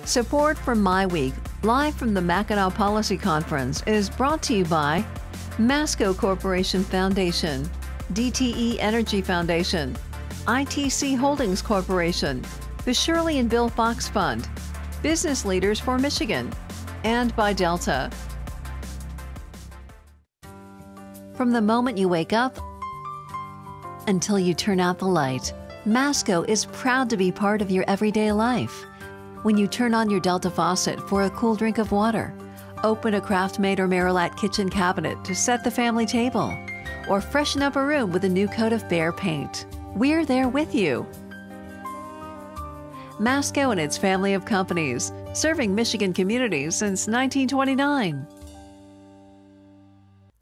Support for My Week, live from the Mackinac Policy Conference, is brought to you by Masco Corporation Foundation, DTE Energy Foundation, ITC Holdings Corporation, the Shirley and Bill Fox Fund, Business Leaders for Michigan, and by Delta. From the moment you wake up until you turn out the light, Masco is proud to be part of your everyday life. When you turn on your Delta faucet for a cool drink of water, open a Craft-Made or Marilat kitchen cabinet to set the family table, or freshen up a room with a new coat of Behr paint, we're there with you. Masco and its family of companies, serving Michigan communities since 1929.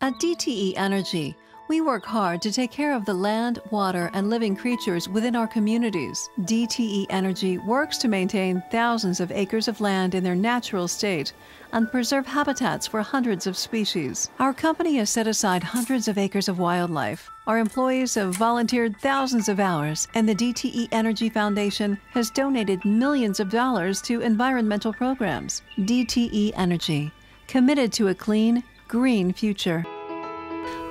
At DTE Energy, we work hard to take care of the land, water, and living creatures within our communities. DTE Energy works to maintain thousands of acres of land in their natural state and preserve habitats for hundreds of species. Our company has set aside hundreds of acres of wildlife. Our employees have volunteered thousands of hours, and the DTE Energy Foundation has donated millions of dollars to environmental programs. DTE Energy, committed to a clean, green future.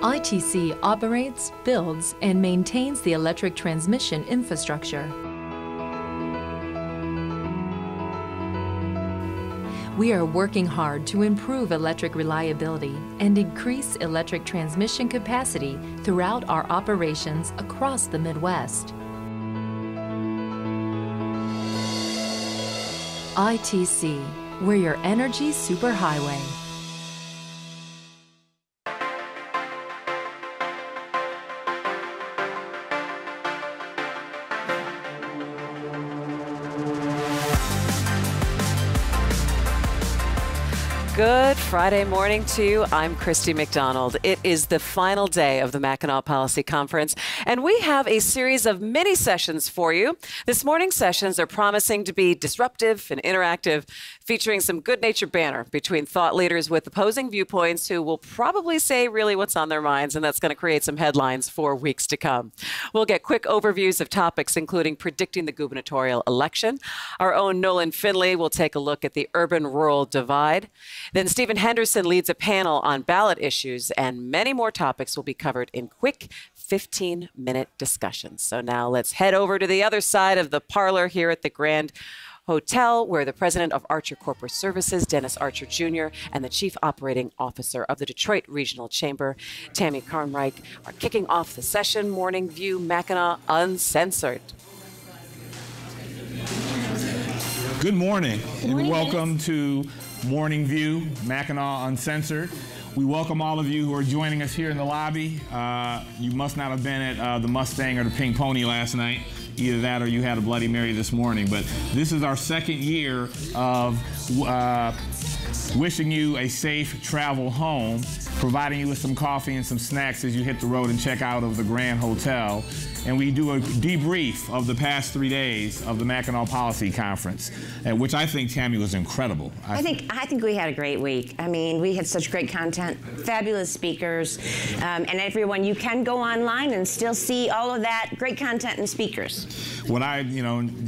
ITC operates, builds, and maintains the electric transmission infrastructure. We are working hard to improve electric reliability and increase electric transmission capacity throughout our operations across the Midwest. ITC, we're your energy superhighway. Good Friday morning to you. I'm Christy McDonald. It is the final day of the Mackinac Policy Conference, and we have a series of mini sessions for you. This morning's sessions are promising to be disruptive and interactive, featuring some good-natured banter between thought leaders with opposing viewpoints who will probably say really what's on their minds, and that's going to create some headlines for weeks to come. We'll get quick overviews of topics, including predicting the gubernatorial election. Our own Nolan Finley will take a look at the urban-rural divide. Then Stephen Henderson leads a panel on ballot issues, and many more topics will be covered in quick 15-minute discussions. So now let's head over to the other side of the parlor here at the Grand Hotel, where the president of Archer Corporate Services, Dennis Archer Jr., and the chief operating officer of the Detroit Regional Chamber, Tammy Carnrike, are kicking off the session. Morning View, Mackinac Uncensored. Good morning, and welcome Dennis. to Morning View, Mackinac Uncensored. We welcome all of you who are joining us here in the lobby. You must not have been at the Mustang or the Pink Pony last night. Either that or you had a Bloody Mary this morning. But this is our second year of wishing you a safe travel home, providing you with some coffee and some snacks as you hit the road and check out of the Grand Hotel. And we do a debrief of the past 3 days of the Mackinac Policy Conference, which I think, Tammy, was incredible. I think we had a great week. I mean, we had such great content, fabulous speakers, and everyone, you can go online and still see all of that great content and speakers. What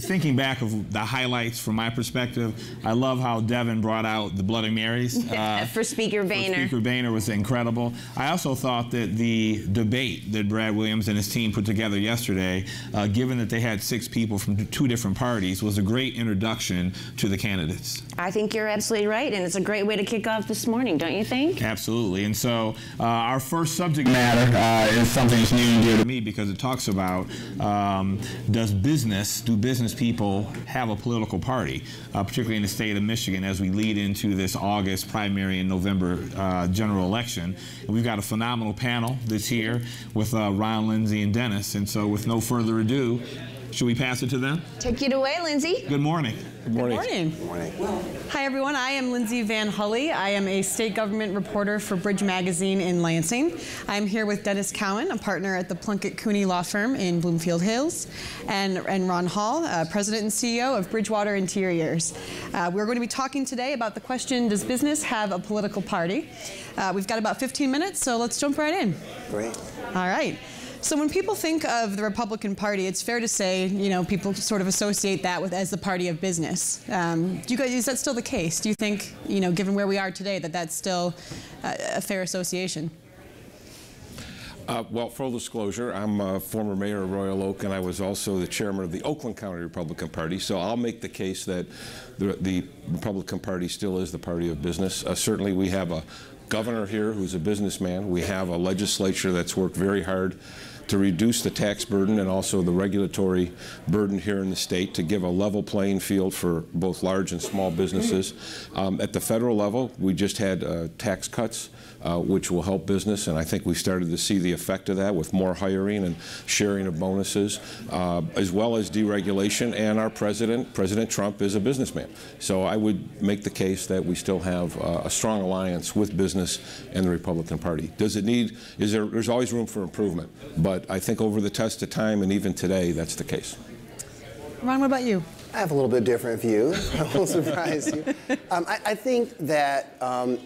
thinking back of the highlights from my perspective, I love how Devin brought out the Bloody Marys. For Speaker Boehner. Speaker Boehner was incredible. I also thought that the debate that Brad Williams and his team put together yesterday, given that they had 6 people from 2 different parties, was a great introduction to the candidates. I think you're absolutely right, and it's a great way to kick off this morning, don't you think? Absolutely. And so our first subject matter is something that's near and dear to me because it talks about do business people have a political party, particularly in the state of Michigan as we lead into this August primary and November general election. And we've got a phenomenal panel that's here with Ron, Lindsay, and Dennis. And so with no further ado, should we pass it to them? Take it away, Lindsay. Good morning. Good morning. Good morning. Hi, everyone. I am Lindsay VanHulle. I am a state government reporter for Bridge Magazine in Lansing. I'm here with Dennis Cowan, a partner at the Plunkett Cooney law firm in Bloomfield Hills, and Ron Hall, president and CEO of Bridgewater Interiors. We're going to be talking today about the question, does business have a political party? We've got about 15 minutes, so let's jump right in. Great. All right. So when people think of the Republican Party, it's fair to say, you know, people sort of associate that with as the party of business. Do you guys, is that still the case? Do you think, you know, given where we are today, that that's still a fair association? Well, full disclosure, I'm a former mayor of Royal Oak, and I was also the chairman of the Oakland County Republican Party, so I'll make the case that the Republican Party still is the party of business. Certainly we have a governor here who's a businessman. We have a legislature that's worked very hard to reduce the tax burden and also the regulatory burden here in the state to give a level playing field for both large and small businesses. At the federal level, we just had tax cuts, which will help business, and I think we started to see the effect of that with more hiring and sharing of bonuses, as well as deregulation. And our president, President Trump, is a businessman. So I would make the case that we still have a strong alliance with business and the Republican Party. Does it need, there's always room for improvement, but I think over the test of time and even today, that's the case. Ron, what about you? I have a little bit different view. I won't surprise you. I think that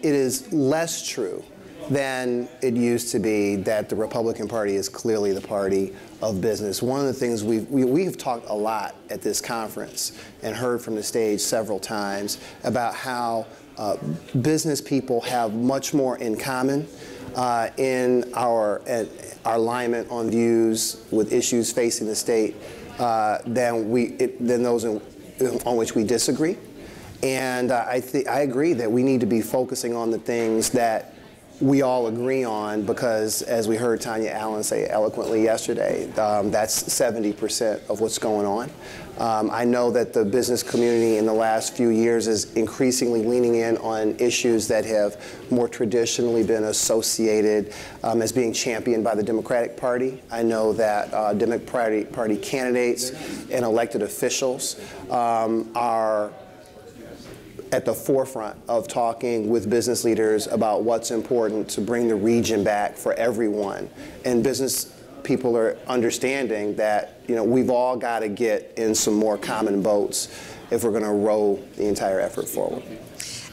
it is less true than it used to be that the Republican Party is clearly the party of business. One of the things we have talked a lot at this conference and heard from the stage several times about how business people have much more in common in our alignment on views with issues facing the state than those on which we disagree. And I agree that we need to be focusing on the things that we all agree on, because as we heard Tanya Allen say eloquently yesterday, that's 70% of what's going on. I know that the business community in the last few years is increasingly leaning in on issues that have more traditionally been associated as being championed by the Democratic Party. I know that Democratic Party candidates and elected officials are at the forefront of talking with business leaders about what's important to bring the region back for everyone. And business people are understanding that, you know, we've all got to get in some more common boats if we're going to roll the entire effort forward.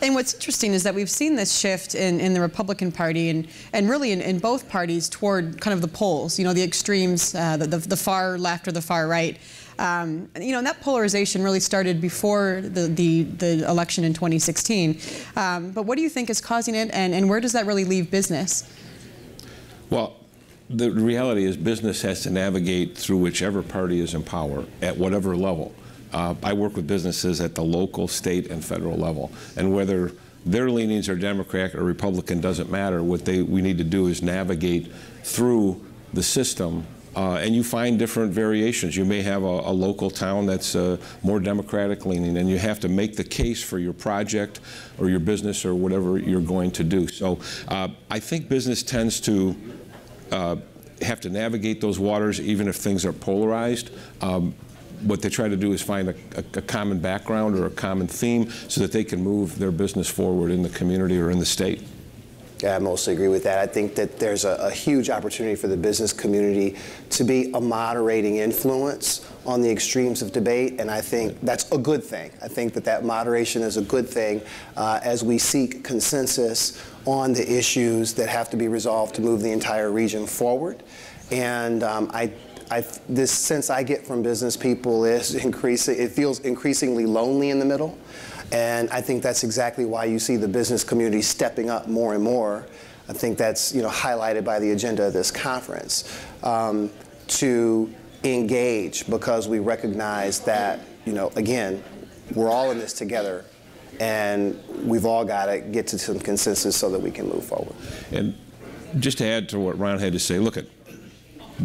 And what's interesting is that we've seen this shift in the Republican Party and really in both parties toward kind of the poles, you know, the extremes, the far left or the far right. You know, and that polarization really started before the election in 2016. But what do you think is causing it, and where does that really leave business? Well, the reality is business has to navigate through whichever party is in power at whatever level. I work with businesses at the local, state, and federal level, and whether their leanings are Democrat or Republican doesn't matter. What we need to do is navigate through the system. And you find different variations. You may have a local town that's more Democratic leaning, and you have to make the case for your project or your business or whatever you're going to do. So I think business tends to have to navigate those waters even if things are polarized. What they try to do is find a common background or a common theme so that they can move their business forward in the community or in the state. Yeah, I mostly agree with that. I think that there's a huge opportunity for the business community to be a moderating influence on the extremes of debate, and I think that's a good thing. I think that moderation is a good thing as we seek consensus on the issues that have to be resolved to move the entire region forward. And this sense I get from business people is it feels increasingly lonely in the middle. And I think that's exactly why you see the business community stepping up more and more. I think that's, you know, highlighted by the agenda of this conference, to engage, because we recognize that, you know, again, we're all in this together, and we've all got to get to some consensus so that we can move forward. And just to add to what Ron had to say, look, at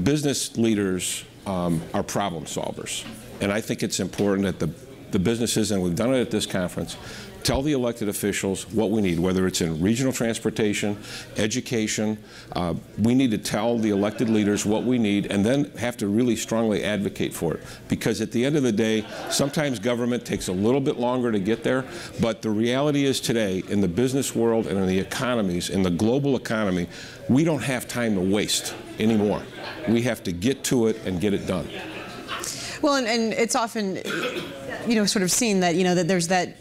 business leaders are problem solvers, and I think it's important that the businesses, and we've done it at this conference, tell the elected officials what we need, whether it's in regional transportation, education. We need to tell the elected leaders what we need and then have to really strongly advocate for it. Because at the end of the day, sometimes government takes a little bit longer to get there, but the reality is today, in the business world and in the economies, in the global economy, we don't have time to waste anymore. We have to get to it and get it done. Well, and it's often, you know, sort of seen that, you know, that there's that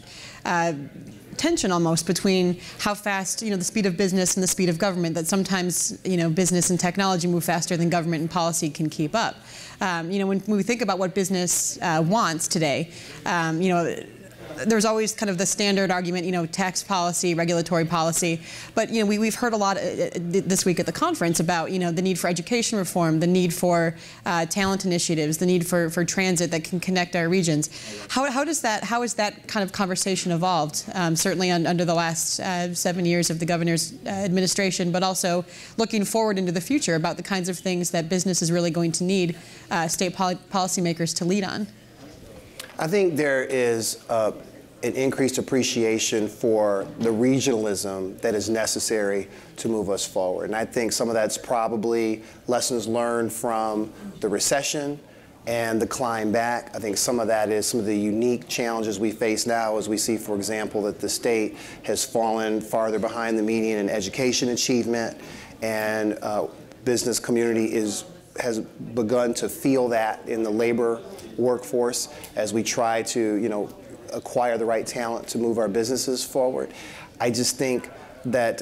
tension almost between how fast, the speed of business and the speed of government, that sometimes, business and technology move faster than government and policy can keep up. When we think about what business wants today, there's always kind of the standard argument, tax policy, regulatory policy. But, we've heard a lot this week at the conference about, the need for education reform, the need for talent initiatives, the need for transit that can connect our regions. How has that kind of conversation evolved, certainly under the last 7 years of the governor's administration, but also looking forward into the future about the kinds of things that business is really going to need state policymakers to lead on? I think there is an increased appreciation for the regionalism that is necessary to move us forward. And I think some of that's probably lessons learned from the recession and the climb back. I think some of that is some of the unique challenges we face now as we see, for example, that the state has fallen farther behind the median in education achievement, and business community has begun to feel that in the labor workforce as we try to, acquire the right talent to move our businesses forward. I just think that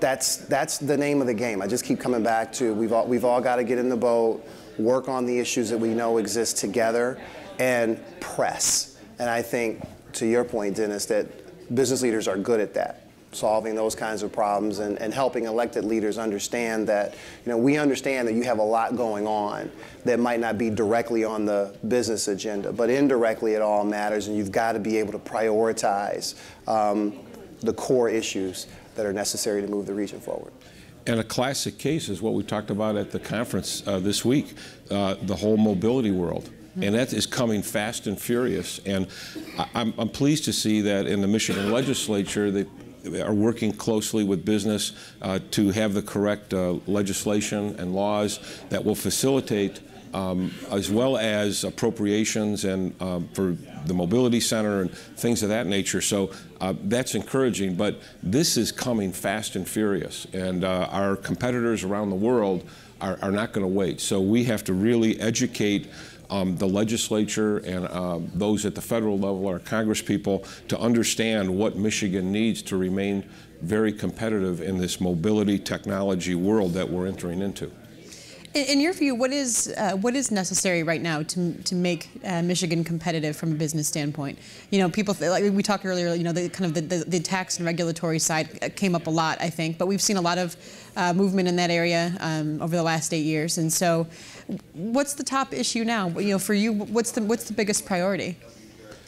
that's the name of the game. I just keep coming back to we've all got to get in the boat, work on the issues that we know exist together, and press. And I think, to your point, Dennis, that business leaders are good at that, solving those kinds of problems and helping elected leaders understand that, we understand that you have a lot going on that might not be directly on the business agenda, but indirectly it all matters, and you've got to be able to prioritize the core issues that are necessary to move the region forward. And a classic case is what we talked about at the conference this week, the whole mobility world. And that is coming fast and furious. And I'm pleased to see that in the Michigan legislature, they are working closely with business to have the correct legislation and laws that will facilitate, as well as appropriations and for the mobility center and things of that nature. So that's encouraging, but this is coming fast and furious, and our competitors around the world are not going to wait. So we have to really educate the legislature and those at the federal level, our Congress people, to understand what Michigan needs to remain very competitive in this mobility technology world that we're entering into. In your view, what is necessary right now to make Michigan competitive from a business standpoint? People like we talked earlier. The tax and regulatory side came up a lot, I think, but we've seen a lot of movement in that area over the last 8 years. And so, what's the top issue now? For you, what's the biggest priority?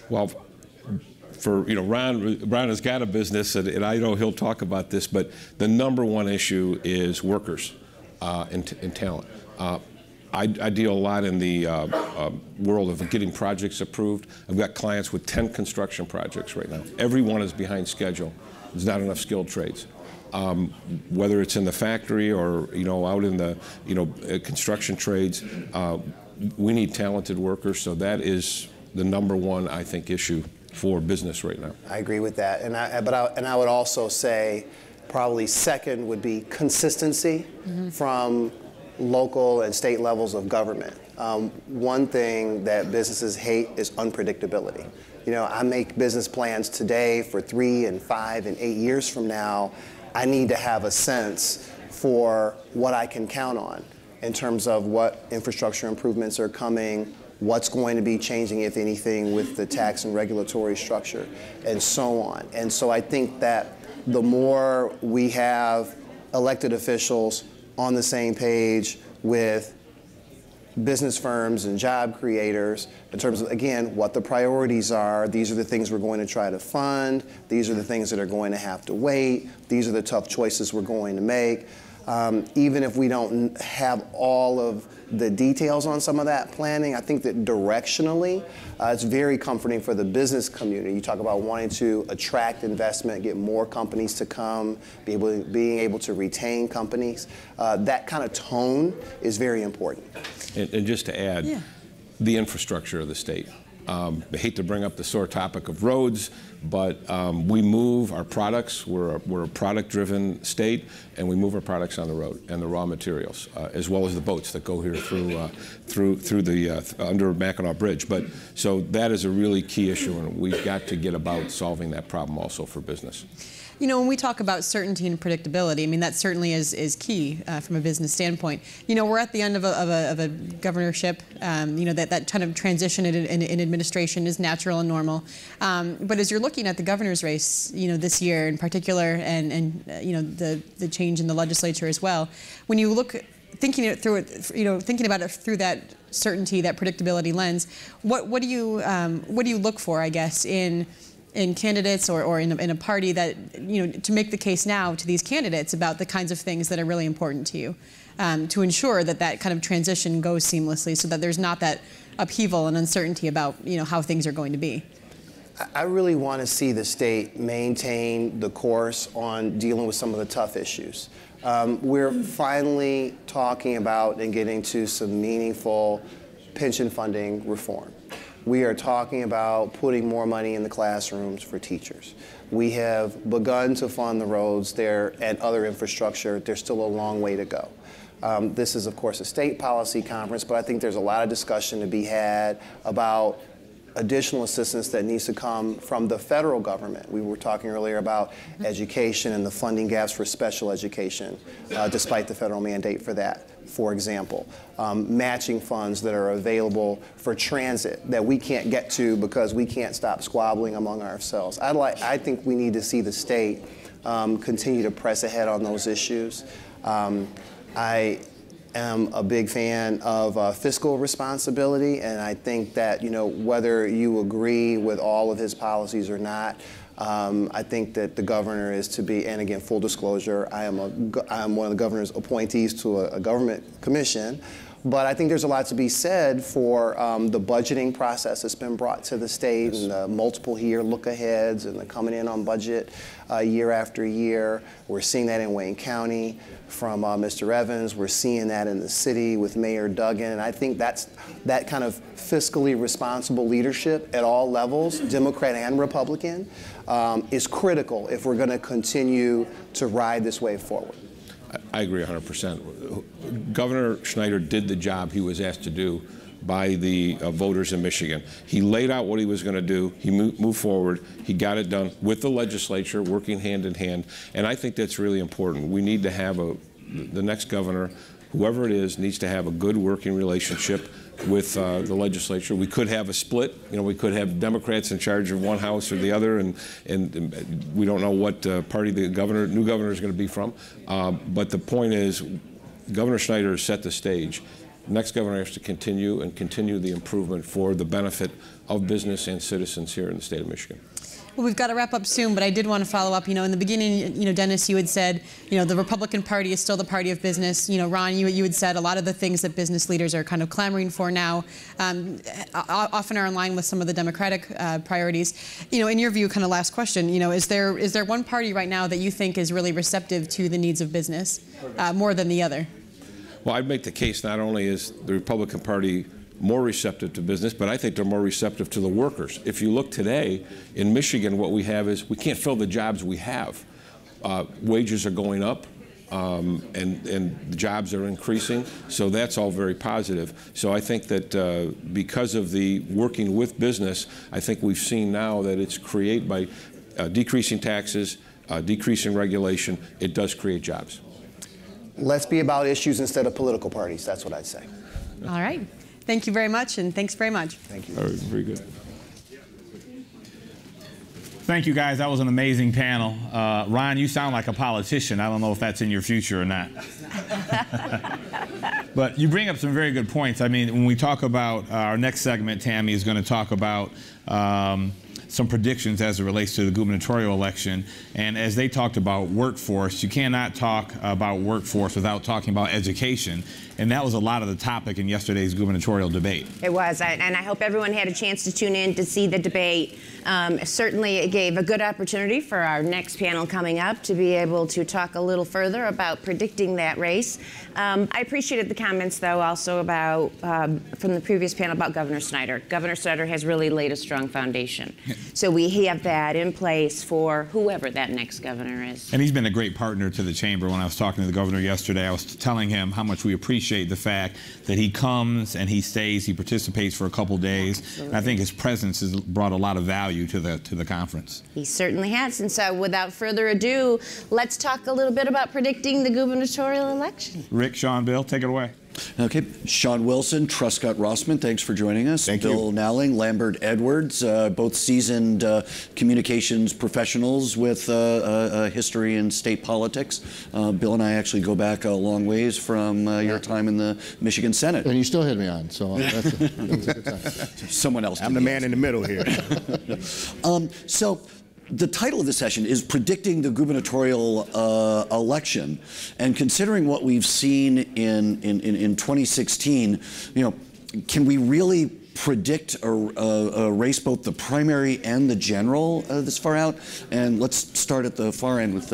Well, for Ron has got a business, and I know he'll talk about this, but the #1 issue is workers. And talent. I deal a lot in the world of getting projects approved. I've got clients with 10 construction projects right now. Every one is behind schedule. There's not enough skilled trades. Whether it's in the factory or out in the construction trades, we need talented workers. So that is the #1, I think, issue for business right now. I agree with that, and I would also say, probably second would be consistency from local and state levels of government. One thing that businesses hate is unpredictability. I make business plans today for 3 and 5 and 8 years from now. I need to have a sense for what I can count on in terms of what infrastructure improvements are coming, what's going to be changing, if anything, with the tax and regulatory structure, and so on. And so I think that the more we have elected officials on the same page with business firms and job creators in terms of, again, what the priorities are. These are the things we're going to try to fund. These are the things that are going to have to wait. These are the tough choices we're going to make. Even if we don't have all of the details on some of that planning, I think that directionally, it's very comforting for the business community. You talk about wanting to attract investment, get more companies to come, being able to retain companies. That kind of tone is very important. And just to add, the infrastructure of the state. I hate to bring up the sore topic of roads, but we move our products. We're a product-driven state, and we move our products on the road and the raw materials, as well as the boats that go here through the under Mackinac Bridge. But so that is a really key issue, and we've got to get about solving that problem also for business. You know, when we talk about certainty and predictability, I mean, that certainly is key from a business standpoint. You know, we're at the end of a governorship. You know, that kind of transition in administration is natural and normal. But as you're looking at the governor's race, you know, this year in particular, and you know, the change in the legislature as well, when you look, thinking it through it, you know, thinking about it through that certainty, that predictability lens, what do you look for, I guess, in candidates or in a party that, you know, to make the case now to these candidates about the kinds of things that are really important to you, to ensure that kind of transition goes seamlessly so that there's not that upheaval and uncertainty about, you know, how things are going to be? I really want to see the state maintain the course on dealing with some of the tough issues. We're finally talking about and getting to some meaningful pension funding reform. We are talking about putting more money in the classrooms for teachers. We have begun to fund the roads there and other infrastructure. There's still a long way to go. This is, of course, a state policy conference, but I think there's a lot of discussion to be had about additional assistance that needs to come from the federal government. We were talking earlier about education and the funding gaps for special education, despite the federal mandate for that, for example. Matching funds that are available for transit that we can't get to because we can't stop squabbling among ourselves. I think we need to see the state continue to press ahead on those issues. I am a big fan of fiscal responsibility, and I think that, you know, whether you agree with all of his policies or not, I think that the governor is to be, and again, full disclosure, I am one of the governor's appointees to a government commission. But I think there's a lot to be said for the budgeting process that's been brought to the state, and the multiple year look-aheads and the coming in on budget year after year. We're seeing that in Wayne County from Mr. Evans. We're seeing that in the city with Mayor Duggan. And I think that kind of fiscally responsible leadership at all levels, Democrat and Republican, is critical if we're going to continue to ride this wave forward. I agree 100%. Governor Schneider did the job he was asked to do by the voters in Michigan. He laid out what he was going to do. He moved forward. He got it done with the legislature, working hand in hand. And I think that's really important. We need to have the next governor, whoever it is, needs to have a good working relationship with the legislature. We could have a split. You know, we could have Democrats in charge of one house or the other, and we don't know what party the new governor is going to be from. But the point is, Governor Schneider set the stage. Next governor has to continue the improvement for the benefit of business and citizens here in the state of Michigan. Well, we've got to wrap up soon, but I did want to follow up. You know, in the beginning, you know, Dennis, you had said, you know, the Republican Party is still the party of business. You know, Ron, you had said a lot of the things that business leaders are kind of clamoring for now often are in line with some of the Democratic priorities. You know, in your view, kind of last question, you know, is there one party right now that you think is really receptive to the needs of business more than the other? Well, I'd make the case not only is the Republican Party more receptive to business, but I think they're more receptive to the workers. If you look today in Michigan, what we have is we can't fill the jobs we have. Wages are going up, and the jobs are increasing, so that's all very positive. So I think that because of the working with business, I think we've seen now that it's created by decreasing taxes, decreasing regulation, it does create jobs. Let's be about issues instead of political parties. That's what I'd say. All right. Thank you very much, and thanks very much. Thank you. All right, very good. Thank you, guys. That was an amazing panel. Ryan, you sound like a politician. I don't know if that's in your future or not. But you bring up some very good points. I mean, when we talk about our next segment, Tammy is going to talk about some predictions as it relates to the gubernatorial election. And as they talked about workforce, you cannot talk about workforce without talking about education. And that was a lot of the topic in yesterday's gubernatorial debate. It was, and I hope everyone had a chance to tune in to see the debate. Certainly it gave a good opportunity for our next panel coming up to be able to talk a little further about predicting that race. I appreciated the comments, though, also about, from the previous panel about Governor Snyder. Governor Snyder has really laid a strong foundation. So we have that in place for whoever that next governor is. And he's been a great partner to the chamber. When I was talking to the governor yesterday, I was telling him how much we appreciate the fact that he comes and he stays, he participates for a couple days. And I think his presence has brought a lot of value to the conference. He certainly has. And so without further ado, let's talk a little bit about predicting the gubernatorial election. Rick, Sean, Bill, take it away. Okay, Sean Wilson, Truscott Rossman, thanks for joining us. Thank Bill you. Nowling, Lambert Edwards, both seasoned communications professionals with history in state politics. Bill and I actually go back a long ways from your time in the Michigan Senate. And you still had me on, so that's a good time. Someone else. I'm the man in the middle here. So the title of the session is Predicting the Gubernatorial Election. And considering what we've seen in 2016, you know, can we really predict a race, both the primary and the general, this far out? And let's start at the far end with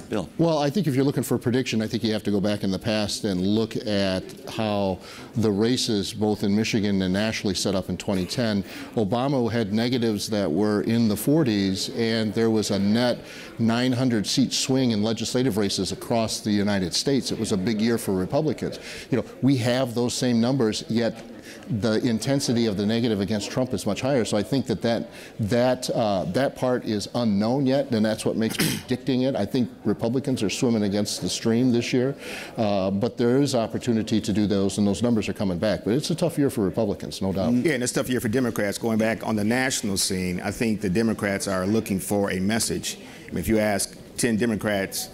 Bill. Well, I think if you're looking for a prediction, I think you have to go back in the past and look at how the races, both in Michigan and nationally, set up in 2010. Obama had negatives that were in the 40s, and there was a net 900-seat swing in legislative races across the United States. It was a big year for Republicans. You know, we have those same numbers, yet the intensity of the negative against Trump is much higher. So I think that part is unknown yet, and that's what makes predicting it. I think Republicans are swimming against the stream this year, but there is opportunity to do those, and those numbers are coming back. But it's a tough year for Republicans, no doubt. Yeah, and it's a tough year for Democrats. Going back on the national scene, I think the Democrats are looking for a message. I mean, if you ask 10 Democrats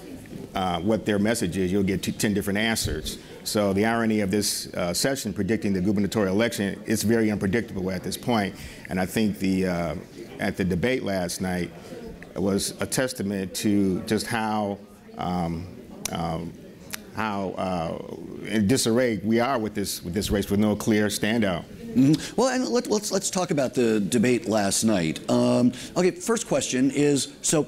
what their message is, you'll get 10 different answers. So the irony of this session predicting the gubernatorial election, it's very unpredictable at this point. And I think at the debate last night was a testament to just how in disarray we are with this race, with no clear standout. Mm-hmm. Well, and let's talk about the debate last night. Okay, first question is, so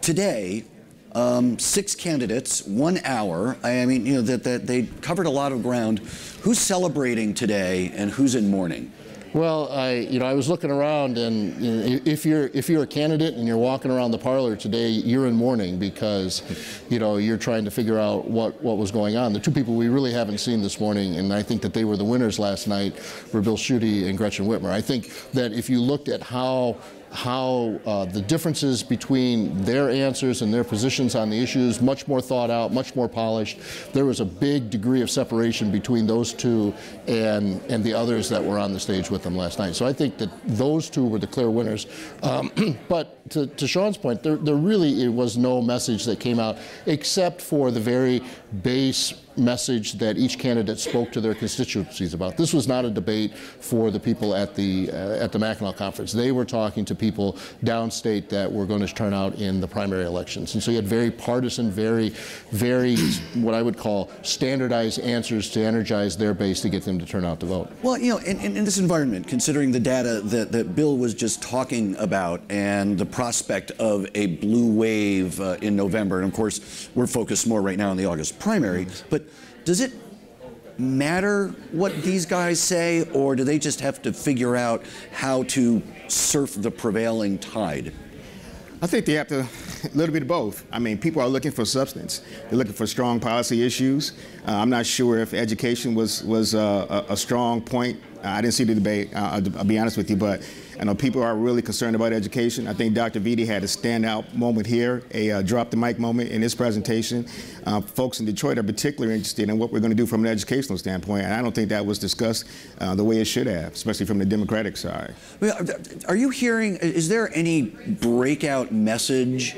today, 6 candidates, 1 hour. I mean, you know, that they covered a lot of ground. Who's celebrating today, and who's in mourning? Well, I was looking around, and you know, if you're a candidate and you're walking around the parlor today, you're in mourning because, you know, you're trying to figure out what was going on. The two people we really haven't seen this morning, and I think that they were the winners last night, were Bill Schuette and Gretchen Whitmer. I think that if you looked at how the differences between their answers and their positions on the issues, much more thought out, much more polished. There was a big degree of separation between those two and the others that were on the stage with them last night. So I think that those two were the clear winners. But to Sean's point, there really was no message that came out except for the very base message that each candidate spoke to their constituencies about. This was not a debate for the people at the Mackinac conference. They were talking to people downstate that were going to turn out in the primary elections. And so you had very partisan, very what I would call standardized answers to energize their base to get them to turn out to vote. Well, you know, in this environment, considering the data that Bill was just talking about and the prospect of a blue wave in November, and of course we're focused more right now on the August primary, but does it matter what these guys say, or do they just have to figure out how to surf the prevailing tide? I think they have to, a little bit of both. I mean, people are looking for substance. They're looking for strong policy issues. I'm not sure if education was a strong point. I didn't see the debate, I'll be honest with you, but I know people are really concerned about education. I think Dr. Vitti had a standout moment here, a drop the mic moment in his presentation. Folks in Detroit are particularly interested in what we're going to do from an educational standpoint, and I don't think that was discussed the way it should have, especially from the Democratic side. Are you hearing, is there any breakout message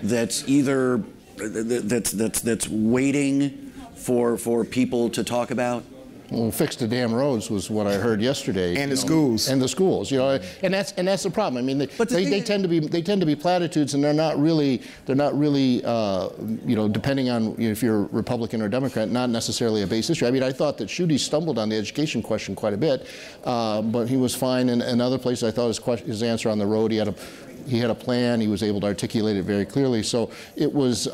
that's either, that's waiting for people to talk about? Well, fix the damn roads was what I heard yesterday. And the schools. And the schools, you know, and that's the problem. I mean, they tend to be platitudes, and they're not really you know, depending on, you know, if you're Republican or Democrat, not necessarily a base issue. I mean, I thought that Schuette stumbled on the education question quite a bit, but he was fine in other places. I thought his answer on the road, he had a plan. He was able to articulate it very clearly. So it was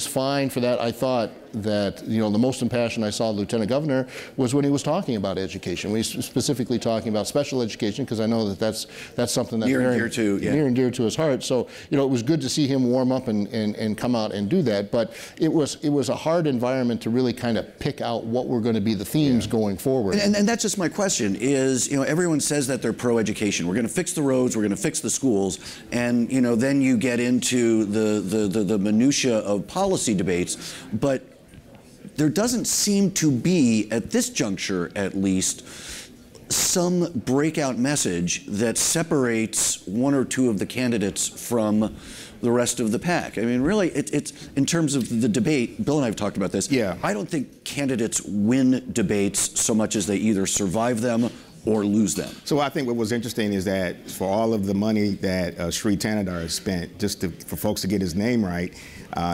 fine for that. I thought that, you know, the most impassioned I saw the Lieutenant Governor was when he was talking about education. When he's specifically talking about special education, because I know that that's something that's near and dear to his heart. So, you know, it was good to see him warm up and come out and do that. But it was a hard environment to really kind of pick out what were going to be the themes going forward. And that's just my question is, you know, everyone says that they're pro-education. We're going to fix the roads, we're going to fix the schools, and, you know, then you get into the minutia of policy debates. But there doesn't seem to be, at this juncture at least, some breakout message that separates one or two of the candidates from the rest of the pack. I mean, really, it's in terms of the debate, Bill and I have talked about this. Yeah. I don't think candidates win debates so much as they either survive them or lose them. So I think what was interesting is that for all of the money that Sri Tanadar has spent just for folks to get his name right,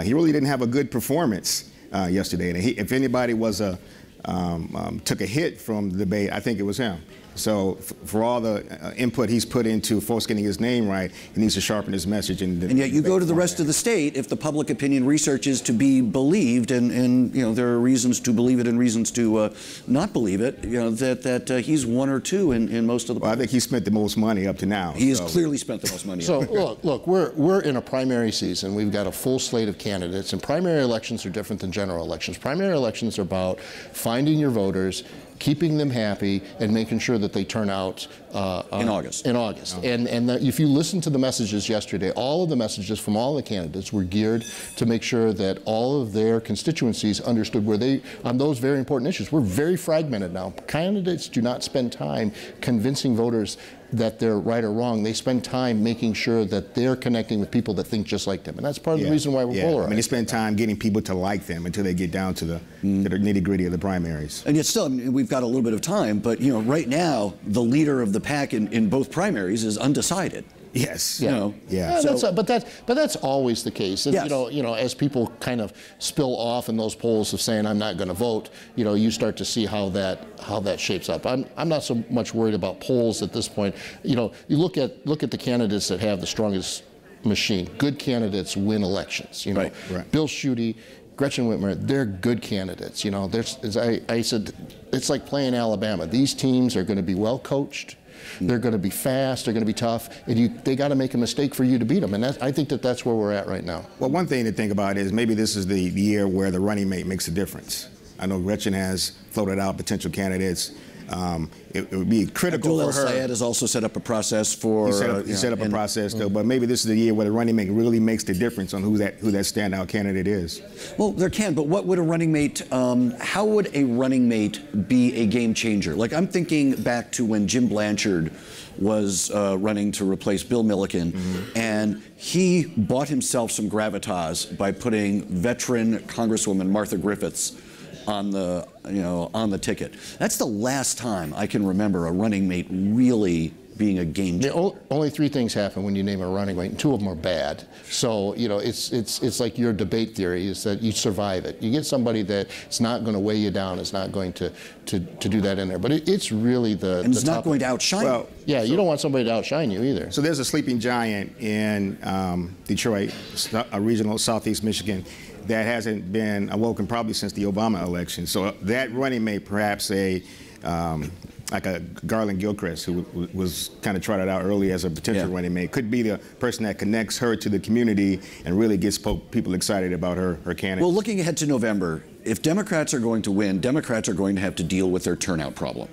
he really didn't have a good performance yesterday. And if anybody was took a hit from the debate, I think it was him. So for all the input he's put into folks getting his name right, he needs to sharpen his message. And yet you go to the rest of the state, if the public opinion research is to be believed, and you know, there are reasons to believe it and reasons to not believe it, you know, that he's one or two in most of the. Well, I think he spent the most money up to now. He has clearly spent the most money. So look, we're in a primary season. We've got a full slate of candidates, and primary elections are different than general elections. Primary elections are about finding your voters, keeping them happy, and making sure that they turn out in August. And if you listen to the messages yesterday, all of the messages from all the candidates were geared to make sure that all of their constituencies understood where they, on those very important issues. We're very fragmented now. Candidates do not spend time convincing voters that they're right or wrong. They spend time making sure that they're connecting with people that think just like them. And that's part of the reason why we're polarized. I mean, they spend time getting people to like them until they get down to the nitty-gritty of the primaries. And yet still, I mean, we've got a little bit of time, but, you know, right now, the leader of the pack in both primaries is undecided. Yes. You know. Yeah. So, but that's always the case. And, yes. you know, as people kind of spill off in those polls of saying I'm not going to vote, you know, you start to see how that shapes up. I'm not so much worried about polls at this point. You know, you look at the candidates that have the strongest machine. Good candidates win elections. You know, right. Bill Schuette, Gretchen Whitmer, they're good candidates. You know, as I said, it's like playing Alabama. These teams are going to be well coached. They're going to be fast, they're going to be tough, and they got to make a mistake for you to beat them. And I think that's where we're at right now. Well, one thing to think about is maybe this is the year where the running mate makes a difference. I know Gretchen has floated out potential candidates. It would be critical for her. Syed has also set up a process for. He set up a process, though, but maybe this is the year where the running mate really makes the difference on who that standout candidate is. Well, there can, but what would a running mate? How would a running mate be a game changer? Like, I'm thinking back to when Jim Blanchard was running to replace Bill Milliken, and he bought himself some gravitas by putting veteran Congresswoman Martha Griffiths on the ticket. That's the last time I can remember a running mate really being a game changer. Only three things happen when you name a running mate, and two of them are bad. So, you know, it's like your debate theory is that you survive it. You get somebody that's not going to weigh you down, is not going to do that in there. But it's really and it's not going to outshine you. Yeah, you don't want somebody to outshine you either. So there's a sleeping giant in Detroit, a regional Southeast Michigan, that hasn't been awoken probably since the Obama election. So that running mate, perhaps like a Garland Gilchrist, who was kind of trotted out early as a potential running mate, could be the person that connects her to the community and really gets people excited about her candidate. Well, looking ahead to November, if Democrats are going to win, Democrats are going to have to deal with their turnout problem.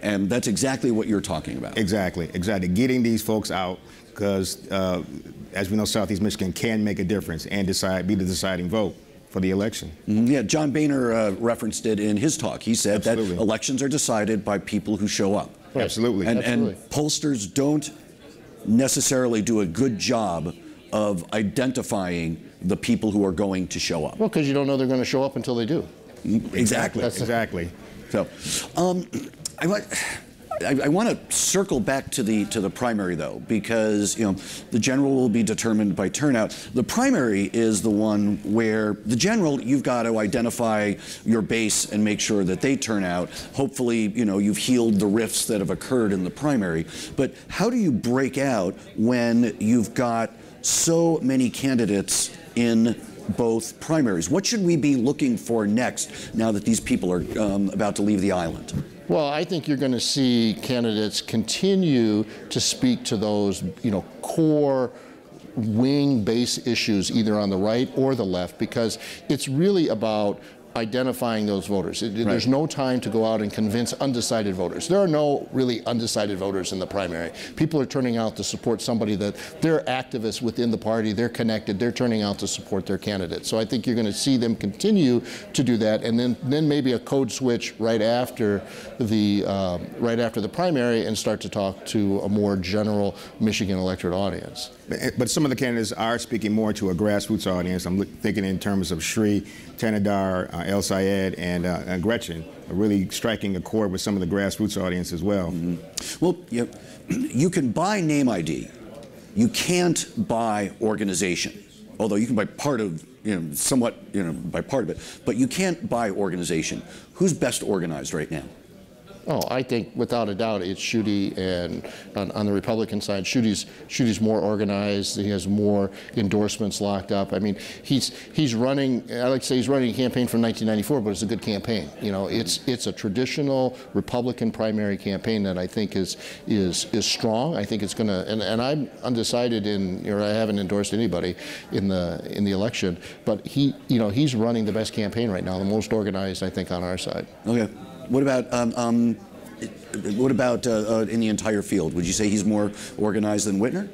And that's exactly what you're talking about. Exactly. Getting these folks out, because as we know, Southeast Michigan can make a difference and be the deciding vote for the election. Yeah, John Boehner referenced it in his talk. He said that elections are decided by people who show up. Right. Absolutely. And pollsters don't necessarily do a good job of identifying the people who are going to show up. Well, because you don't know they're going to show up until they do. Exactly. Exactly. So, I want to circle back to the primary, though, because the general will be determined by turnout. The primary is the one where the general, you've got to identify your base and make sure that they turn out. Hopefully, you've healed the rifts that have occurred in the primary. But how do you break out when you've got so many candidates in both primaries? What should we be looking for next now that these people are about to leave the island? Well, I think you're going to see candidates continue to speak to those, core wing base issues, either on the right or the left, because it's really about identifying those voters. There's no time to go out and convince undecided voters. There are no really undecided voters in the primary. People are turning out to support somebody that they're activists within the party, they're connected, they're turning out to support their candidate. So I think you're going to see them continue to do that, and then maybe a code switch right after the primary and start to talk to a more general Michigan electorate audience. But some of the candidates are speaking more to a grassroots audience. I'm thinking in terms of Shri, Tanadar, El Sayed, and Gretchen, really striking a chord with some of the grassroots audience as well. Mm-hmm. Well, you can buy name ID. You can't buy organization, although you can buy part of, somewhat, by part of it. But you can't buy organization. Who's best organized right now? Oh, I think without a doubt it's Schuette, and on the Republican side, Schutte's more organized. He has more endorsements locked up. I mean, he's running. I like to say he's running a campaign from 1994, but it's a good campaign. It's a traditional Republican primary campaign that I think is strong. I think it's going to. And I'm undecided I haven't endorsed anybody in the election, but he's running the best campaign right now, the most organized, I think, on our side. Okay. What about in the entire field? Would you say he's more organized than Whitmer?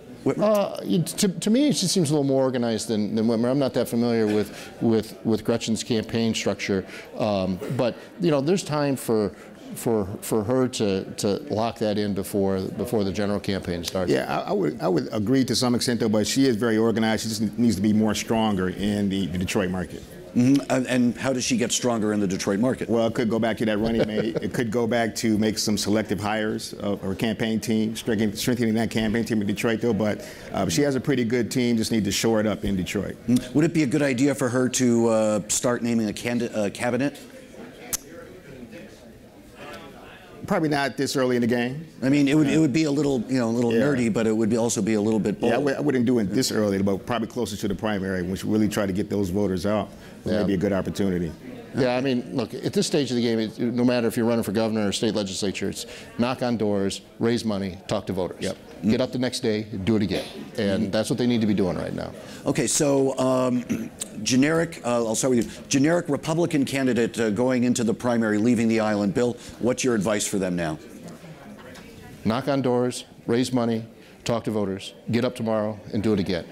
To me, it just seems a little more organized than Whitmer. I'm not that familiar with Gretchen's campaign structure, but there's time for her to lock that in before the general campaign starts. Yeah, I would agree to some extent, though. But she is very organized. She just needs to be more stronger in the Detroit market. Mm-hmm. And how does she get stronger in the Detroit market? Well, it could go back to that running mate. It could go back to make some selective hires or campaign team, strengthening that campaign team in Detroit, though. But she has a pretty good team, just need to shore it up in Detroit. Would it be a good idea for her to start naming a cabinet? Probably not this early in the game. I mean, it would be a little nerdy, but it would also be a little bit bold. Yeah, I wouldn't do it this early, but probably closer to the primary, when we really try to get those voters out. It may be a good opportunity. Yeah, I mean, look, at this stage of the game, no matter if you're running for governor or state legislature, it's knock on doors, raise money, talk to voters. Yep. Get up the next day, do it again. And that's what they need to be doing right now. Okay, so generic, I'll start with you. Generic Republican candidate going into the primary, leaving the island. Bill, what's your advice for them now? Knock on doors, raise money, talk to voters, get up tomorrow and do it again.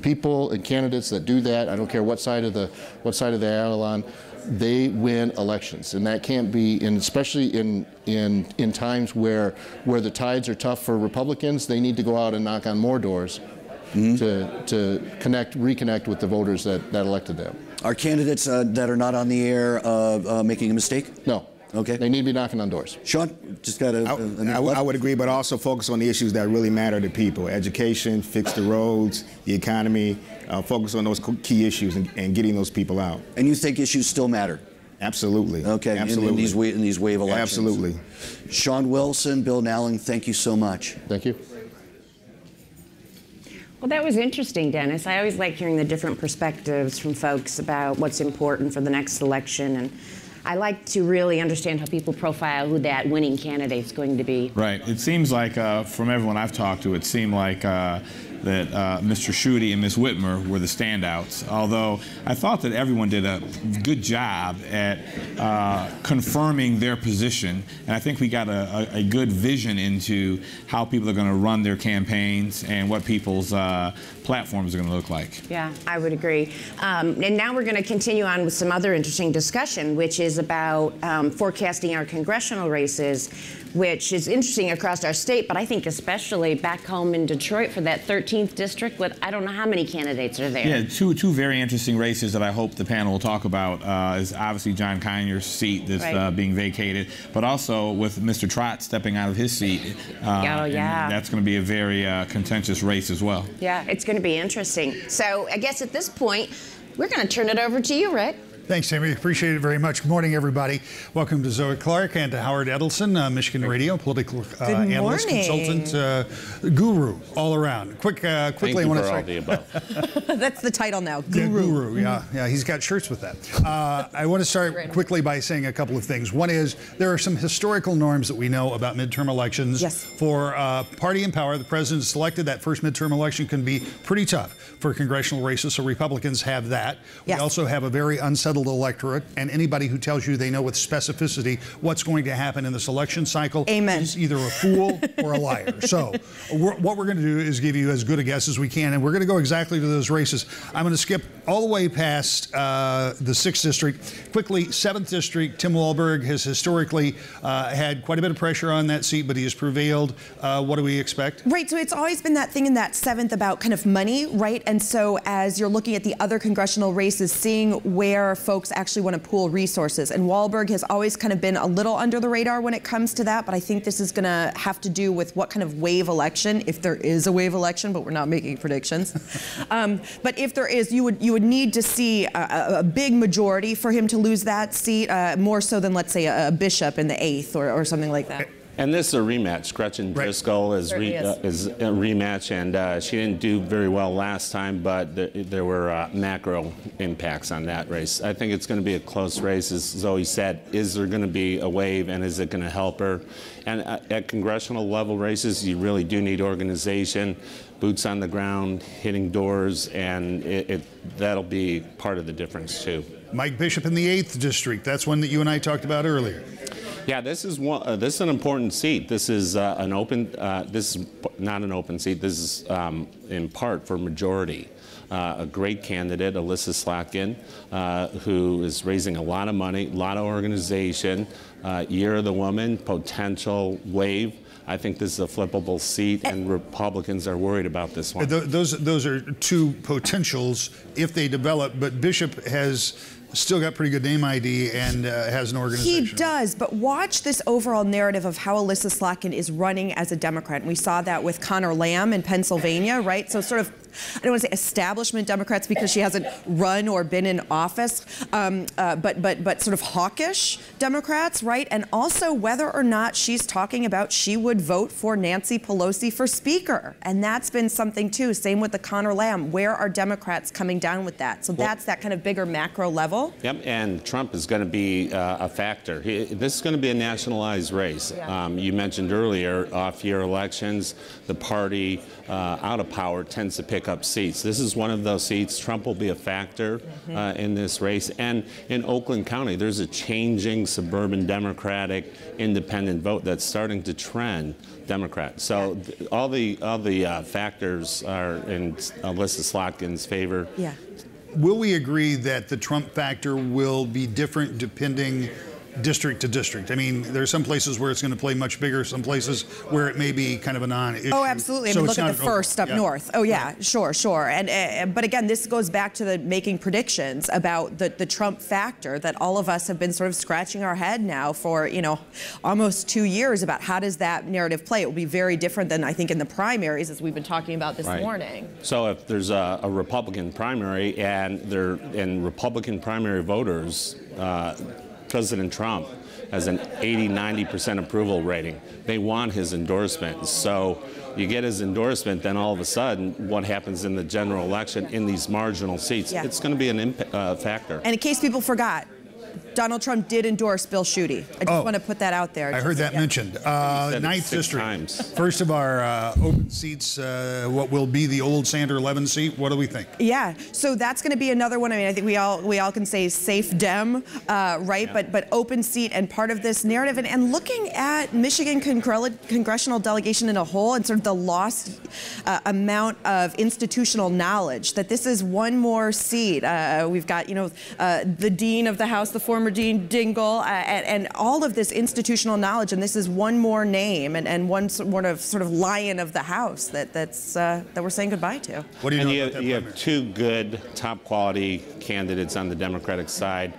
People and candidates that do that, I don't care what side of the aisle on, they win elections, and that can't be, and especially in times where the tides are tough for Republicans, they need to go out and knock on more doors to reconnect with the voters that elected them. Are candidates that are not on the air making a mistake? No. Okay. They need to be knocking on doors. Sean, just got a I would agree, but also focus on the issues that really matter to people. Education, fix the roads, the economy, focus on those key issues and getting those people out. And you think issues still matter? Absolutely. Okay, absolutely. In these wave elections. Absolutely. Sean Wilson, Bill Nowling, thank you so much. Thank you. Well, that was interesting, Dennis. I always like hearing the different perspectives from folks about what's important for the next election, and I like to really understand how people profile who that winning candidate's going to be. Right. It seems like, from everyone I've talked to, it seemed like that Mr. Schuette and Ms. Whitmer were the standouts, although I thought that everyone did a good job at confirming their position, and I think we got a good vision into how people are going to run their campaigns and what people's platforms are going to look like. Yeah, I would agree. And now we're going to continue on with some other interesting discussion, which is about forecasting our congressional races, which is interesting across our state, but I think especially back home in Detroit for that 13th 13th district with I don't know how many candidates are there. Yeah, two very interesting races that I hope the panel will talk about is obviously John Conyers' seat that's being vacated, but also with Mr. Trott stepping out of his seat. That's going to be a very contentious race as well. Yeah, it's going to be interesting. So I guess at this point, we're going to turn it over to you, Rick. Thanks, Tammy. Appreciate it very much. Good morning, everybody. Welcome to Zoe Clark and to Howard Edelson, Michigan Radio, political analyst, consultant, guru all around. Quickly, I want to say. That's the title now, Guru. Yeah, Guru, yeah. He's got shirts with that. I want to start quickly by saying a couple of things. One is there are some historical norms that we know about midterm elections. Yes. For party in power, the president is selected. That first midterm election can be pretty tough for congressional races, so Republicans have that. Yes. We also have a very unsettled electorate, and anybody who tells you they know with specificity what's going to happen in this election cycle is either a fool or a liar. So what we're going to do is give you as good a guess as we can, and we're going to go exactly to those races. I'm going to skip all the way past the 6th District. Quickly, 7th District, Tim Walberg has historically had quite a bit of pressure on that seat, but he has prevailed. What do we expect? Right, so it's always been that thing in that 7th about kind of money, right? And so as you're looking at the other congressional races, seeing where folks actually want to pool resources. And Walberg has always kind of been a little under the radar when it comes to that, but I think this is going to have to do with what kind of wave election, if there is a wave election, but we're not making predictions. But if there is, you would need to see a big majority for him to lose that seat, more so than, let's say, a bishop in the 8th or something like that. And this is a rematch. Gretchen Driscoll is a rematch, and she didn't do very well last time, but there were macro impacts on that race. I think it's going to be a close race, as Zoe said. Is there going to be a wave, and is it going to help her? And at congressional level races, you really do need organization, boots on the ground, hitting doors, and that'll be part of the difference, too. Mike Bishop in the 8th District. That's one that you and I talked about earlier. Yeah, this is one. This is an important seat. This is an open. This is not an open seat. This is in part for majority. A great candidate, Alyssa Slotkin, who is raising a lot of money, a lot of organization. Year of the Woman, potential wave. I think this is a flippable seat, and Republicans are worried about this one. Those are two potentials if they develop, but Bishop has still got pretty good name ID and has an organization. He does, but watch this overall narrative of how Alyssa Slotkin is running as a Democrat. And we saw that with Connor Lamb in Pennsylvania, right? So sort of, I don't want to say establishment Democrats because she hasn't run or been in office, but sort of hawkish Democrats, right? And also whether or not she's talking about she would vote for Nancy Pelosi for Speaker. And that's been something too. Same with the Connor Lamb. Where are Democrats coming down with that? So that's that kind of bigger macro level. Yep, and Trump is going to be a factor. This is going to be a nationalized race. Yeah. You mentioned earlier, off-year elections, the party out of power tends to pick up seats. This is one of those seats. Trump will be a factor in this race. And in Oakland County, there's a changing suburban Democratic independent vote that's starting to trend Democrat. So all the factors are in Alyssa Slotkin's favor. Yeah. Will we agree that the Trump factor will be different depending district to district? I mean, there are some places where it's going to play much bigger, some places where it may be kind of a non-issue. Oh, absolutely. So I mean, look at the first up north. Oh, yeah, sure. And but again, this goes back to the making predictions about the Trump factor that all of us have been sort of scratching our head now for, almost 2 years about how does that narrative play. It will be very different than I think in the primaries, as we've been talking about this morning. So if there's a Republican primary and Republican primary voters, President Trump has an 80–90% approval rating. They want his endorsement. So you get his endorsement, then all of a sudden, what happens in the general election in these marginal seats? Yeah. It's going to be an factor. And in case people forgot, Donald Trump did endorse Bill Schuette. I just want to put that out there. I heard that mentioned. 9th District. First of our open seats, what will be the old Sander Levin seat. What do we think? Yeah, so that's going to be another one. I mean, I think we all can say safe Dem, right? Yeah. But open seat and part of this narrative. And looking at Michigan congressional delegation in a whole and sort of the lost amount of institutional knowledge, that this is one more seat. We've got, the dean of the House, the former Bombardine Dingle, and all of this institutional knowledge. And this is one more name and one sort of lion of the House that we're saying goodbye to. What do you know about that? You have two good, top quality candidates on the Democratic side,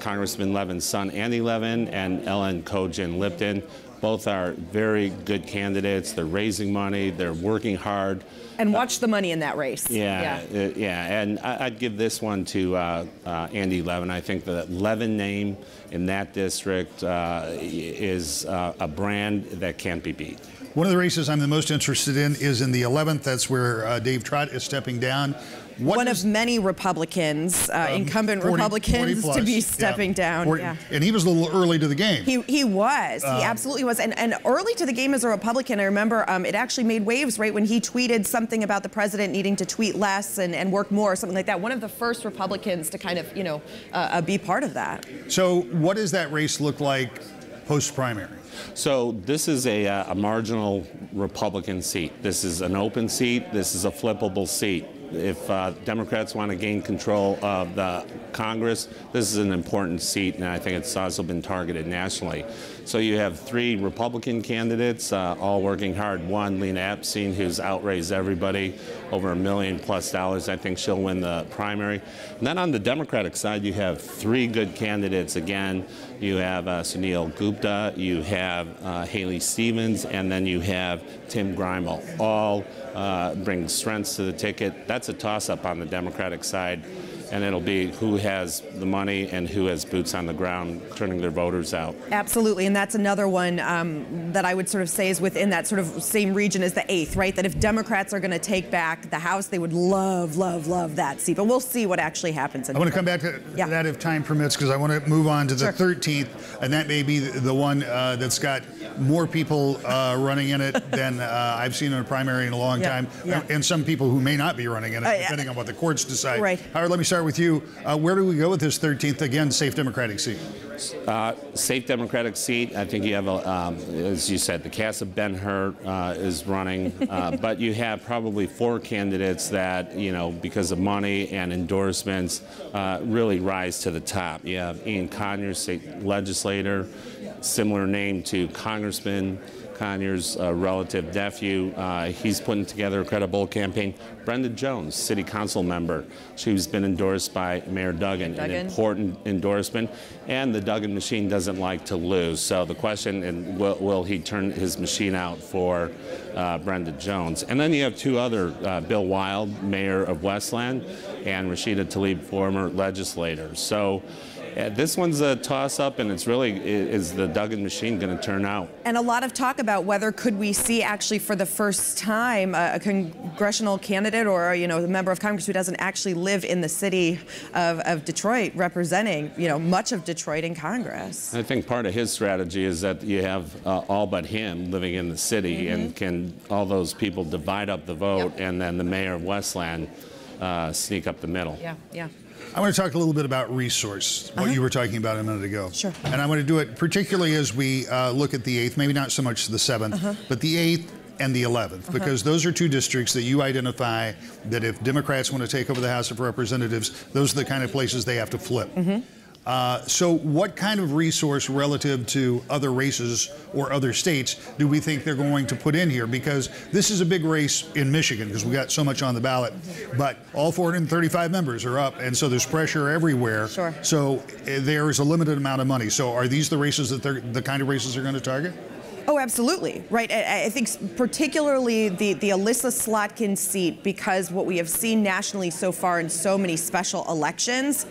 Congressman Levin's son, Andy Levin, and Ellen Kojin Lipton. Both are very good candidates. They're raising money. They're working hard. And watch the money in that race. Yeah. And I'd give this one to Andy Levin. I think the Levin name in that district is a brand that can't be beat. One of the races I'm the most interested in is in the 11th. That's where Dave Trott is stepping down. One of many Republicans, incumbent 40 Republicans, plus, to be stepping down. And he was a little early to the game. He was. He absolutely was. And early to the game as a Republican, I remember it actually made waves, right, when he tweeted something about the president needing to tweet less and work more, or something like that. One of the first Republicans to kind of, be part of that. So what does that race look like post-primary? So this is a marginal Republican seat. This is an open seat. This is a flippable seat. If Democrats want to gain control of the Congress, this is an important seat, and I think it's also been targeted nationally. So you have three Republican candidates all working hard. One, Lena Epstein, who's outraised everybody, over $1 million+ I think she'll win the primary. And then on the Democratic side, you have three good candidates again. You have Sunil Gupta, you have Haley Stevens, and then you have Tim Grimel. All bring strengths to the ticket. That's a toss-up on the Democratic side, and it'll be who has the money and who has boots on the ground turning their voters out. Absolutely, and that's another one that I would sort of say is within that sort of same region as the 8th, right? That if Democrats are going to take back the House, they would love, love, love that seat. But we'll see what actually happens. I want to come back to that if time permits, because I want to move on to the 13th, and that may be the one that's got more people running in it than I've seen in a primary in a long time, and some people who may not be running in it, depending on what the courts decide. Right. Howard, let me start with you. Where do we go with this 13th, again, safe Democratic seat? Safe Democratic seat. I think you have, as you said, the cast of Ben-Hur is running, but you have probably 4 candidates that, because of money and endorsements, really rise to the top. You have Ian Conyers, state legislator, similar name to Congressman Conyers' relative nephew. He's putting together a credible campaign. Brenda Jones, city council member. She's been endorsed by Mayor Duggan, an important endorsement. And the Duggan machine doesn't like to lose. So the question is, will he turn his machine out for Brenda Jones? And then you have 2 other, Bill Wild, mayor of Westland, and Rashida Tlaib, former legislator. So this one's a toss-up, and it's really, is the Duggan machine going to turn out? And a lot of talk about whether could we see actually for the first time a congressional candidate or a member of Congress who doesn't actually live in the city of Detroit representing much of Detroit in Congress. I think part of his strategy is that you have all but him living in the city, and can all those people divide up the vote, and then the mayor of Westland sneak up the middle. Yeah. I want to talk a little bit about resource, what you were talking about a minute ago. Sure. And I want to do it particularly as we look at the 8th, maybe not so much the 7th, but the 8th and the 11th, because those are 2 districts that you identify that if Democrats want to take over the House of Representatives, those are the kind of places they have to flip. So what kind of resource relative to other races or other states do we think they're going to put in here? Because this is a big race in Michigan because we got so much on the ballot, but all 435 members are up, and so there's pressure everywhere. Sure. So there is a limited amount of money. So are these the races that they're the kind of races they're going to target? Oh, absolutely. Right. I think particularly the Alyssa Slotkin seat, because what we have seen nationally so far in so many special elections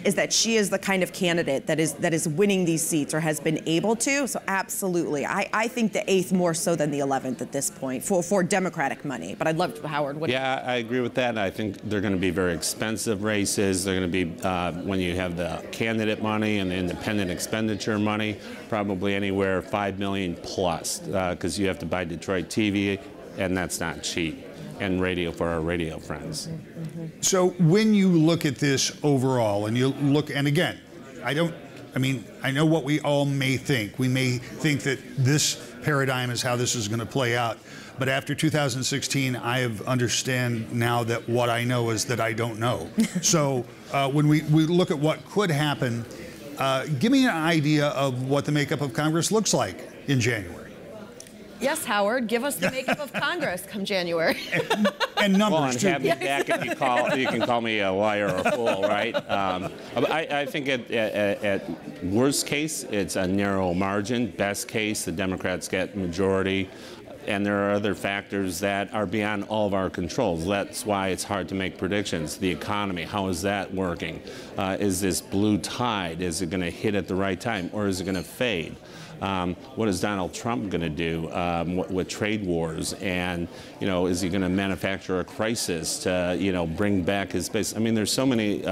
is that she is the kind of candidate that is winning these seats or has been able to. So absolutely. I think the 8th more so than the 11th at this point for Democratic money. But I'd love to, Howard. I agree with that. I think they're going to be very expensive races. They're going to be, when you have the candidate money and the independent expenditure money, probably anywhere $5 million plus, because you have to buy Detroit TV, and that's not cheap. And radio for our radio friends. So when you look at this overall, and you look, and again, I know what we all may think. We may think that this paradigm is how this is going to play out. But after 2016, I have understand now that what I know is that I don't know. So when we look at what could happen, Give me an idea of what the makeup of Congress looks like in January. Yes, Howard, give us the makeup of Congress come January. And numbers, well, and too. have me back if you can call me a liar or a fool, right? I think at worst case, it's a narrow margin. Best case, the Democrats get majority. And there are other factors that are beyond all of our controls. That's why it's hard to make predictions. The economy, how is that working? Is this blue tide? Is it going to hit at the right time, or is it going to fade? What is Donald Trump going to do with trade wars? And, you know, is he going to manufacture a crisis to, you know, bring back his base? I mean, there's so many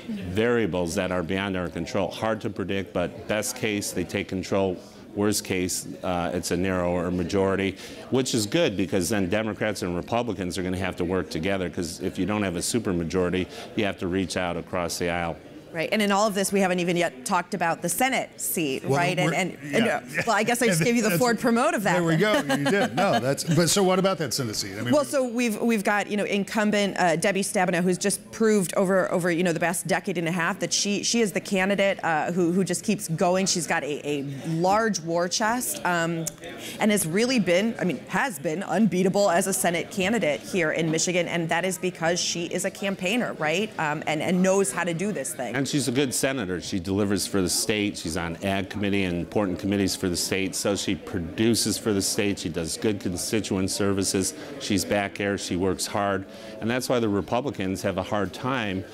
variables that are beyond our control. Hard to predict, but best case, they take control. Worst case, it's a narrower majority, which is good because then Democrats and Republicans are going to have to work together, because if you don't have a supermajority, you have to reach out across the aisle. Right, and in all of this, we haven't even yet talked about the Senate seat, Well, right? yeah. Well, I guess I just gave you the Ford promote of that. There we go. You did. No, but so what about that Senate seat? I mean, well, so we've got, you know, incumbent Debbie Stabenow, who's just proved over you know, the past decade and a half that she is the candidate who just keeps going. She's got a large war chest and has really been, has been unbeatable as a Senate candidate here in Michigan, and that is because she is a campaigner, right? And knows how to do this thing. And she's a good senator. She delivers for the state. She's on ag committee and important committees for the state. So she produces for the state. She does good constituent services. She's back there. She works hard. And that's why the Republicans have a hard time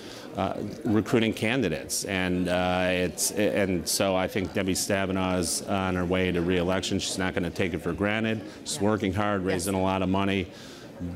recruiting candidates. And so I think Debbie Stabenow is on her way to re-election. She's not going to take it for granted. She's working hard, raising a lot of money.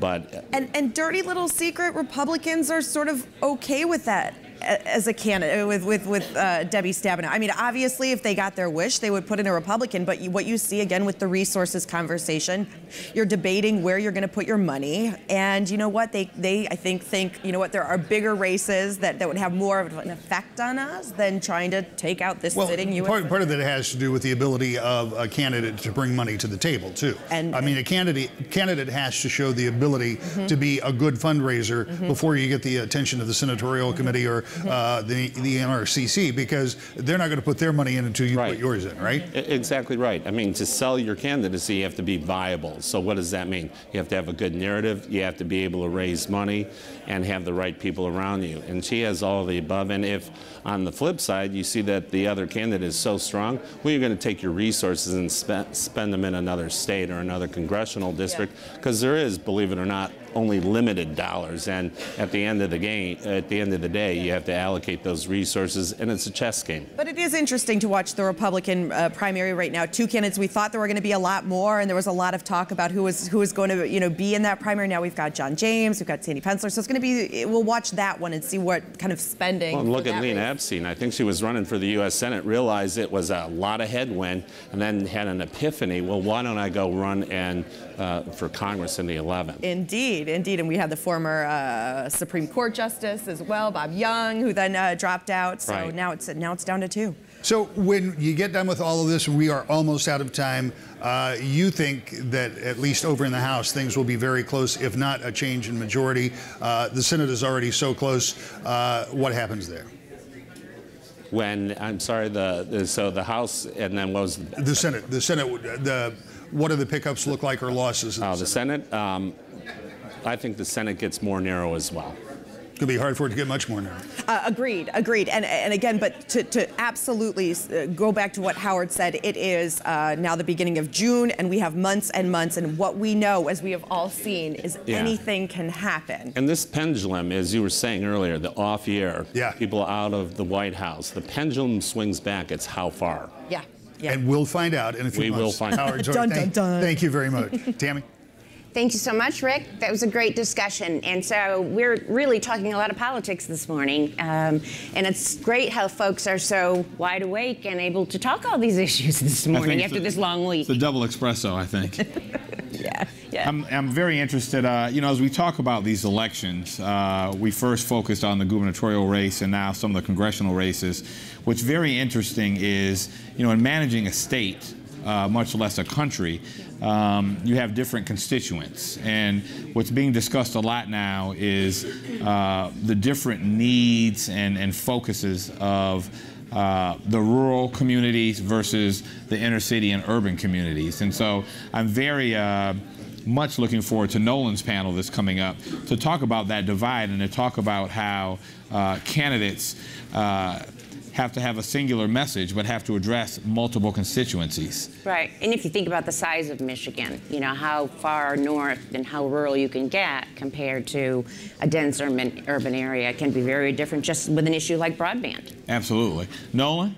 But and dirty little secret, Republicans are sort of okay with that as a candidate with Debbie Stabenow. I mean, obviously, if they got their wish, they would put in a Republican. But what you see again with the resources conversation, you're debating where you're going to put your money. And you know what? They I think you know what? There are bigger races that would have more of an effect on us than trying to take out this sitting U.S. Part of that has to do with the ability of a candidate to bring money to the table too. And I mean, a candidate has to show the ability to be a good fundraiser before you get the attention of the Senatorial Committee or the NRCC, because they're not going to put their money in until you put yours in, right? Exactly right. I mean, to sell your candidacy, you have to be viable. So what does that mean? You have to have a good narrative. You have to be able to raise money and have the right people around you. And she has all of the above. And if on the flip side, you see that the other candidate is so strong, well, you're going to take your resources and spend them in another state or another congressional district, because there is, believe it or not, only limited dollars, and at the end of the day, you have to allocate those resources, and it's a chess game. But it is interesting to watch the Republican primary right now. Two candidates. We thought there were going to be a lot more, and there was a lot of talk about who was going to be in that primary. Now we've got John James, we've got Sandy Pensler, so it's going to be. We'll watch that one and see what kind of spending. Well, look at Lena Epstein. I think she was running for the U.S. Senate, realized it was a lot of headwind, and then had an epiphany. Well, why don't I go run for Congress in the 11th? Indeed, and we had the former Supreme Court Justice as well, Bob Young, who then dropped out. So now it's down to 2. So when you get done with all of this, we are almost out of time. You think that at least over in the House, things will be very close, if not a change in majority. The Senate is already so close. What happens there? When, I'm sorry, so the House, and then what was the Senate? What do the pickups look like, or losses? The Senate? I think the Senate gets more narrow as well. It's going to be hard for it to get much more narrow. Agreed. And again, but to absolutely go back to what Howard said, it is now the beginning of June, and we have months and months, and what we know, as we have all seen, is anything can happen. And this pendulum, as you were saying earlier, the off year, people out of the White House, the pendulum swings back. It's how far? Yeah. And we'll find out in a few months. We will find out. Howard, thank you very much. Tammy? Thank you so much, Rick. That was a great discussion. And so we're really talking a lot of politics this morning. And it's great how folks are so wide awake and able to talk all these issues this morning after this long week. It's a double espresso, I think. Yeah. I'm very interested, as we talk about these elections, we first focused on the gubernatorial race and now some of the congressional races. What's very interesting is, in managing a state, much less a country, you have different constituents. And what's being discussed a lot now is the different needs and focuses of the rural communities versus the inner city and urban communities. And so I'm very much looking forward to Nowling's panel that's coming up to talk about that divide and to talk about how candidates have to have a singular message but have to address multiple constituencies. Right, and if you think about the size of Michigan, you know, how far north and how rural you can get compared to a dense urban area can be very different just with an issue like broadband. Absolutely. Nowling,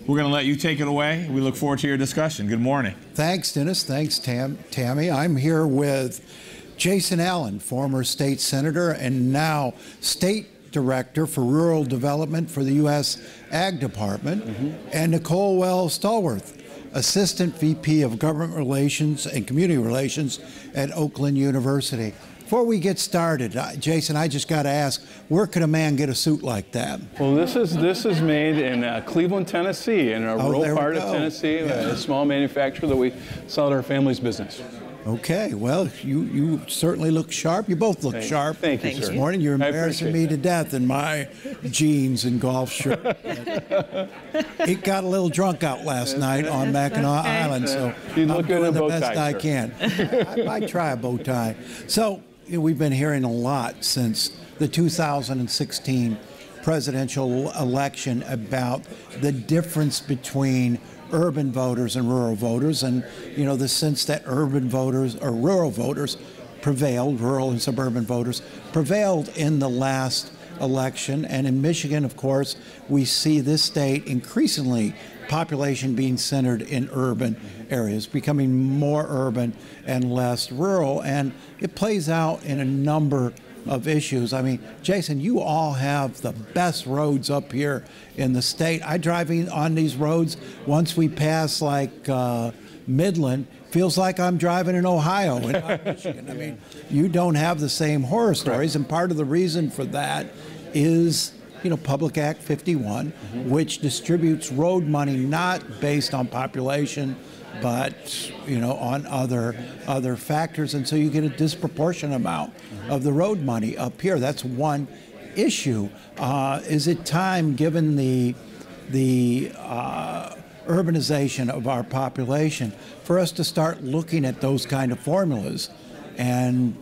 we're going to let you take it away. We look forward to your discussion. Good morning. Thanks, Dennis. Thanks, Tammy. I'm here with Jason Allen, former state senator and now state director for rural development for the U.S. Ag Department, and Nicole Wells-Stallworth, assistant VP of government relations and community relations at Oakland University. Before we get started, Jason, I just got to ask, where could a man get a suit like that? Well, this is made in Cleveland, Tennessee, in a rural part of Tennessee, a small manufacturer that we sell at our family's business. Okay, well, you certainly look sharp. You both look sharp. Thank you, this sir. morning. You're embarrassing me to death in my jeans and golf shirt. It got a little drunk out last night on Mackinac Island, so I'm doing the best I can. I might try a bow tie. So we've been hearing a lot since the 2016 presidential election about the difference between urban voters and rural voters, and the sense that urban voters or rural voters prevailed, rural and suburban voters prevailed in the last election. And in Michigan, of course, we see this state increasingly population being centered in urban areas, becoming more urban and less rural, and it plays out in a number of issues. I mean, Jason, you all have the best roads up here in the state. I drive on these roads. Once we pass like Midland, feels like I'm driving in Ohio and not Michigan. I mean, you don't have the same horror stories, and part of the reason for that is Public Act 51, which distributes road money not based on population, but on other factors, and so you get a disproportionate amount of the road money up here. That's one issue. Is it time, given the urbanization of our population, for us to start looking at those kind of formulas and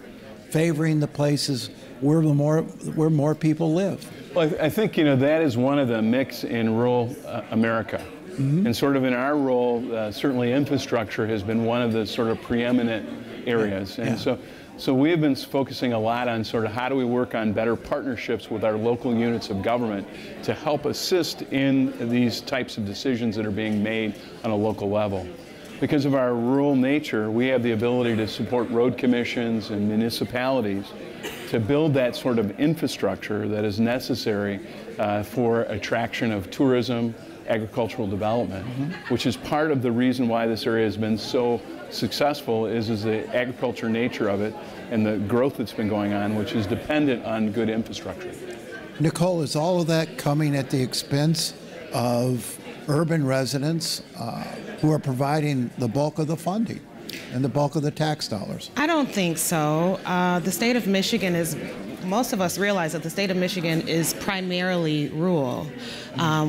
favoring the places where more people live? Well, I think that is one of the mix in rural America. And sort of in our role, certainly infrastructure has been one of the sort of preeminent areas. And so we have been focusing a lot on sort of how do we work on better partnerships with our local units of government to help assist in these types of decisions that are being made on a local level. Because of our rural nature, we have the ability to support road commissions and municipalities to build that sort of infrastructure that is necessary for attraction of tourism, agricultural development, which is part of the reason why this area has been so successful is the agriculture nature of it and the growth that's been going on, which is dependent on good infrastructure. Nicole, is all of that coming at the expense of urban residents who are providing the bulk of the funding and the bulk of the tax dollars? I don't think so. The state of Michigan is, most of us realize that the state of Michigan is primarily rural.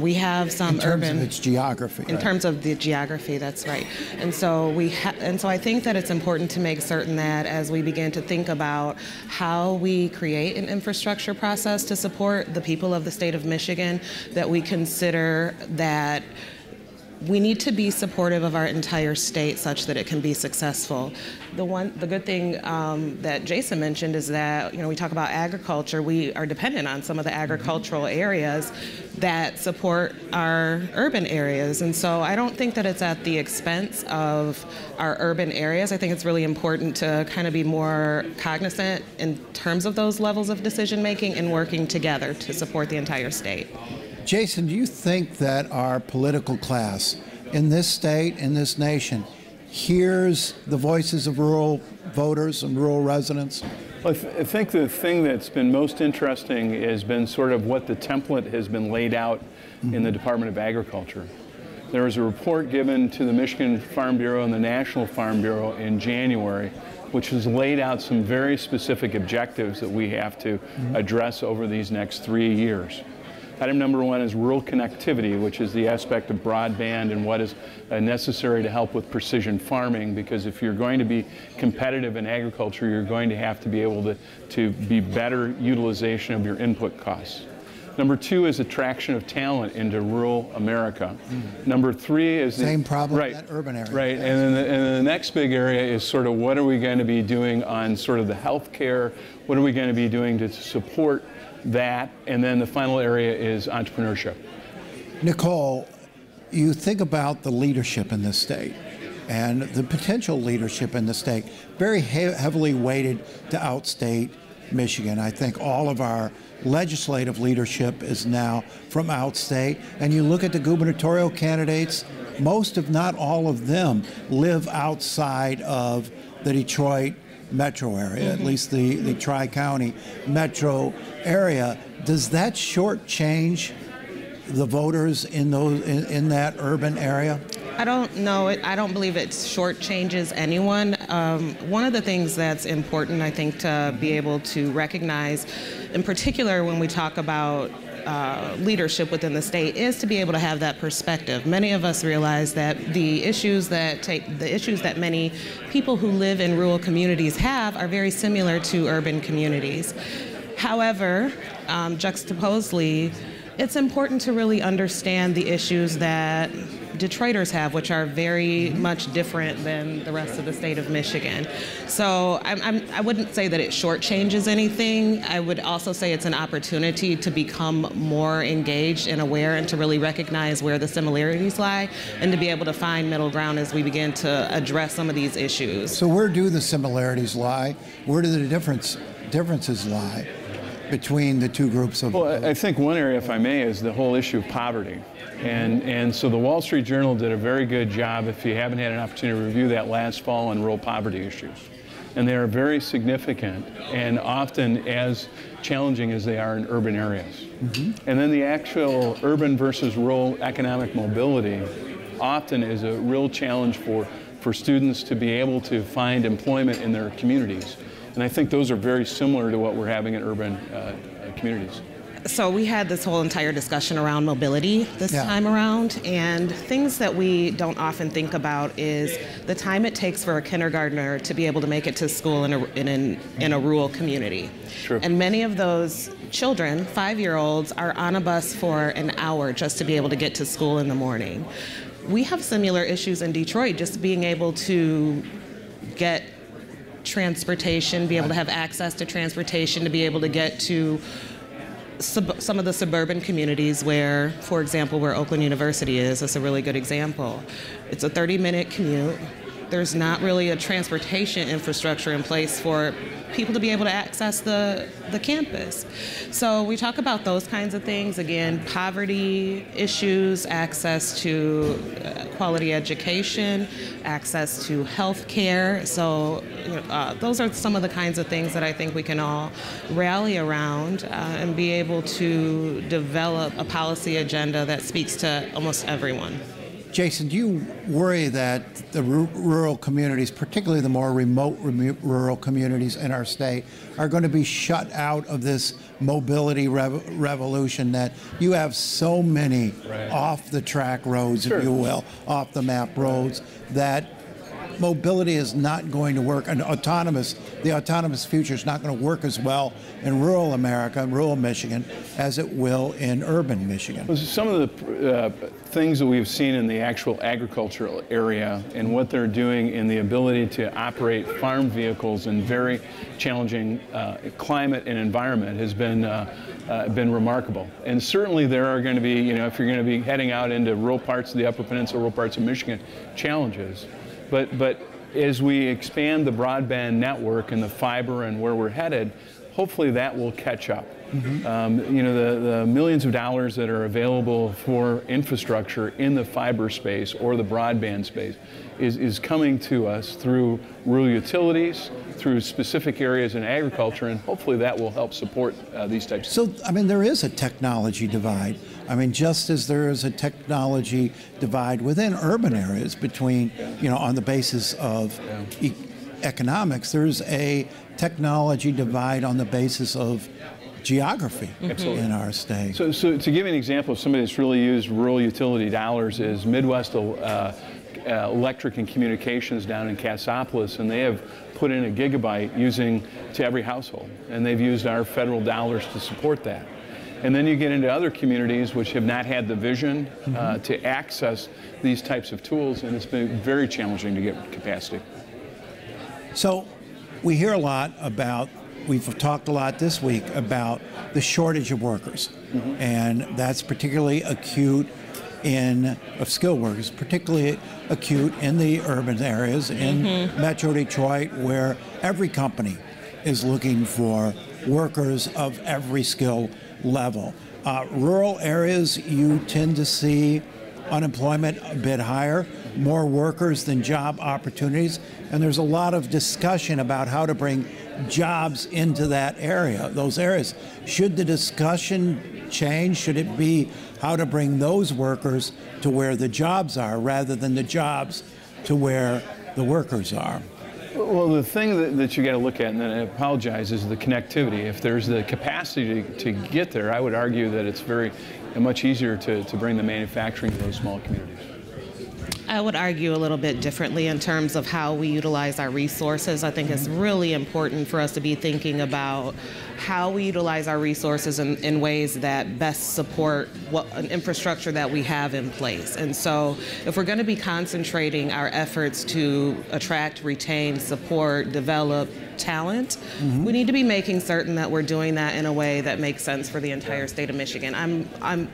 We have some urban. In terms of its geography. In terms of the geography, that's right. And so I think that it's important to make certain that as we begin to think about how we create an infrastructure process to support the people of the state of Michigan, that we consider that we need to be supportive of our entire state such that it can be successful. The good thing that Jason mentioned is that we talk about agriculture. We are dependent on some of the agricultural areas that support our urban areas, and so I don't think that it's at the expense of our urban areas. I think it's really important to kind of be more cognizant in terms of those levels of decision making and working together to support the entire state. Jason, do you think that our political class in this state, in this nation, hears the voices of rural voters and rural residents? Well, I think the thing that's been most interesting has been sort of what the template has been laid out in the Department of Agriculture. There was a report given to the Michigan Farm Bureau and the National Farm Bureau in January, which has laid out some very specific objectives that we have to address over these next 3 years. Item number 1 is rural connectivity, which is the aspect of broadband and what is necessary to help with precision farming, because if you're going to be competitive in agriculture, you're going to have to be able to be better utilization of your input costs. Number 2 is attraction of talent into rural America. Number 3 is same problem in that urban area. Right, and then the next big area is sort of what are we going to be doing on sort of the health care, what are we going to be doing to support that, and then the final area is entrepreneurship. Nicole, you think about the leadership in this state and the potential leadership in the state, very heavily weighted to outstate Michigan. I think all of our legislative leadership is now from outstate, and you look at the gubernatorial candidates, most if not all of them live outside of the Detroit metro area, at least the Tri-County metro area. Does that shortchange the voters in that urban area? I don't know. I don't believe it shortchanges anyone. One of the things that's important, I think, to be able to recognize, in particular when we talk about leadership within the state, is to be able to have that perspective. Many of us realize that the issues that many people who live in rural communities have are very similar to urban communities. However, juxtaposedly, it's important to really understand the issues that Detroiters have, which are very much different than the rest of the state of Michigan. So I wouldn't say that it shortchanges anything. I would also say it's an opportunity to become more engaged and aware and to really recognize where the similarities lie and to be able to find middle ground as we begin to address some of these issues. So where do the similarities lie? Where do the differences lie between the two groups of? Well, I think one area, if I may, is the whole issue of poverty. And so the Wall Street Journal did a very good job, if you haven't had an opportunity to review that last fall, on rural poverty issues. And they are very significant and often as challenging as they are in urban areas. And then the actual urban versus rural economic mobility often is a real challenge for students to be able to find employment in their communities. And I think those are very similar to what we're having in urban communities. So we had this whole entire discussion around mobility this time around, and things that we don't often think about is the time it takes for a kindergartner to be able to make it to school in a rural community. Sure. And many of those children, 5-year-olds, are on a bus for an hour just to be able to get to school in the morning. We have similar issues in Detroit, just being able to get transportation, be able to have access to transportation, to be able to get to some of the suburban communities where, for example, where Oakland University is. That's a really good example. It's a 30-minute commute. There's not really a transportation infrastructure in place for people to be able to access the campus. So we talk about those kinds of things. Again, poverty issues, access to quality education, access to health care. So those are some of the kinds of things that I think we can all rally around and be able to develop a policy agenda that speaks to almost everyone. Jason, do you worry that the rural communities, particularly the more remote rural communities in our state, are going to be shut out of this mobility revolution, that you have so many off-the-track roads, if you will, off-the-map roads, that mobility is not going to work, and the autonomous future is not going to work as well in rural America, rural Michigan, as it will in urban Michigan? Well, some of the things that we've seen in the actual agricultural area and what they're doing in the ability to operate farm vehicles in very challenging climate and environment has been remarkable. And certainly there are going to be, if you're going to be heading out into rural parts of the Upper Peninsula, rural parts of Michigan, challenges. But as we expand the broadband network and the fiber and where we're headed, hopefully that will catch up. The millions of dollars that are available for infrastructure in the fiber space or the broadband space is coming to us through rural utilities, through specific areas in agriculture, and hopefully that will help support these types. So, there is a technology divide. Just as there is a technology divide within urban areas between, on the basis of economics, there's a technology divide on the basis of geography in our state. So to give you an example of somebody that's really used rural utility dollars is Midwest Electric and Communications down in Cassopolis, and they have put in a gigabyte to every household, and they've used our federal dollars to support that. And then you get into other communities which have not had the vision to access these types of tools, and it's been very challenging to get capacity. So we hear a lot about, we've talked a lot this week about the shortage of workers, and that's particularly acute of skilled workers, particularly acute in the urban areas, in Metro Detroit, where every company is looking for workers of every skill level. Rural areas, you tend to see unemployment a bit higher, more workers than job opportunities, and there's a lot of discussion about how to bring jobs into that area, those areas. Should the discussion change? Should it be how to bring those workers to where the jobs are rather than the jobs to where the workers are? Well, the thing that you got to look at, and then I apologize, is the connectivity. If there's the capacity to get there, I would argue that it's much easier to bring the manufacturing to those small communities. I would argue a little bit differently in terms of how we utilize our resources. I think it's really important for us to be thinking about how we utilize our resources in ways that best support an infrastructure that we have in place. And so if we're going to be concentrating our efforts to attract, retain, support, develop talent, we need to be making certain that we're doing that in a way that makes sense for the entire state of Michigan.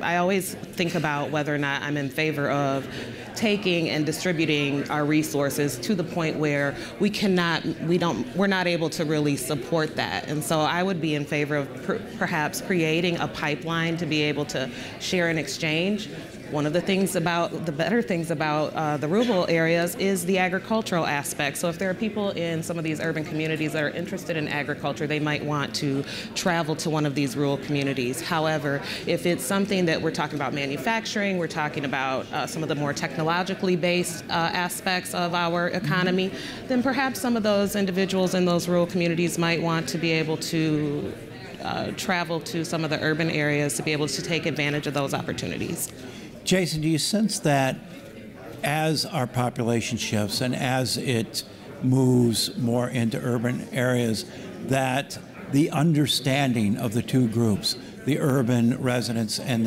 I always think about whether or not I'm in favor of taking and distributing our resources to the point where we're not able to really support that. And so I would be in favor of perhaps creating a pipeline to be able to share and exchange. One of the better things about the rural areas is the agricultural aspect. So if there are people in some of these urban communities that are interested in agriculture, they might want to travel to one of these rural communities. However, if it's something that we're talking about manufacturing, we're talking about some of the more technologically based aspects of our economy, then perhaps some of those individuals in those rural communities might want to be able to travel to some of the urban areas to be able to take advantage of those opportunities. Jason, do you sense that as our population shifts and as it moves more into urban areas, that the understanding of the two groups, the urban residents and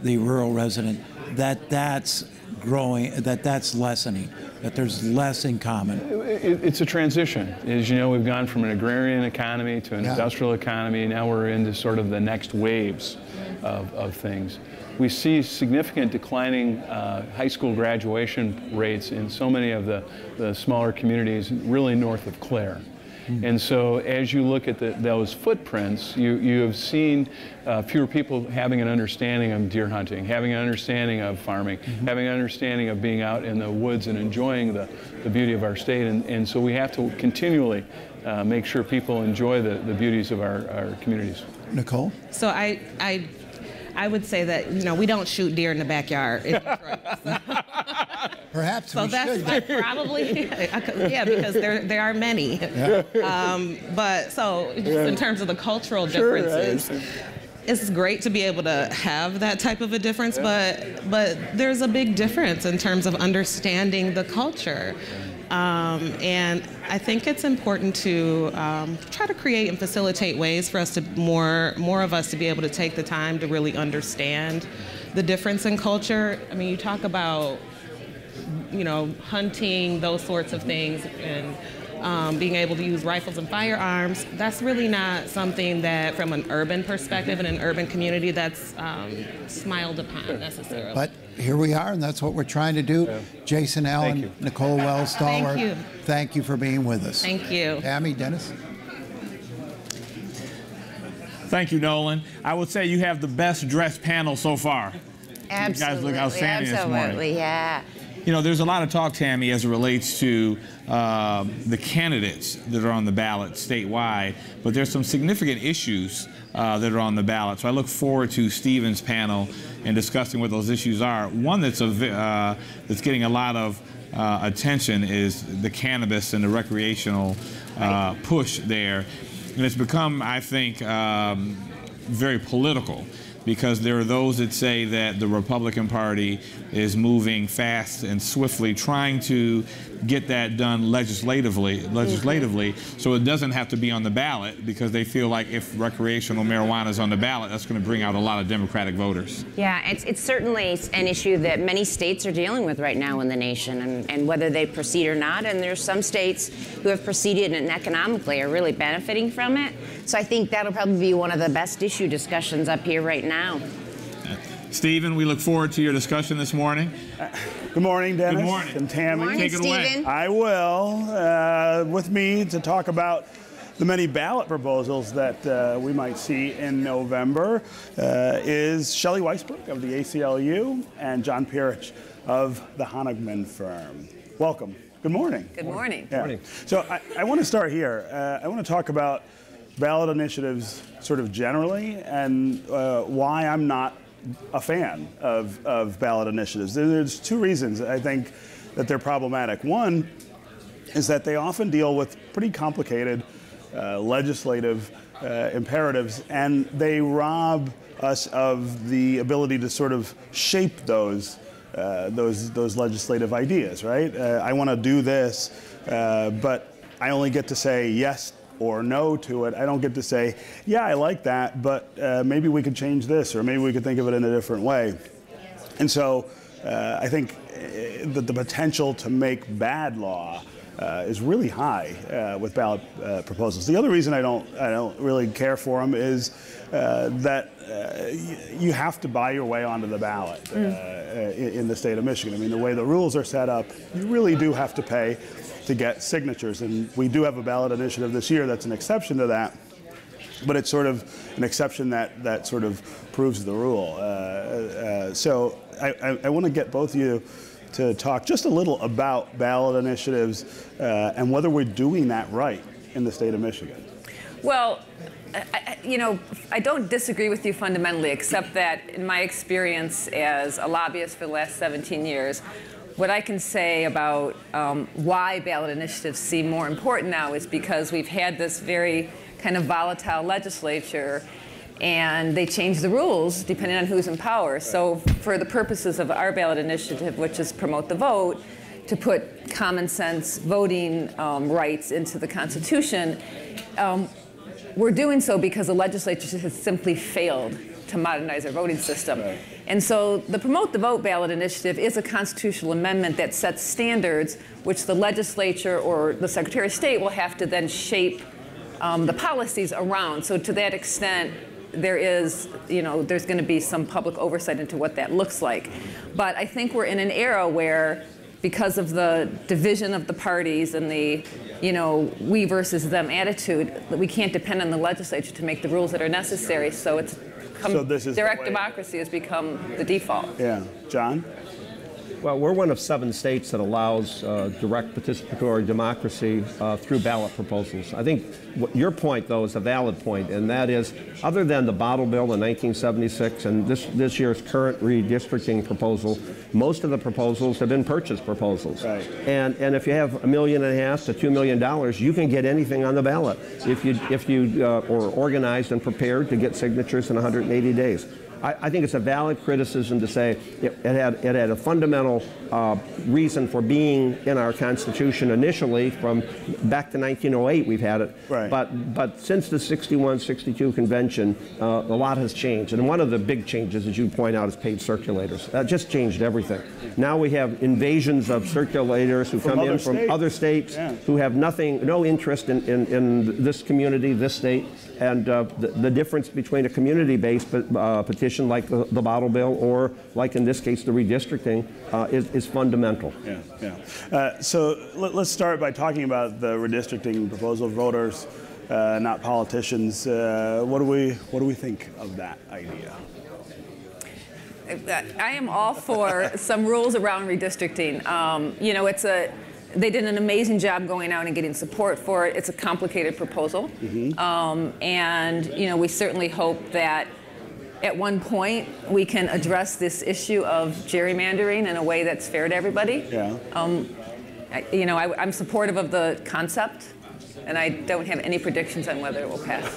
the rural resident, that's growing, that's lessening, that there's less in common? It's a transition. As you know, we've gone from an agrarian economy to an industrial economy. Now we're into sort of the next waves of things. We see significant declining high school graduation rates in so many of the smaller communities, really north of Clare. And so as you look at those footprints, you have seen fewer people having an understanding of deer hunting, having an understanding of farming, having an understanding of being out in the woods and enjoying the beauty of our state. And so we have to continually make sure people enjoy the beauties of our communities. Nicole? So I would say that, we don't shoot deer in the backyard in Detroit. Perhaps so we that's should. Probably, yeah, because there are many. Yeah. But so just in terms of the cultural differences, it's great to be able to have that type of a difference, but there's a big difference in terms of understanding the culture. And I think it's important to try to create and facilitate ways for us to more of us to be able to take the time to really understand the difference in culture. I mean, you talk about, hunting, those sorts of things, and being able to use rifles and firearms. That's really not something that, from an urban perspective, in an urban community, that's smiled upon necessarily. But here we are, and that's what we're trying to do. Yeah. Jason Allen, Nicole Wells-Stallworth, thank you for being with us. Thank you. Tammy, Dennis? Thank you, Nolan. I would say you have the best dressed panel so far. Absolutely. You guys look outstanding this morning. Absolutely, yeah. There's a lot of talk, Tammy, as it relates to the candidates that are on the ballot statewide, but there's some significant issues that are on the ballot. So I look forward to Stephen's panel and discussing what those issues are. One that's getting a lot of attention is the cannabis and the recreational push there. And it's become, I think, very political, because there are those that say that the Republican Party is moving fast and swiftly trying to get that done legislatively, so it doesn't have to be on the ballot, because they feel like if recreational marijuana is on the ballot, that's going to bring out a lot of Democratic voters. Yeah, it's certainly an issue that many states are dealing with right now in the nation, and whether they proceed or not. And there's some states who have proceeded and economically are really benefiting from it. So I think that'll probably be one of the best issue discussions up here right now. Stephen, we look forward to your discussion this morning. Good morning, Dennis. Good morning. And Tammy. Good morning, Take it away. Stephen. I will. With me to talk about the many ballot proposals that we might see in November is Shelley Weisberg of the ACLU and John Pirich of the Honigman firm. Welcome. Good morning. Good morning. Yeah. Good morning. So I want to start here. I want to talk about ballot initiatives sort of generally, and why I'm not a fan of ballot initiatives. There's two reasons I think that they're problematic. One is that they often deal with pretty complicated legislative imperatives, and they rob us of the ability to sort of shape those legislative ideas, right? I want to do this, but I only get to say yes or no to it. I don't get to say, yeah, I like that, but maybe we could change this, or maybe we could think of it in a different way. And so I think that the potential to make bad law is really high with ballot proposals. The other reason I don't really care for them is that you have to buy your way onto the ballot in the state of Michigan. I mean, the way the rules are set up, you really do have to pay to get signatures, and we do have a ballot initiative this year that's an exception to that, but it's sort of an exception that sort of proves the rule. So I want to get both of you to talk just a little about ballot initiatives and whether we're doing that right in the state of Michigan. Well, I don't disagree with you fundamentally, except that in my experience as a lobbyist for the last 17 years, what I can say about why ballot initiatives seem more important now is because we've had this very kind of volatile legislature, and they change the rules depending on who's in power. So for the purposes of our ballot initiative, which is promote the vote, to put common sense voting rights into the Constitution, we're doing so because the legislature has simply failed to modernize our voting system. Right. And so the Promote the Vote ballot initiative is a constitutional amendment that sets standards which the legislature or the Secretary of State will have to then shape the policies around. So to that extent, there is, there's going to be some public oversight into what that looks like. But I think we're in an era where, because of the division of the parties and the, we versus them attitude, that we can't depend on the legislature to make the rules that are necessary. So it's direct democracy has become the default. Yeah. John? Well, we're one of 7 states that allows direct participatory democracy through ballot proposals. I think your point, though, is a valid point, and that is, other than the bottle bill in 1976 and this year's current redistricting proposal, most of the proposals have been purchase proposals. Right. And if you have $1.5 million to $2 million, you can get anything on the ballot if you are organized and prepared to get signatures in 180 days. I think it's a valid criticism to say it had a fundamental reason for being in our Constitution initially. From back to 1908 we've had it. Right. But since the 61-62 convention, a lot has changed. And one of the big changes, as you point out, is paid circulators. That just changed everything. Now we have invasions of circulators who come in from other states who have no interest in this community, this state. And the difference between a community-based petition like the bottle bill or, like in this case, the redistricting is fundamental. Yeah. So let's start by talking about the redistricting proposal. Voters, not politicians. What do we think of that idea? I am all for some rules around redistricting. They did an amazing job going out and getting support for it. It's a complicated proposal. Mm-hmm. And we certainly hope that at one point we can address this issue of gerrymandering in a way that's fair to everybody. Yeah. I'm supportive of the concept. and I don't have any predictions on whether it will pass.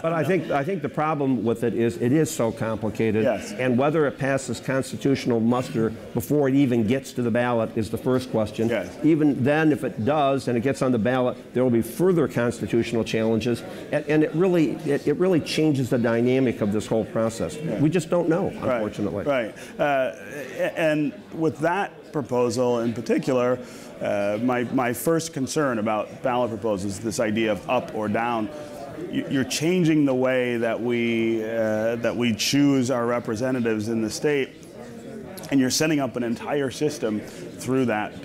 But I think the problem with it is so complicated, yes. And whether it passes constitutional muster before it even gets to the ballot is the first question. Yes. Even then, if it does and it gets on the ballot, there will be further constitutional challenges, and it really changes the dynamic of this whole process. Yeah. We just don't know, unfortunately. Right. And with that proposal in particular, my first concern about ballot proposals is this idea of up or down. You're changing the way that we choose our representatives in the state, and you're setting up an entire system through that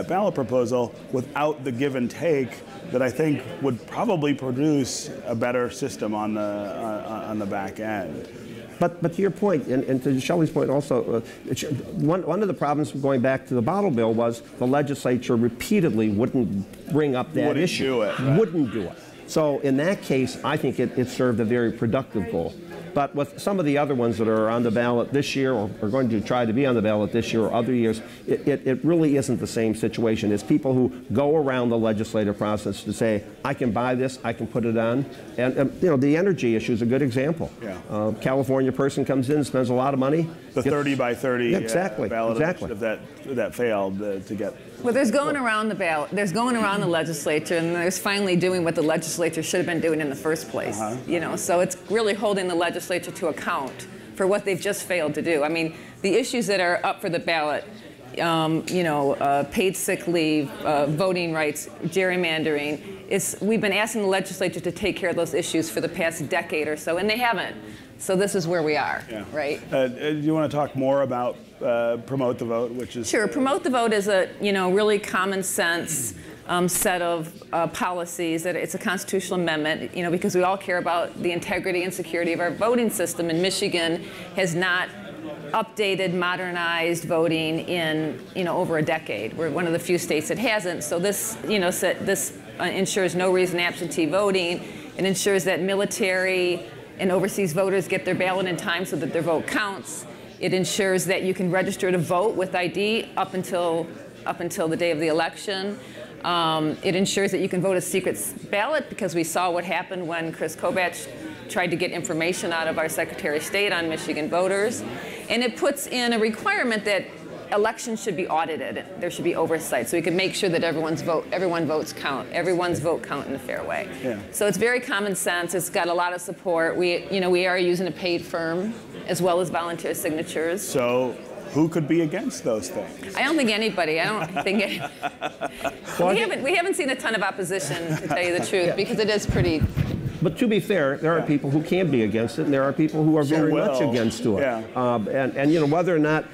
ballot proposal without the give and take that I think would probably produce a better system on the back end. But to your point, and to Shelley's point also, one of the problems going back to the bottle bill was the legislature repeatedly wouldn't bring up that issue. Wouldn't do it. So in that case, I think it served a very productive goal. But with some of the other ones that are on the ballot this year, or are going to try to be on the ballot this year or other years, it really isn't the same situation. It's people who go around the legislative process to say, I can buy this, I can put it on. And the energy issue is a good example. Yeah. California person comes in, spends a lot of money. The 30 by 30 ballot exactly. that failed to get. Well, there's going around the ballot, there's going around the legislature, and there's finally doing what the legislature should have been doing in the first place. So it's really holding the legislature to account for what they've just failed to do. I mean, the issues that are up for the ballot, paid sick leave, voting rights, gerrymandering, we've been asking the legislature to take care of those issues for the past decade or so, and they haven't. So this is where we are, right? Do you want to talk more about Promote the Vote, which is... Sure. Promote the Vote is a really common sense set of policies. That it's a constitutional amendment, because we all care about the integrity and security of our voting system. And Michigan has not updated, modernized voting in over a decade. We're one of the few states that hasn't. So this this ensures no reason absentee voting. It ensures that military and overseas voters get their ballot in time so that their vote counts. It ensures that you can register to vote with ID up until the day of the election. It ensures that you can vote a secret ballot, because we saw what happened when Chris Kobach tried to get information out of our Secretary of State on Michigan voters. And it puts in a requirement that elections should be audited. There should be oversight, so we can make sure that everyone's vote count in a fair way. Yeah. So it's very common sense. It's got a lot of support. We are using a paid firm as well as volunteer signatures. So who could be against those things? I don't think anybody. I don't think we haven't seen a ton of opposition, to tell you the truth, because it is pretty. But to be fair, there are people who can be against it, and there are people who are very much against it. Yeah. And whether or not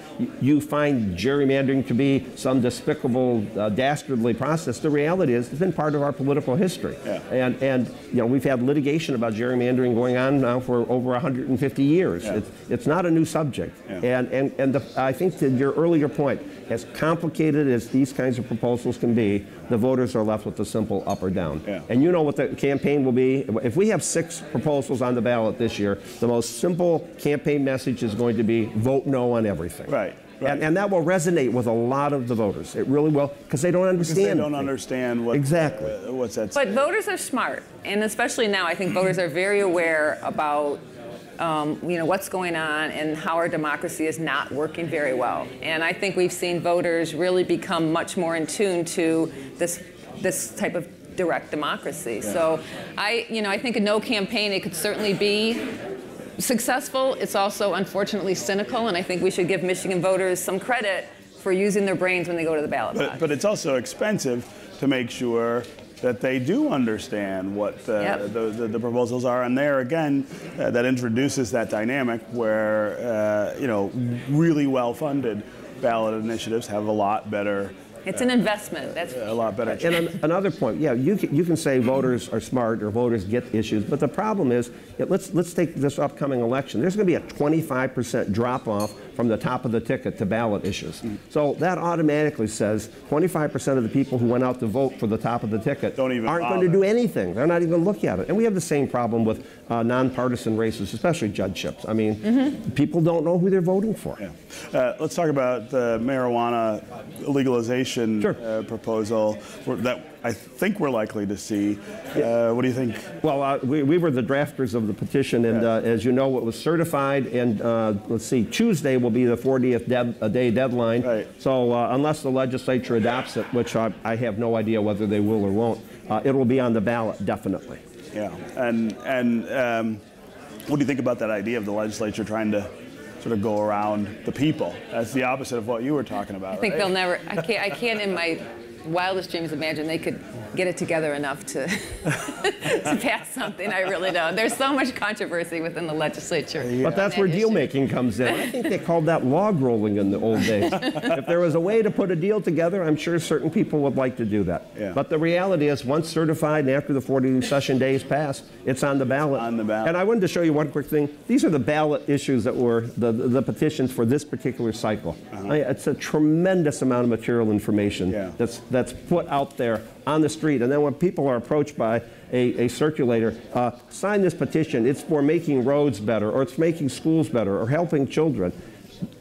you find gerrymandering to be some despicable, dastardly process, the reality is it's been part of our political history. Yeah. And we've had litigation about gerrymandering going on now for over 150 years. Yeah. It's not a new subject. Yeah. And I think to your earlier point, as complicated as these kinds of proposals can be, the voters are left with a simple up or down. Yeah. And you know what the campaign will be? If we have 6 proposals on the ballot this year, the most simple campaign message is going to be vote no on everything. Right. And that will resonate with a lot of the voters. It really will, because they don't understand. Because they don't understand what, exactly. What's at stake. But voters are smart, and especially now, I think voters are very aware about what's going on and how our democracy is not working very well. And I think we've seen voters really become much more in tune to this type of direct democracy. Yeah. So I think a no campaign, it could certainly be successful. It's also unfortunately cynical, and I think we should give Michigan voters some credit for using their brains when they go to the ballot box. But it's also expensive to make sure that they do understand what the proposals are, and there again, that introduces that dynamic where really well-funded ballot initiatives have a lot better. It's an investment. That's a lot better. And another point, you can say voters are smart or voters get issues, but the problem is, let's take this upcoming election. There's going to be a 25% drop-off from the top of the ticket to ballot issues. So that automatically says 25% of the people who went out to vote for the top of the ticket aren't going to do anything. They're not even looking at it. And we have the same problem with nonpartisan races, especially judgeships. I mean, people don't know who they're voting for. Yeah. Let's talk about the marijuana legalization proposal that I think we're likely to see. What do you think? Well, we were the drafters of the petition, and as you know, it was certified, and let's see, Tuesday will be the 40th day deadline. Right. So unless the legislature adopts it, which I have no idea whether they will or won't, it will be on the ballot, definitely. Yeah, and what do you think about that idea of the legislature trying to sort of go around the people? That's the opposite of what you were talking about. I think they'll never. I can't in my wildest dreams imagine they could get it together enough to to pass something. I really don't. There's so much controversy within the legislature. But that's where deal making comes in. I think they called that log rolling in the old days. If there was a way to put a deal together, I'm sure certain people would like to do that. Yeah. But the reality is, once certified and after the 40 session days pass, it's on the ballot. On the ballot. And I wanted to show you one quick thing. These are the ballot issues that were the petitions for this particular cycle. It's a tremendous amount of material information that's put out there on the street. And then when people are approached by a circulator, sign this petition. It's for making roads better, or it's making schools better, or helping children.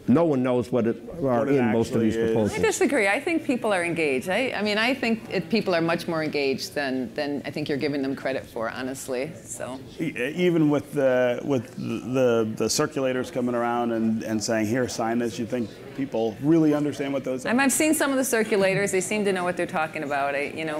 No one knows what are in most of these proposals. I disagree. I think people are engaged. I mean, I think people are much more engaged than I think you're giving them credit for, honestly. So even with the circulators coming around and saying, "Here, sign this," you think people really understand what those are? I've seen some of the circulators. They seem to know what they're talking about.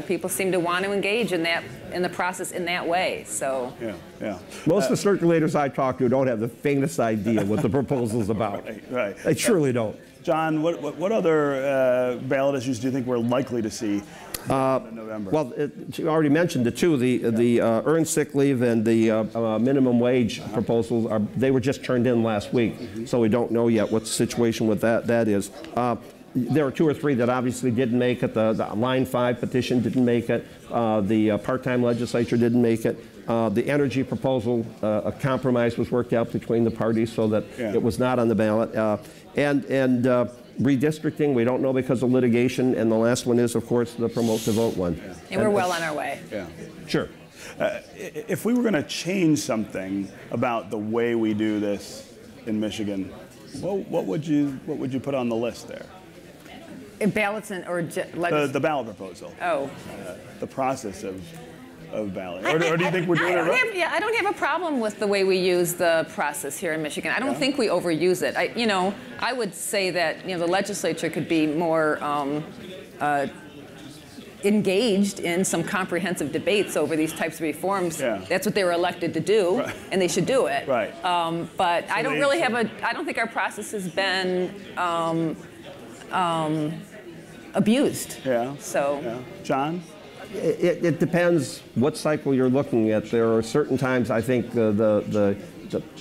People seem to want to engage in the process in that way. So yeah. Most of the circulators I talk to don't have the faintest idea what the proposal's about. Right. They truly don't. John, what other ballot issues do you think we're likely to see in November? Well, you already mentioned the two, the earned sick leave and the minimum wage proposals. They were just turned in last week, so we don't know yet what the situation with that is. There are two or three that obviously didn't make it. The Line 5 petition didn't make it. The part-time legislature didn't make it. The energy proposal, a compromise was worked out between the parties so that it was not on the ballot. And redistricting, we don't know because of litigation. And the last one is, of course, the promote to vote one. And we're well on our way. Yeah. Sure. If we were going to change something about the way we do this in Michigan, what would you put on the list there? Ballots or the ballot proposal. Oh. The process of ballot. Or do you think we're doing it right? I don't have a problem with the way we use the process here in Michigan. I don't think we overuse it. I would say that the legislature could be more engaged in some comprehensive debates over these types of reforms. That's what they were elected to do, and they should do it. Right. But I don't really I don't think our process has been abused. So. John? It depends what cycle you're looking at. There are certain times I think the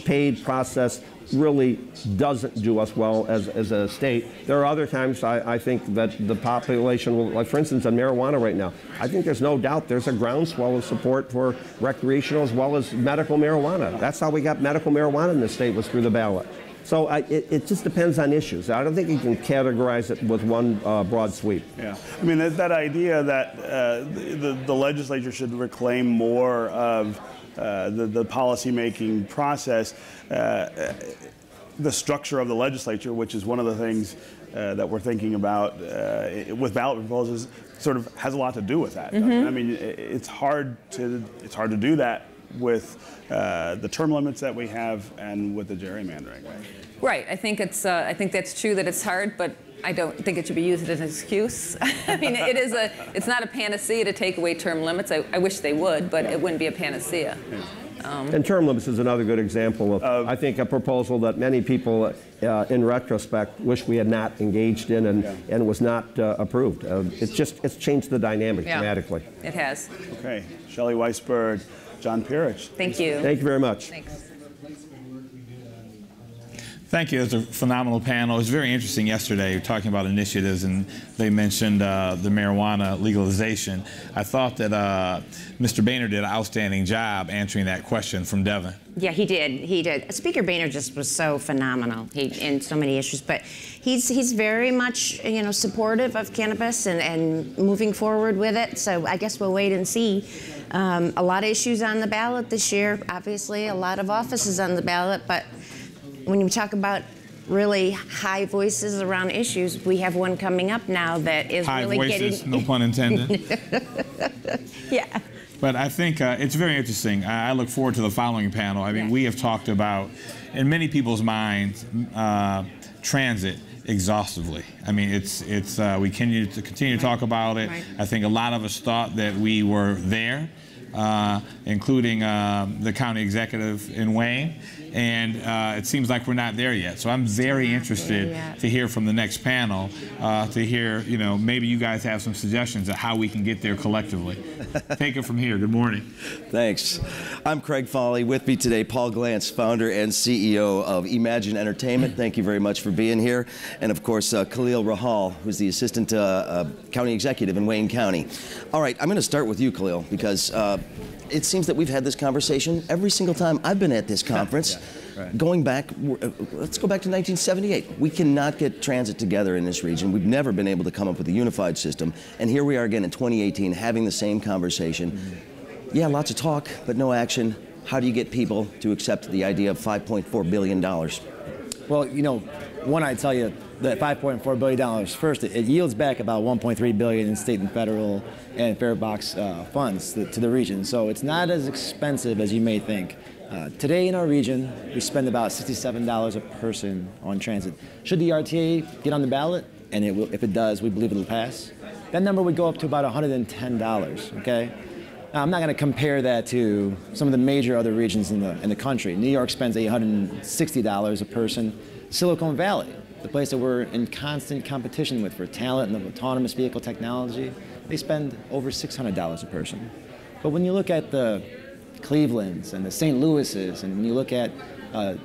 paid process really doesn't do us well as a state. There are other times I think that the population will, like for instance on marijuana right now, I think there's no doubt there's a groundswell of support for recreational as well as medical marijuana. That's how we got medical marijuana in this state, was through the ballot. So it just depends on issues. I don't think you can categorize it with one broad sweep. Yeah, I mean that idea that the legislature should reclaim more of the policy-making process, the structure of the legislature, which is one of the things that we're thinking about with ballot proposals, sort of has a lot to do with that. I mean, it's hard to do that with the term limits that we have and with the gerrymandering. Right. I think that's true that it's hard, but I don't think it should be used as an excuse. I mean, it's not a panacea to take away term limits. I wish they would, but it wouldn't be a panacea. And term limits is another good example of, I think, a proposal that many people, in retrospect, wish we had not engaged in and was not approved. It's changed the dynamic dramatically. It has. Okay. Shelley Weisberg, John Pirich. Thank you. Thank you very much. Thanks. Thank you. It was a phenomenal panel. It was very interesting yesterday talking about initiatives, and they mentioned the marijuana legalization. I thought that Mr. Boehner did an outstanding job answering that question from Devin. Yeah, he did. He did. Speaker Boehner just was so phenomenal in so many issues, but he's very much, you know, supportive of cannabis and moving forward with it. So I guess we'll wait and see. A lot of issues on the ballot this year. Obviously, a lot of offices on the ballot, but when you talk about really high voices around issues, we have one coming up now that is high really voices, getting... no pun intended. Yeah. But I think it's very interesting. I look forward to the following panel. I mean, we have talked about, in many people's minds, transit exhaustively. I mean, we continue to talk about it. Right. I think a lot of us thought that we were there, including the county executive in Wayne. And it seems like we're not there yet. So I'm very interested to hear from the next panel, to hear, you know, maybe you guys have some suggestions of how we can get there collectively. Take it from here. Good morning. Thanks. I'm Craig Foley. With me today, Paul Glantz, founder and CEO of Imagine Entertainment. Thank you very much for being here. And of course, Khalil Rahal, who's the assistant county executive in Wayne County. All right, I'm going to start with you, Khalil, because it seems that we've had this conversation every single time I've been at this conference. Right. Going back, let's go back to 1978. We cannot get transit together in this region. We've never been able to come up with a unified system. And here we are again in 2018 having the same conversation. Mm-hmm. Yeah, lots of talk, but no action. How do you get people to accept the idea of $5.4 billion? Well, you know, one, I tell you, that $5.4 billion, first, it yields back about $1.3 billion in state and federal and fare box funds to the region. So it's not as expensive as you may think. Today in our region, we spend about $67 a person on transit. Should the RTA get on the ballot, and it will, if it does, we believe it'll pass, that number would go up to about $110, okay? Now, I'm not going to compare that to some of the major other regions in the country. New York spends $160 a person. Silicon Valley, the place that we're in constant competition with for talent and autonomous vehicle technology, they spend over $600 a person. But when you look at the Clevelands and the St. Louis's, and when you look at,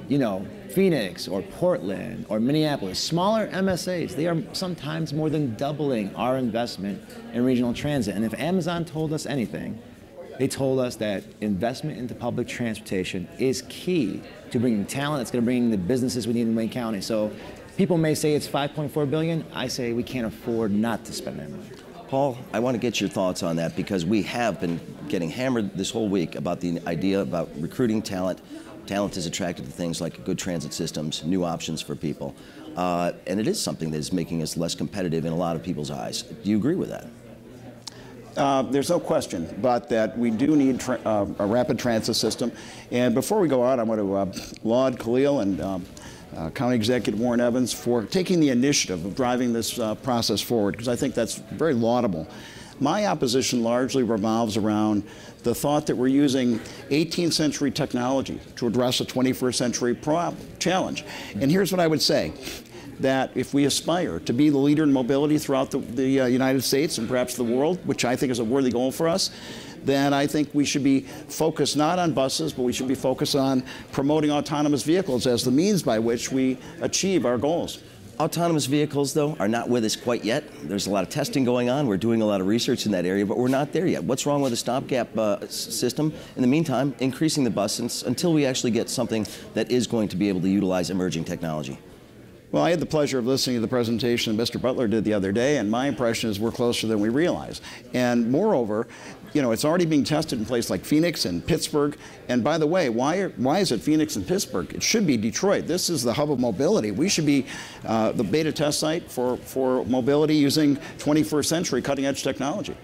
you know, Phoenix or Portland or Minneapolis, smaller MSAs, they are sometimes more than doubling our investment in regional transit. And if Amazon told us anything, they told us that investment into public transportation is key to bringing talent that's going to bring the businesses we need in Wayne County. So people may say it's $5.4 billion. I say we can't afford not to spend that money. Paul, I want to get your thoughts on that because we have been getting hammered this whole week about the idea about recruiting talent. Talent is attracted to things like good transit systems, new options for people. And it is something that is making us less competitive in a lot of people's eyes. Do you agree with that? There's no question but that we do need a rapid transit system. And before we go out, I want to laud Khalil and County Executive Warren Evans for taking the initiative of driving this process forward, because I think that's very laudable. My opposition largely revolves around the thought that we're using 18th century technology to address a 21st century challenge. And here's what I would say, that if we aspire to be the leader in mobility throughout the United States and perhaps the world, which I think is a worthy goal for us, then I think we should be focused not on buses, but we should be focused on promoting autonomous vehicles as the means by which we achieve our goals. Autonomous vehicles, though, are not with us quite yet. There's a lot of testing going on. We're doing a lot of research in that area, but we're not there yet. What's wrong with the stopgap system? In the meantime, increasing the buses until we actually get something that is going to be able to utilize emerging technology. Well, I had the pleasure of listening to the presentation that Mr. Butler did the other day, and my impression is we're closer than we realize. And moreover, you know, it's already being tested in places like Phoenix and Pittsburgh. And by the way, why is it Phoenix and Pittsburgh? It should be Detroit. This is the hub of mobility. We should be the beta test site for mobility using 21st century cutting-edge technology.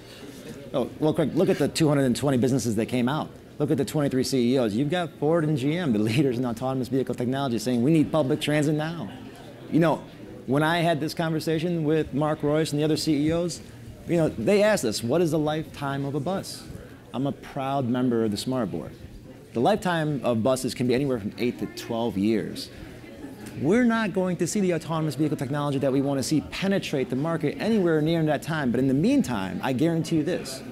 Oh, well, Craig, look at the 220 businesses that came out. Look at the 23 CEOs. You've got Ford and GM, the leaders in autonomous vehicle technology, saying we need public transit now. You know, when I had this conversation with Mark Royce and the other CEOs, you know, they asked us, what is the lifetime of a bus? I'm a proud member of the Smart Board. The lifetime of buses can be anywhere from 8 to 12 years. We're not going to see the autonomous vehicle technology that we want to see penetrate the market anywhere near that time. But in the meantime, I guarantee you this,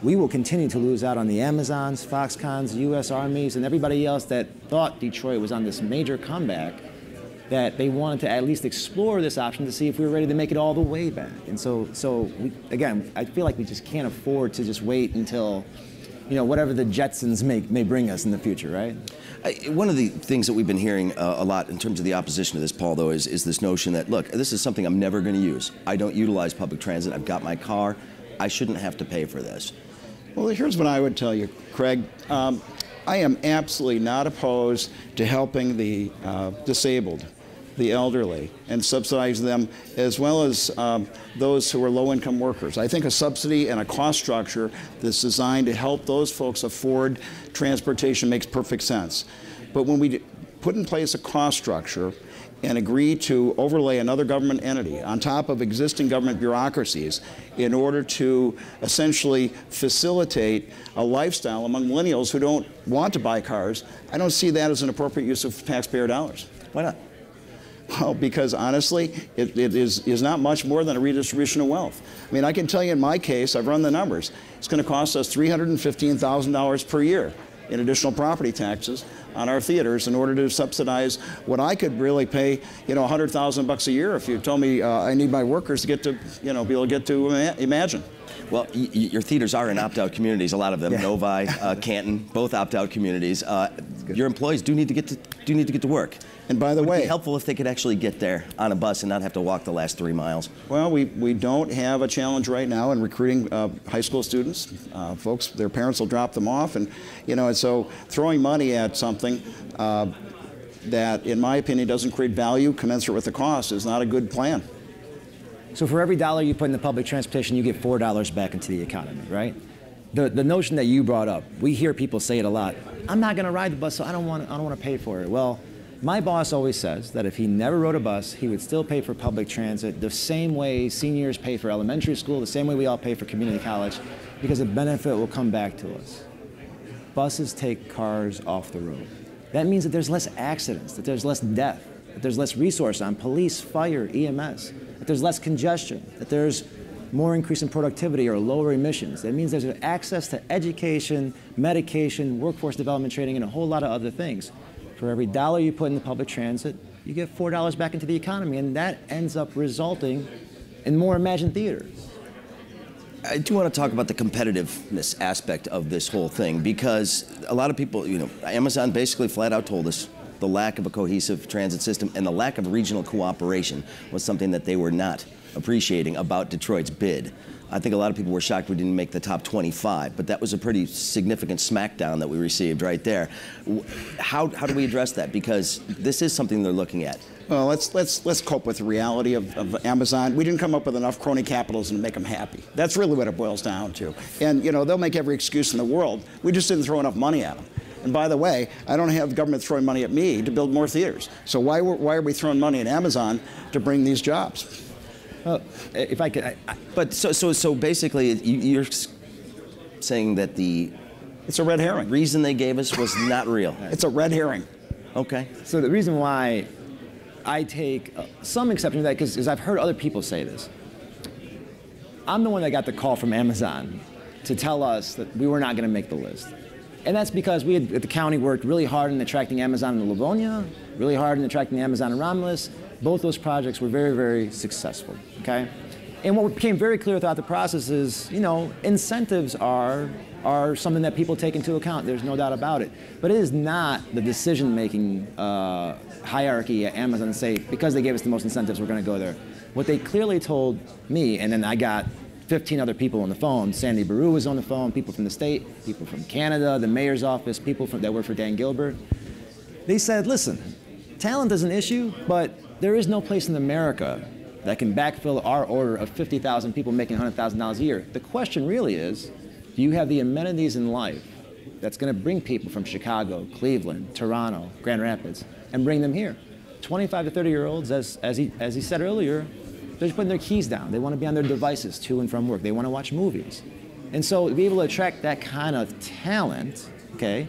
we will continue to lose out on the Amazons, Foxcons, U.S. Armies, and everybody else that thought Detroit was on this major comeback. that they wanted to at least explore this option to see if we were ready to make it all the way back. And again, I feel like we just can't afford to just wait until, whatever the Jetsons may bring us in the future, right? One of the things that we've been hearing a lot in terms of the opposition to this, Paul, though, is this notion that, look, this is something I'm never going to use. I don't utilize public transit. I've got my car. I shouldn't have to pay for this. Well, here's what I would tell you, Craig. I am absolutely not opposed to helping the disabled, the elderly, and subsidize them, as well as those who are low-income workers. I think a subsidy and a cost structure that's designed to help those folks afford transportation makes perfect sense. But when we put in place a cost structure and agree to overlay another government entity on top of existing government bureaucracies in order to essentially facilitate a lifestyle among millennials who don't want to buy cars, I don't see that as an appropriate use of taxpayer dollars. Why not? Well, because honestly, it is not much more than a redistribution of wealth. I mean, I can tell you in my case, I've run the numbers. It's going to cost us $315,000 per year in additional property taxes on our theaters in order to subsidize what I could really pay, $100,000 a year if you told me I need my workers to get to, be able to get to Imagine. Well, your theaters are in opt-out communities, a lot of them. Yeah. Novi, Canton, both opt-out communities. Your employees do need to get to work. And by the way, it would be helpful if they could actually get there on a bus and not have to walk the last 3 miles. Well, we don't have a challenge right now in recruiting high school students. Folks, their parents will drop them off, and and so throwing money at something that, in my opinion, doesn't create value commensurate with the cost is not a good plan. So for every dollar you put into public transportation, you get $4 back into the economy, right? The notion that you brought up, we hear people say it a lot. I'm not going to ride the bus, so I don't want to pay for it. Well, my boss always says that if he never rode a bus, he would still pay for public transit the same way seniors pay for elementary school, the same way we all pay for community college, because the benefit will come back to us. Buses take cars off the road. That means that there's less accidents, that there's less death, that there's less resource on police, fire, EMS, that there's less congestion, that there's more increase in productivity or lower emissions. That means there's access to education, medication, workforce development training, and a whole lot of other things. For every dollar you put into public transit, you get $4 back into the economy, and that ends up resulting in more Imagine theaters. I do want to talk about the competitiveness aspect of this whole thing, because a lot of people, Amazon basically flat out told us the lack of a cohesive transit system and the lack of regional cooperation was something that they were not appreciating about Detroit's bid. I think a lot of people were shocked we didn't make the top 25, but that was a pretty significant smackdown that we received right there. How do we address that? Because this is something they're looking at. Well, let's cope with the reality of Amazon. We didn't come up with enough crony capitalism to make them happy. That's really what it boils down to. And they'll make every excuse in the world. We just didn't throw enough money at them. And by the way, I don't have the government throwing money at me to build more theaters. So why are we throwing money at Amazon to bring these jobs? If I could, but so basically, you're saying that it's a red herring. Reason they gave us was not real. It's a red herring. Okay. So the reason why I take some exception to that, because I've heard other people say this. I'm the one that got the call from Amazon to tell us that we were not going to make the list. And that's because we had, at the county, worked really hard in attracting Amazon in Livonia, really hard in attracting Amazon in Romulus. Both those projects were very, very successful, okay? And what became very clear throughout the process is, incentives are something that people take into account. There's no doubt about it. But it is not the decision-making hierarchy at Amazon to say, because they gave us the most incentives, we're going to go there. What they clearly told me, and then I got 15 other people on the phone. Sandy Baru was on the phone, people from the state, people from Canada, the mayor's office, people that work for Dan Gilbert. They said, listen, talent is an issue, but there is no place in America that can backfill our order of 50,000 people making $100,000 a year. The question really is, do you have the amenities in life that's going to bring people from Chicago, Cleveland, Toronto, Grand Rapids, and bring them here? 25 to 30-year-olds, as he said earlier, they're just putting their keys down. They want to be on their devices to and from work. They want to watch movies. And so to be able to attract that kind of talent, okay,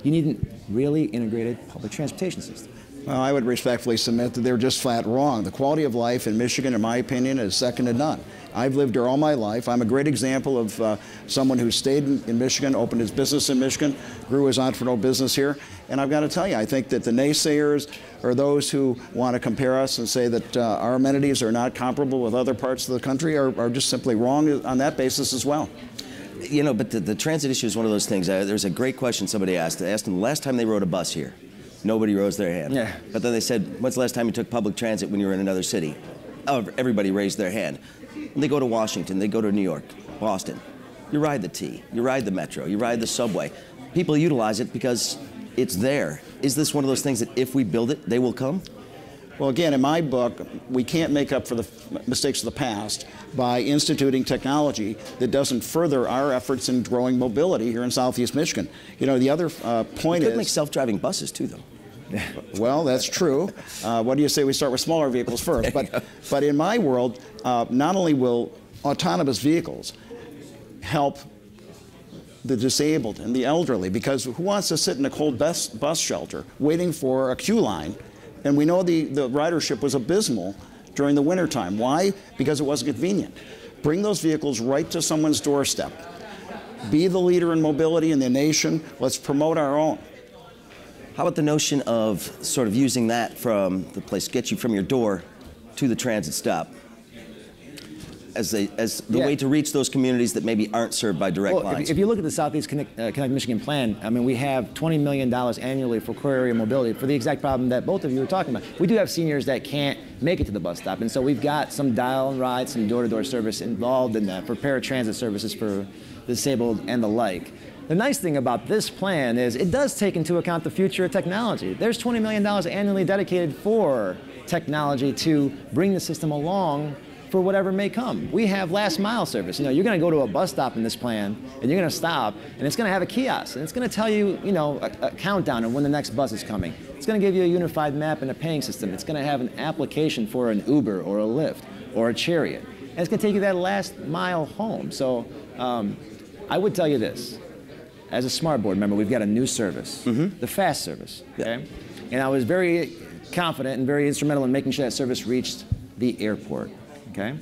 you need a really integrated public transportation system. Well, I would respectfully submit that they're just flat wrong. The quality of life in Michigan, in my opinion, is second to none. I've lived here all my life. I'm a great example of someone who stayed in Michigan, opened his business in Michigan, grew his entrepreneurial business here. And I've got to tell you, I think that the naysayers or those who want to compare us and say that our amenities are not comparable with other parts of the country are just simply wrong on that basis as well. You know, but the transit issue is one of those things. There's a great question somebody asked. They asked them the last time they rode a bus here. Nobody rose their hand. Yeah. But then they said, when's the last time you took public transit when you were in another city? Oh, everybody raised their hand. And they go to Washington, they go to New York, Boston. You ride the T, you ride the Metro, you ride the subway. People utilize it because it's there. Is this one of those things that if we build it, they will come? Well, again, in my book, we can't make up for the mistakes of the past by instituting technology that doesn't further our efforts in growing mobility here in Southeast Michigan. You know, the other point You is... could make self-driving buses too, though. Well, that's true. What do you say we start with smaller vehicles first? But in my world, not only will autonomous vehicles help the disabled and the elderly, because who wants to sit in a cold bus shelter waiting for a queue line? And we know the ridership was abysmal during the wintertime. Why? Because it wasn't convenient. Bring those vehicles right to someone's doorstep. Be the leader in mobility in the nation. Let's promote our own. How about the notion of sort of using that from the place, get you from your door to the transit stop as the way to reach those communities that maybe aren't served by direct lines? If you look at the Southeast Connect Michigan plan, I mean, we have $20 million annually for core area mobility for the exact problem that both of you were talking about. We do have seniors that can't make it to the bus stop, and so we've got some dial and ride, some door-to-door service involved in that for paratransit services for disabled and the like. The nice thing about this plan is it does take into account the future of technology. There's $20 million annually dedicated for technology to bring the system along for whatever may come. We have last mile service. You know, you're going to go to a bus stop in this plan, and you're going to stop, and it's going to have a kiosk, and it's going to tell you, you know, a countdown of when the next bus is coming. It's going to give you a unified map and a paying system. It's going to have an application for an Uber or a Lyft or a Chariot, and it's going to take you that last mile home. So I would tell you this. As a smart board member, we've got a new service, the fast service, okay? And I was very confident and very instrumental in making sure that service reached the airport, okay?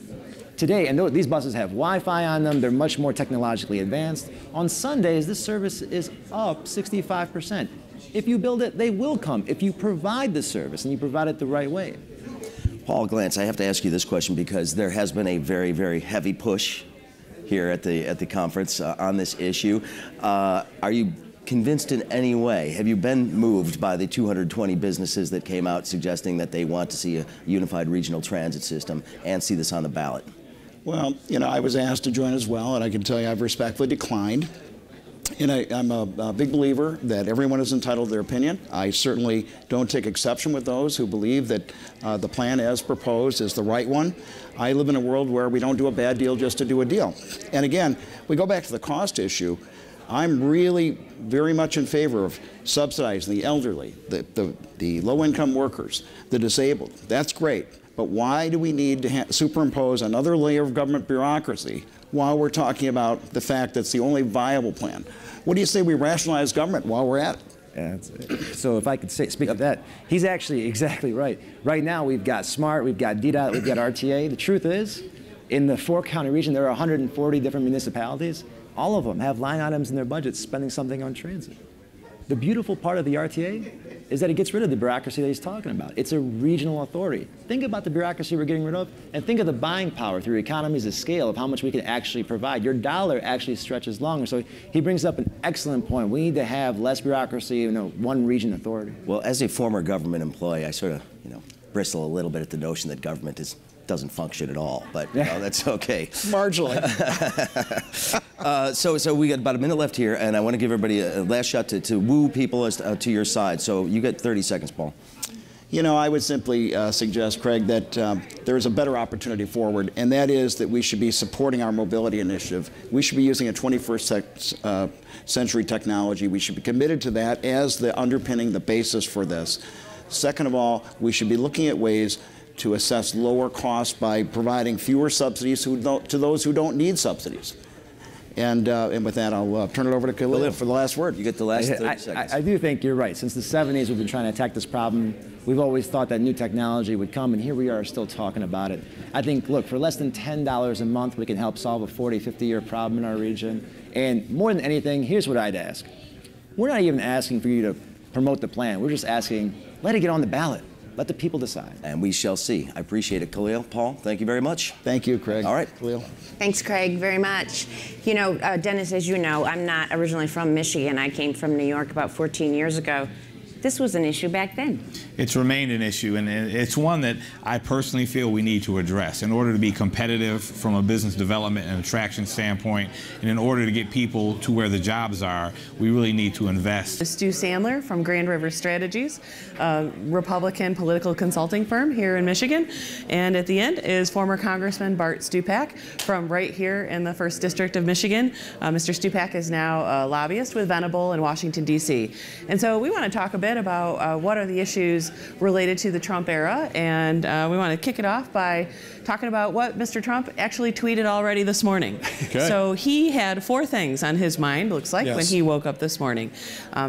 Today, and these buses have Wi-Fi on them, they're much more technologically advanced. On Sundays, this service is up 65%. If you build it, they will come, if you provide the service and you provide it the right way. Paul Glantz, I have to ask you this question because there has been a very, very heavy push here at the conference on this issue. Are you convinced in any way? Have you been moved by the 220 businesses that came out suggesting that they want to see a unified regional transit system and see this on the ballot? Well, you know, I was asked to join as well, and I can tell you I've respectfully declined. And I'm a big believer that everyone is entitled to their opinion. I certainly don't take exception with those who believe that the plan as proposed is the right one. I live in a world where we don't do a bad deal just to do a deal. And again, we go back to the cost issue. I'm really very much in favor of subsidizing the elderly, the low-income workers, the disabled. That's great. But why do we need to superimpose another layer of government bureaucracy while we're talking about the fact that it's the only viable plan? What do you say we rationalize government while we're at it? Yeah, so if I could speak to that, he's actually exactly right. Right now we've got SMART, we've got DDOT, we've got RTA. The truth is, in the four-county region, there are 140 different municipalities. All of them have line items in their budgets spending something on transit. The beautiful part of the RTA is that it gets rid of the bureaucracy that he's talking about. It's a regional authority. Think about the bureaucracy we're getting rid of, and think of the buying power through economies of scale of how much we can actually provide. Your dollar actually stretches longer. So he brings up an excellent point. We need to have less bureaucracy, you know, one region authority. Well, as a former government employee, I sort of, you know, bristle a little bit at the notion that government doesn't function at all, but you know, that's okay. Marginally. So we got about a minute left here, and I want to give everybody a last shot to woo people as to your side. So you get 30 seconds, Paul. You know, I would simply suggest, Craig, that there is a better opportunity forward, and that is that we should be supporting our mobility initiative. We should be using a 21st century technology. We should be committed to that as the underpinning, the basis for this. Second of all, we should be looking at ways to assess lower costs by providing fewer subsidies to those who don't need subsidies. And with that, I'll turn it over to Khalil for the last word. You get the last 30 seconds. I do think you're right. Since the 70s, we've been trying to attack this problem we've always thought that new technology would come, and here we are still talking about it. I think, look, for less than $10 a month, we can help solve a 40, 50-year problem in our region. And more than anything, here's what I'd ask. We're not even asking for you to promote the plan. We're just asking, let it get on the ballot. Let the people decide. And we shall see. I appreciate it, Khalil. Paul, thank you very much. Thank you, Craig. All right. Khalil. Thanks, Craig, very much. You know, Dennis, as you know, I'm not originally from Michigan. I came from New York about 14 years ago. This was an issue back then. It's remained an issue, and it's one that I personally feel we need to address in order to be competitive from a business development and attraction standpoint, and in order to get people to where the jobs are, we really need to invest. Stu Sandler from Grand River Strategies, a Republican political consulting firm here in Michigan. And at the end is former Congressman Bart Stupak from right here in the 1st District of Michigan. Mr. Stupak is now a lobbyist with VanHulle in Washington, D.C. And so we want to talk a bit about what are the issues related to the Trump era, and we want to kick it off by talking about what Mr. Trump actually tweeted already this morning. Okay. So he had 4 things on his mind, looks like, when he woke up this morning.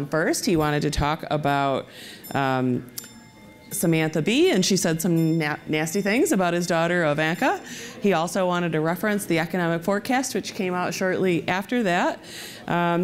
First, he wanted to talk about Samantha Bee, and she said some nasty things about his daughter, Ivanka. He also wanted to reference the economic forecast, which came out shortly after that.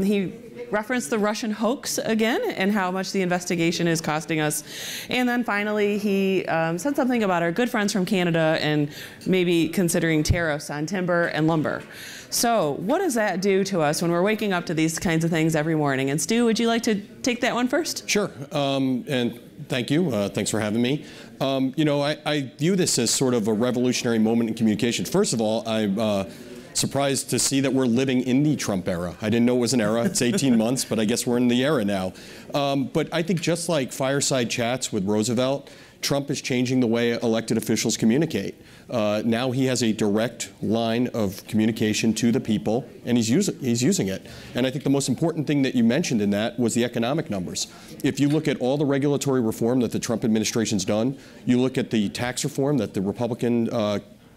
He referenced the Russian hoax again and how much the investigation is costing us. And then finally, he said something about our good friends from Canada and maybe considering tariffs on timber and lumber. So what does that do to us when we're waking up to these kinds of things every morning? And Stu, would you like to take that one first? Sure. And thank you. Thanks for having me. You know, I view this as sort of a revolutionary moment in communication. First of all, I'm surprised to see that we're living in the Trump era. I didn't know it was an era. It's 18 months, but I guess we're in the era now. But I think just like fireside chats with Roosevelt, Trump is changing the way elected officials communicate. Now he has a direct line of communication to the people, and he's using it. And I think the most important thing that you mentioned in that was the economic numbers. If you look at all the regulatory reform that the Trump administration's done, you look at the tax reform that the Republican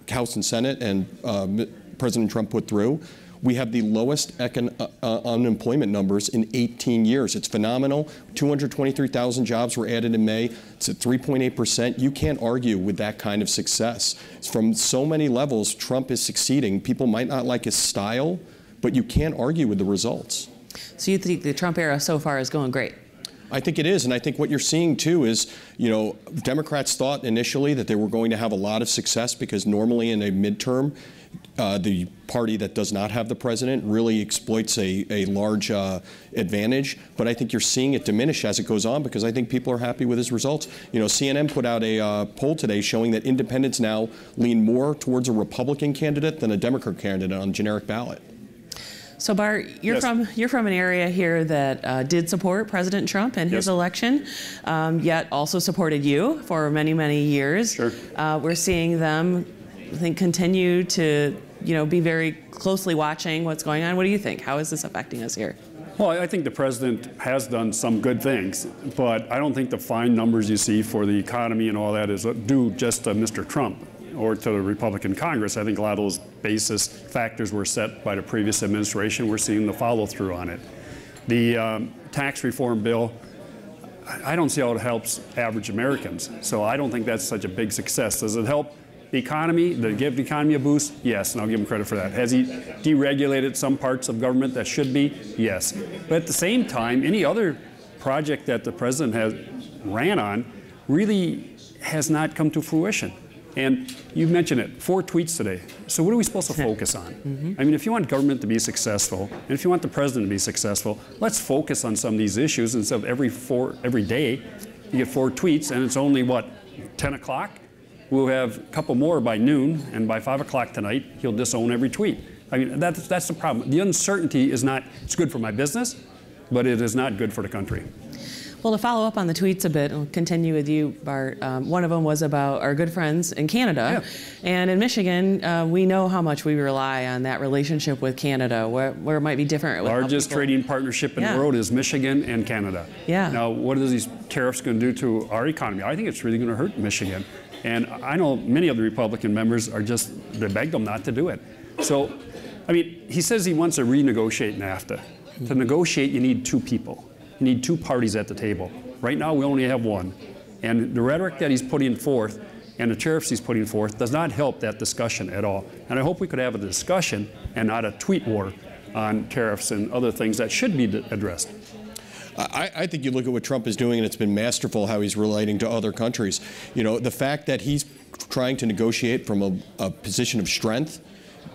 House and Senate and President Trump put through, we have the lowest unemployment numbers in 18 years. It's phenomenal. 223,000 jobs were added in May. It's at 3.8%. You can't argue with that kind of success. From so many levels, Trump is succeeding. People might not like his style, but you can't argue with the results. So you think the Trump era so far is going great? I think it is, and I think what you're seeing too is, you know, Democrats thought initially that they were going to have a lot of success because normally in a midterm, the party that does not have the president really exploits a large advantage. But I think you're seeing it diminish as it goes on because I think people are happy with his results. You know, CNN put out a poll today showing that independents now lean more towards a Republican candidate than a Democrat candidate on generic ballot. So Bart, you're from an area here that did support President Trump and his election, yet also supported you for many, many years. Sure. We're seeing them, I think, continue to, you know, be very closely watching what's going on. What do you think? How is this affecting us here? Well, I think the president has done some good things, but I don't think the fine numbers you see for the economy and all that is due just to Mr. Trump or to the Republican Congress. I think a lot of those basis factors were set by the previous administration. We're seeing the follow-through on it. The tax reform bill, I don't see how it helps average Americans. So I don't think that's such a big success. Does it help the economy? Did it give the economy a boost? Yes, and I'll give him credit for that. Has he deregulated some parts of government that should be? Yes. But at the same time, any other project that the president has ran on really has not come to fruition. And you mentioned it, 4 tweets today. So what are we supposed to focus on? I mean, if you want government to be successful, and if you want the president to be successful, let's focus on some of these issues instead of every day you get 4 tweets, and it's only, what, 10 o'clock? We'll have a couple more by noon, and by 5 o'clock tonight, he'll disown every tweet. I mean, that's the problem. The uncertainty is not, it's good for my business, but it is not good for the country. Well, to follow up on the tweets a bit, I'll continue with you, Bart. One of them was about our good friends in Canada. And in Michigan, we know how much we rely on that relationship with Canada, where it might be different. Largest trading partnership in the world is Michigan and Canada. Now, what are these tariffs going to do to our economy? I think it's really going to hurt Michigan. And I know many of the Republican members are just, they begged them not to do it. So, I mean, he says he wants to renegotiate NAFTA. To negotiate, you need 2 people. You need 2 parties at the table. Right now, we only have 1. And the rhetoric that he's putting forth and the tariffs he's putting forth does not help that discussion at all. And I hope we could have a discussion and not a tweet war on tariffs and other things that should be addressed. I think you look at what Trump is doing, and it's been masterful how he's relating to other countries. You know, the fact that he's trying to negotiate from a position of strength,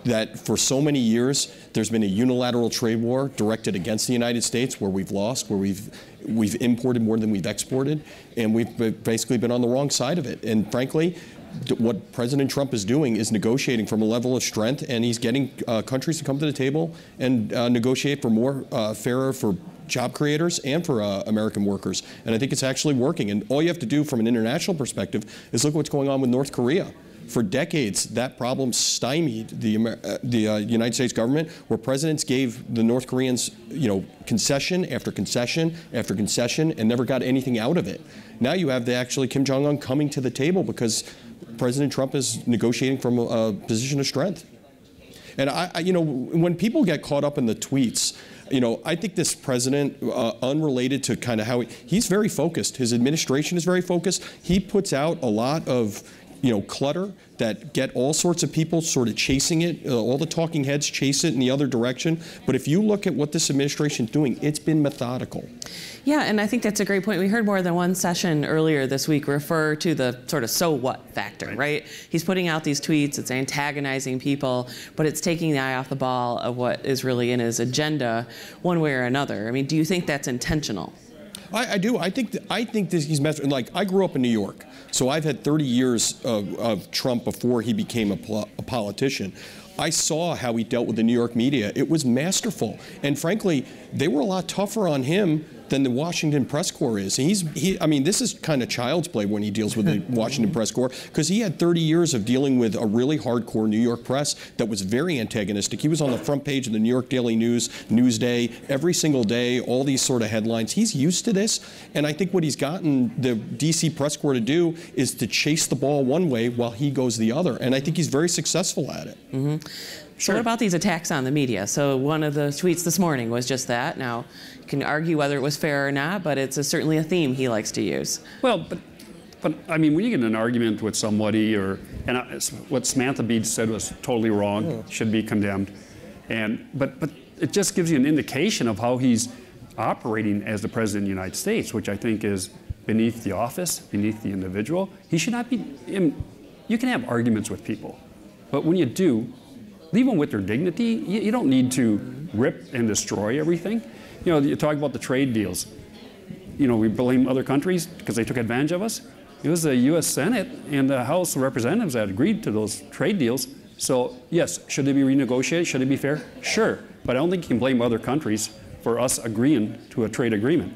that for so many years there's been a unilateral trade war directed against the United States, where we've lost, where we've imported more than we've exported, and we've basically been on the wrong side of it. And frankly, what President Trump is doing is negotiating from a level of strength, and he's getting countries to come to the table and negotiate for more fairer for job creators and for American workers. And I think it's actually working. And all you have to do from an international perspective is look at what's going on with North Korea. For decades, that problem stymied the United States government, where presidents gave the North Koreans, concession after concession after concession, and never got anything out of it. Now you have actually Kim Jong-un coming to the table because President Trump is negotiating from a position of strength. And when people get caught up in the tweets, I think this president, unrelated to kind of how he's very focused. His administration is very focused. He puts out a lot of clutter that get all sorts of people sort of chasing it. All the talking heads chase it in the other direction. But if you look at what this administration is doing, it's been methodical. Yeah, and I think that's a great point. We heard more than one session earlier this week refer to the sort of so what factor, right? He's putting out these tweets, it's antagonizing people, but it's taking the eye off the ball of what is really in his agenda one way or another. I mean, do you think that's intentional? I do. I think this, he's messing. Like, I grew up in New York, so I've had 30 years of Trump before he became a politician. I saw how he dealt with the New York media. It was masterful, and frankly, they were a lot tougher on him than the Washington press corps is. I mean, this is kind of child's play when he deals with the Washington press corps, because he had 30 years of dealing with a really hardcore New York press that was very antagonistic. He was on the front page of the New York Daily News, Newsday, every single day, all these sort of headlines. He's used to this, and I think what he's gotten the DC press corps to do is to chase the ball one way while he goes the other, and I think he's very successful at it. Mm-hmm. So what about these attacks on the media? So one of the tweets this morning was just that. Now, you can argue whether it was fair or not, but it's certainly a theme he likes to use. Well, but I mean, when you get in an argument with somebody, what Samantha Bede said was totally wrong, should be condemned, but it just gives you an indication of how he's operating as the President of the United States, which I think is beneath the office, beneath the individual. He should not be. You can have arguments with people, but when you do, leave them with their dignity. You don't need to rip and destroy everything. You talk about the trade deals. We blame other countries because they took advantage of us. It was the U.S. Senate and the House of Representatives that agreed to those trade deals. So, yes, should they be renegotiated? Should it be fair? Sure. But I don't think you can blame other countries for us agreeing to a trade agreement.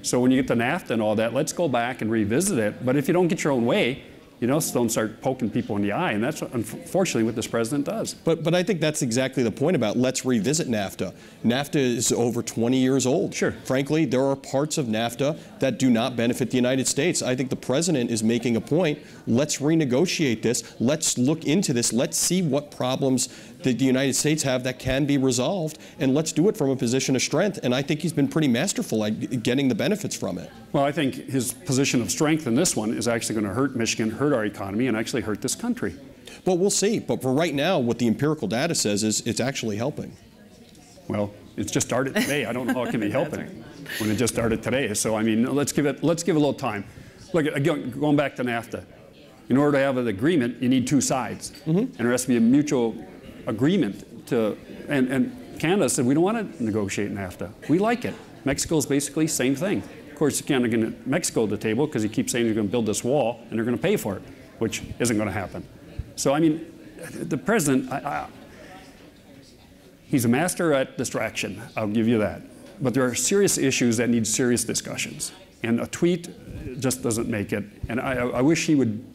So when you get to Nafta and all that, let's go back and revisit it. But if you don't get your own way, don't start poking people in the eye, and that's unfortunately what this president does. But I think that's exactly the point about let's revisit Nafta. Nafta is over 20 years old. Sure. Frankly, there are parts of Nafta that do not benefit the United States. I think the president is making a point. Let's renegotiate this. Let's look into this. Let's see what problems that the United States have that can be resolved, and let's do it from a position of strength. And I think he's been pretty masterful at getting the benefits from it. Well, I think his position of strength in this one is actually going to hurt Michigan, hurt our economy, and actually hurt this country. Well, we'll see. But for right now, what the empirical data says is it's actually helping. Well, it's just started today. I don't know how it can be helping when it just started today. So, I mean, let's give it a little time. Look, again, going back to NAFTA, in order to have an agreement, you need two sides. And there has to be a mutual agreement and Canada said, we don't want to negotiate NAFTA. We like it. Mexico is basically the same thing. Of course, you can't get Mexico at the table because he keeps saying they're going to build this wall and they're going to pay for it, which isn't going to happen. So, I mean, the president, he's a master at distraction. I'll give you that. But there are serious issues that need serious discussions. And a tweet just doesn't make it. And I wish he would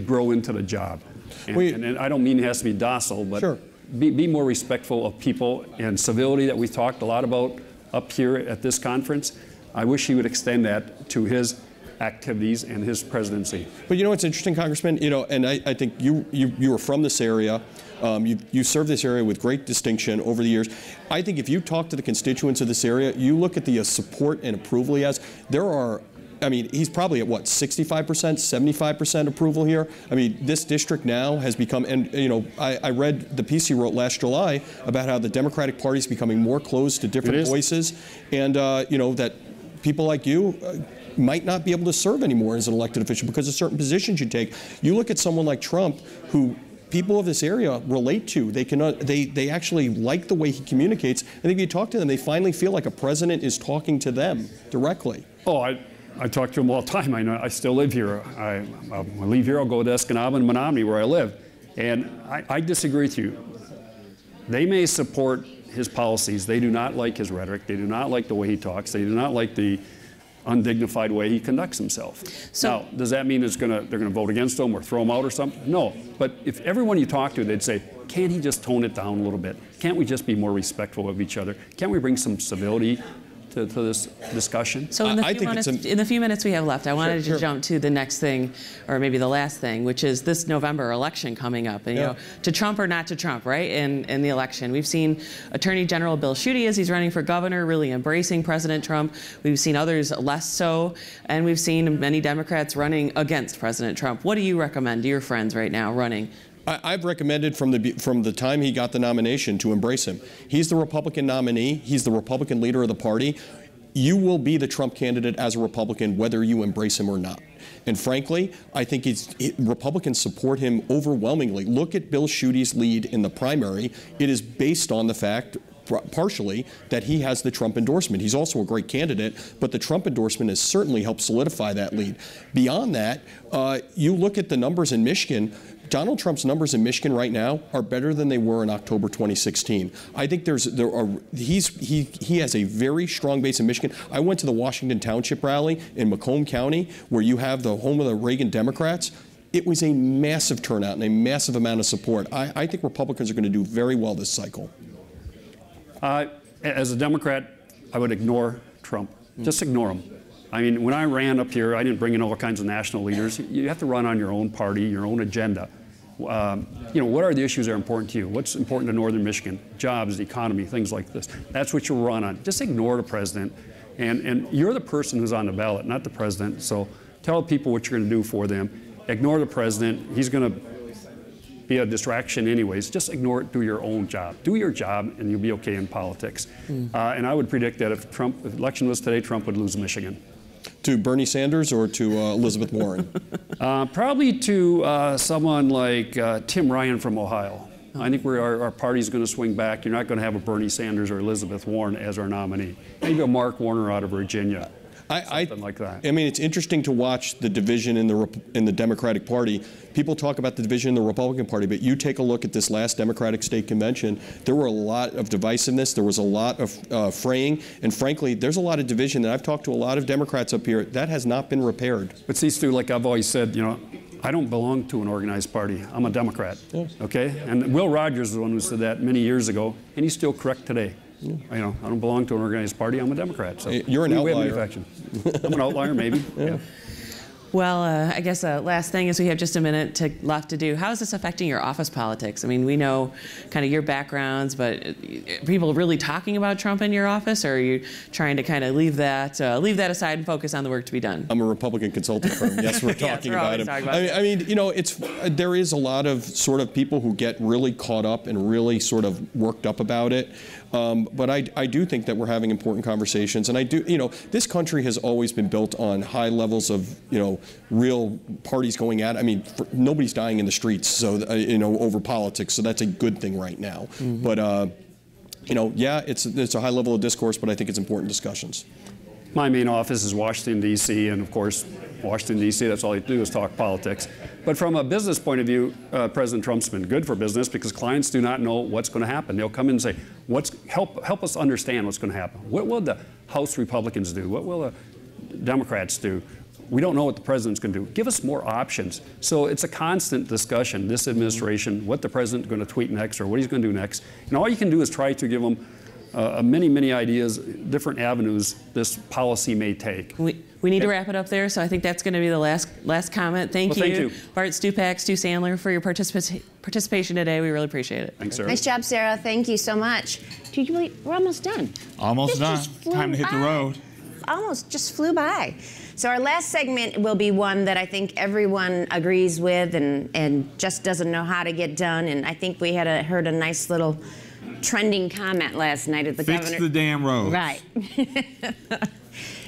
grow into the job. And I don't mean he has to be docile, but sure. be more respectful of people and civility that we talked a lot about up here at this conference. I wish he would extend that to his activities and his presidency. But you know what's interesting, Congressman? And I think you are from this area. You served this area with great distinction over the years. I think if you talk to the constituents of this area, you look at the support and approval he has, there are I mean, he's probably at what, 65%, 75% approval here. I mean, this district now has become, and you know, I read the piece he wrote last July about how the Democratic Party is becoming more closed to different voices, and you know, that people like you might not be able to serve anymore as an elected official because of certain positions you take. You look at someone like Trump, who people of this area relate to. They actually like the way he communicates. I think if you talk to them, they finally feel like a president is talking to them directly. Oh, I talk to them all the time. I still live here. I leave here, I'll go to Escanaba and Menominee where I live. And I disagree with you. They may support his policies. They do not like his rhetoric. They do not like the way he talks. They do not like the undignified way he conducts himself. So, now, does that mean they're going to vote against him or throw him out or something? No. But if everyone you talk to, they'd say, can't he just tone it down a little bit? Can't we just be more respectful of each other? Can't we bring some civility to this discussion? So in the few minutes we have left, I wanted to jump to the next thing, or maybe the last thing, which is this November election coming up. And, you know, to Trump or not to Trump, right, in the election. We've seen Attorney General Bill Schuette, as he's running for governor, really embracing President Trump. We've seen others less so. And we've seen many Democrats running against President Trump. What do you recommend to your friends right now running? I've recommended from the time he got the nomination to embrace him. He's the Republican nominee. He's the Republican leader of the party. You will be the Trump candidate as a Republican whether you embrace him or not. And frankly, I think Republicans support him overwhelmingly. Look at Bill Schuette's lead in the primary. It is based on the fact, partially, that he has the Trump endorsement. He's also a great candidate, but the Trump endorsement has certainly helped solidify that lead. Beyond that, you look at the numbers in Michigan. Donald Trump's numbers in Michigan right now are better than they were in October 2016. I think he has a very strong base in Michigan. I went to the Washington Township rally in Macomb County, where you have the home of the Reagan Democrats. It was a massive turnout and a massive amount of support. I think Republicans are going to do very well this cycle. As a Democrat, I would ignore Trump. Just ignore him. I mean, when I ran up here, I didn't bring in all kinds of national leaders. You have to run on your own party, your own agenda. You know, what are the issues that are important to you? What's important to Northern Michigan? Jobs, the economy, things like this. That's what you run on. Just ignore the president. And you're the person who's on the ballot, not the president. So tell people what you're going to do for them. Ignore the president. He's going to be a distraction anyways. Just ignore it. Do your own job. Do your job, and you'll be okay in politics. And I would predict that if the election was today, Trump would lose Michigan. To Bernie Sanders or to Elizabeth Warren? Probably to someone like Tim Ryan from Ohio. I think our party's going to swing back. You're not going to have a Bernie Sanders or Elizabeth Warren as our nominee. Maybe a Mark Warner out of Virginia. Something like that. I mean, it's interesting to watch the division in the Democratic Party. People talk about the division in the Republican Party, but you take a look at this last Democratic State Convention, there were a lot of divisiveness, there was a lot of fraying, and frankly, there's a lot of division, and I've talked to a lot of Democrats up here, that has not been repaired. But see, Stu, like I've always said, you know, I don't belong to an organized party. I'm a Democrat, okay? And Will Rogers is the one who said that many years ago, and he's still correct today. You know, I don't belong to an organized party. I'm a Democrat. So you're an outlier. I'm an outlier, maybe. Yeah. Well, I guess last thing is we have just a minute left to do. How is this affecting your office politics? I mean, we know kind of your backgrounds, but are people really talking about Trump in your office, or are you trying to kind of leave that aside and focus on the work to be done? I'm a Republican consulting firm. Yes, we're talking about him. I mean, you know, there is a lot of sort of people who get really caught up and really sort of worked up about it. But I do think that we're having important conversations, and I do, you know, this country has always been built on high levels of, you know, real parties going at it. I mean, nobody's dying in the streets, so you know, over politics, so that's a good thing right now. But you know, yeah, it's a high level of discourse, but I think it's important discussions. My main office is Washington, D.C., and of course, Washington, D.C., that's all you do is talk politics. But from a business point of view, President Trump's been good for business because clients do not know what's going to happen. They'll come in and say, help us understand what's going to happen. What will the House Republicans do? What will the Democrats do? We don't know what the president's going to do. Give us more options. So it's a constant discussion, this administration, what the president's going to tweet next or what he's going to do next. And all you can do is try to give them many ideas, different avenues this policy may take. We need to wrap it up there, so I think that's going to be the last comment. Thank you, Bart Stupak, Stu Sandler, for your participation today. We really appreciate it. Thanks, Sarah. Nice job, Sarah. Thank you so much. Did you believe we're almost done? Almost done. Time to hit the road. Almost just flew by. So our last segment will be one that I think everyone agrees with and just doesn't know how to get done. And I think we had heard a nice little trending comment last night at the governor. Fix the damn roads. Right.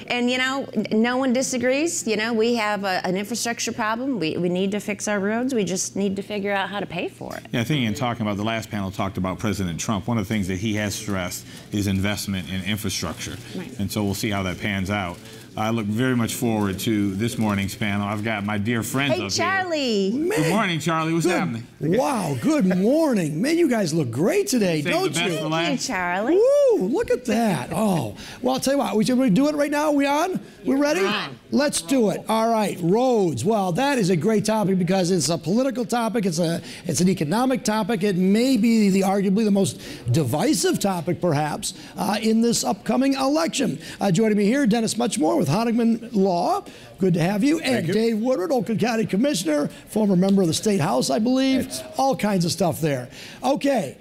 And, you know, no one disagrees. You know, we have an infrastructure problem. We need to fix our roads. We just need to figure out how to pay for it. Yeah, I think in talking about the last panel talked about President Trump, one of the things that he has stressed is investment in infrastructure. Right. And so we'll see how that pans out. I look very much forward to this morning's panel. I've got my dear friends up here. Hey, Charlie. Man. Good morning, Charlie. What's happening? Wow, good morning. Man, you guys look great today, don't you? Thank you, Charlie. Woo, look at that. Oh, well, I'll tell you what. We should do it right now. Are we on? We're ready? Let's do it. All right, roads. Well, that is a great topic because it's a political topic. It's an economic topic. It may be arguably the most divisive topic, perhaps, in this upcoming election. Joining me here, Dennis Muchmore with Honigman Law. Good to have you. And Dave Woodward, Oakland County Commissioner, former member of the State House, I believe. All kinds of stuff there. Okay.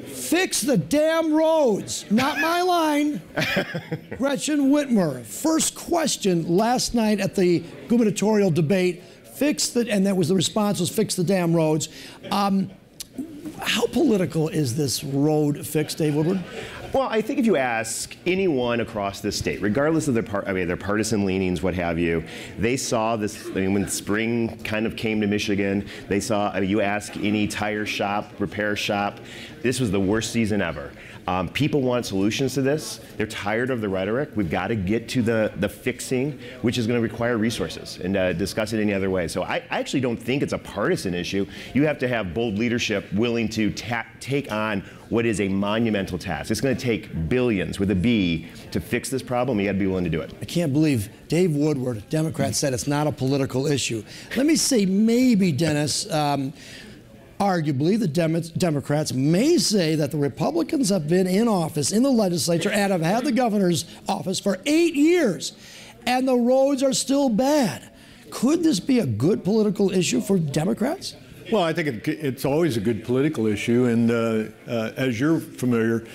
Fix the damn roads. Not my line. Gretchen Whitmer. First question last night at the gubernatorial debate. And that was the response was fix the damn roads. How political is this road fix, Dave Woodward? Well, I think if you ask anyone across the state, regardless of their partisan leanings, what have you, they saw this. I mean, when spring kind of came to Michigan, they saw. I mean, you ask any tire shop, repair shop, this was the worst season ever. People want solutions to this. They're tired of the rhetoric. We've got to get to the fixing, which is going to require resources, and discuss it any other way. So I actually don't think it's a partisan issue. You have to have bold leadership willing to take on what is a monumental task. It's going to take billions with a B to fix this problem. You got to be willing to do it. I can't believe Dave Woodward, Democrat, said it's not a political issue. Let me say maybe, Dennis, arguably, the Democrats may say that the Republicans have been in office in the legislature and have had the governor's office for 8 years, and the roads are still bad. Could this be a good political issue for Democrats? Well, I think it's always a good political issue, and as you're familiar,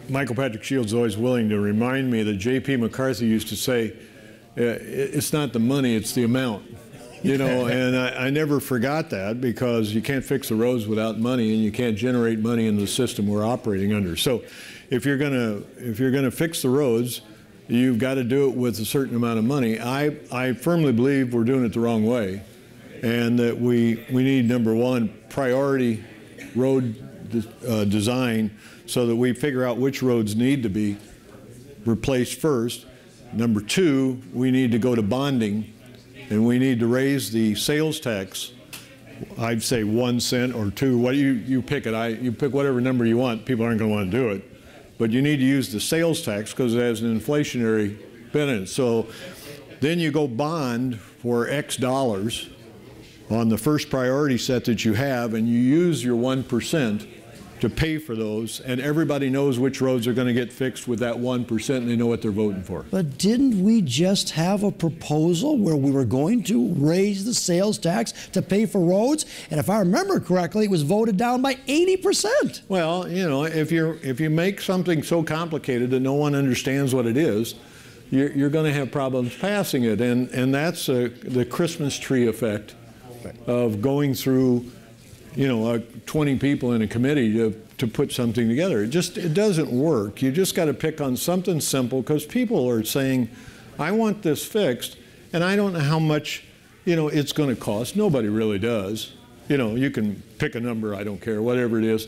Michael Patrick Shields is always willing to remind me that J.P. McCarthy used to say, it's not the money, it's the amount. You know, and I never forgot that, because you can't fix the roads without money, and you can't generate money in the system we're operating under. So if you're gonna fix the roads, you've got to do it with a certain amount of money. I firmly believe we're doing it the wrong way, and that we need, number one, priority road design, so that we figure out which roads need to be replaced first. Number two, we need to go to bonding, and we need to raise the sales tax. I'd say 1 cent or 2. What you pick it. You pick whatever number you want. People aren't going to want to do it, but you need to use the sales tax because it has an inflationary benefit. So then you go bond for X dollars on the first priority set that you have, and you use your 1% to pay for those, and everybody knows which roads are going to get fixed with that 1%, and they know what they're voting for. But didn't we just have a proposal where we were going to raise the sales tax to pay for roads? And if I remember correctly, it was voted down by 80%. Well, you know, if you make something so complicated that no one understands what it is, you're going to have problems passing it, and that's the Christmas tree effect of going through, you know, 20 people in a committee to put something together. It doesn't work. You just got to pick on something simple, because people are saying, I want this fixed, and I don't know how much, you know, it's going to cost. Nobody really does. You know, you can pick a number, I don't care, whatever it is.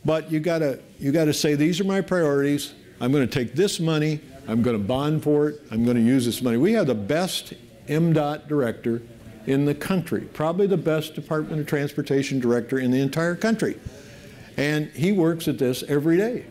But you got to say, these are my priorities. I'm going to take this money. I'm going to bond for it. I'm going to use this money. We have the best MDOT director in the country, probably the best Department of Transportation director in the entire country. And he works at this every day.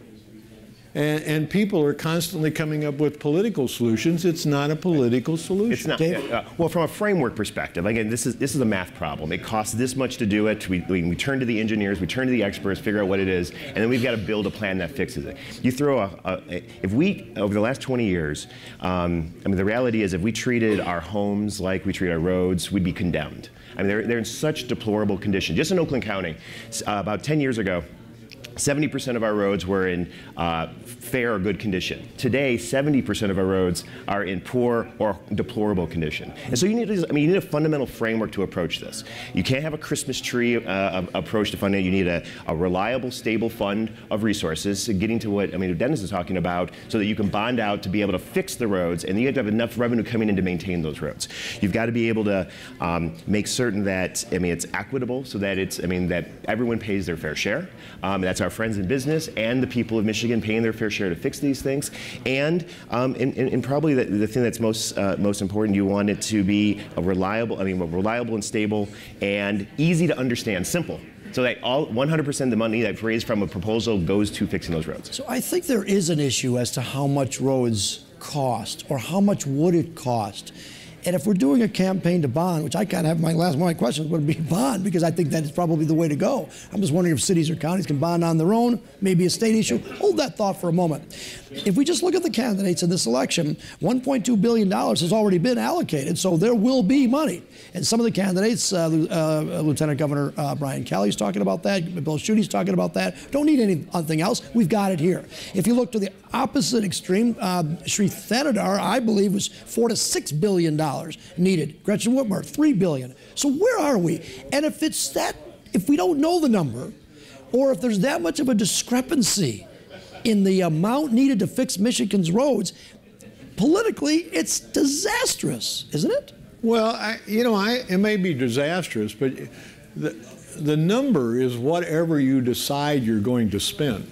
And people are constantly coming up with political solutions. It's not a political solution. It's not. Well, from a framework perspective, again, this is a math problem. It costs this much to do it. We turn to the engineers, we turn to the experts, figure out what it is, and then we've got to build a plan that fixes it. You throw if we, over the last 20 years, I mean, the reality is if we treated our homes like we treat our roads, we'd be condemned. I mean, they're in such deplorable condition. Just in Oakland County, about 10 years ago, 70% of our roads were in fair or good condition. Today, 70% of our roads are in poor or deplorable condition. And so you need a fundamental framework to approach this. You can't have a Christmas tree approach to funding. You need a reliable, stable fund of resources, getting to what Dennis is talking about, so that you can bond out to be able to fix the roads, and you have to have enough revenue coming in to maintain those roads. You've got to be able to make certain that it's equitable, so that that everyone pays their fair share. That's our friends in business and the people of Michigan paying their fair share to fix these things. And probably the thing that's most important, you want it to be reliable and stable and easy to understand, simple. So that 100% of the money that's raised from a proposal goes to fixing those roads. So I think there is an issue as to how much roads cost, or how much would it cost. And if we're doing a campaign to bond, which I kind of have one of my questions would be bond, because I think that is probably the way to go. I'm just wondering if cities or counties can bond on their own, maybe a state issue. Hold that thought for a moment. If we just look at the candidates in this election, $1.2 billion has already been allocated, so there will be money. And some of the candidates, Lieutenant Governor Brian Kelly's talking about that, Bill Schuette's talking about that. Don't need anything else. We've got it here. If you look to the opposite extreme, Sri Thanadar, I believe, was $4 to $6 billion needed. Gretchen Whitmer, $3 billion. So where are we? And if we don't know the number, or if there's that much of a discrepancy in the amount needed to fix Michigan's roads, politically, it's disastrous, isn't it? Well, it may be disastrous, but the number is whatever you decide you're going to spend.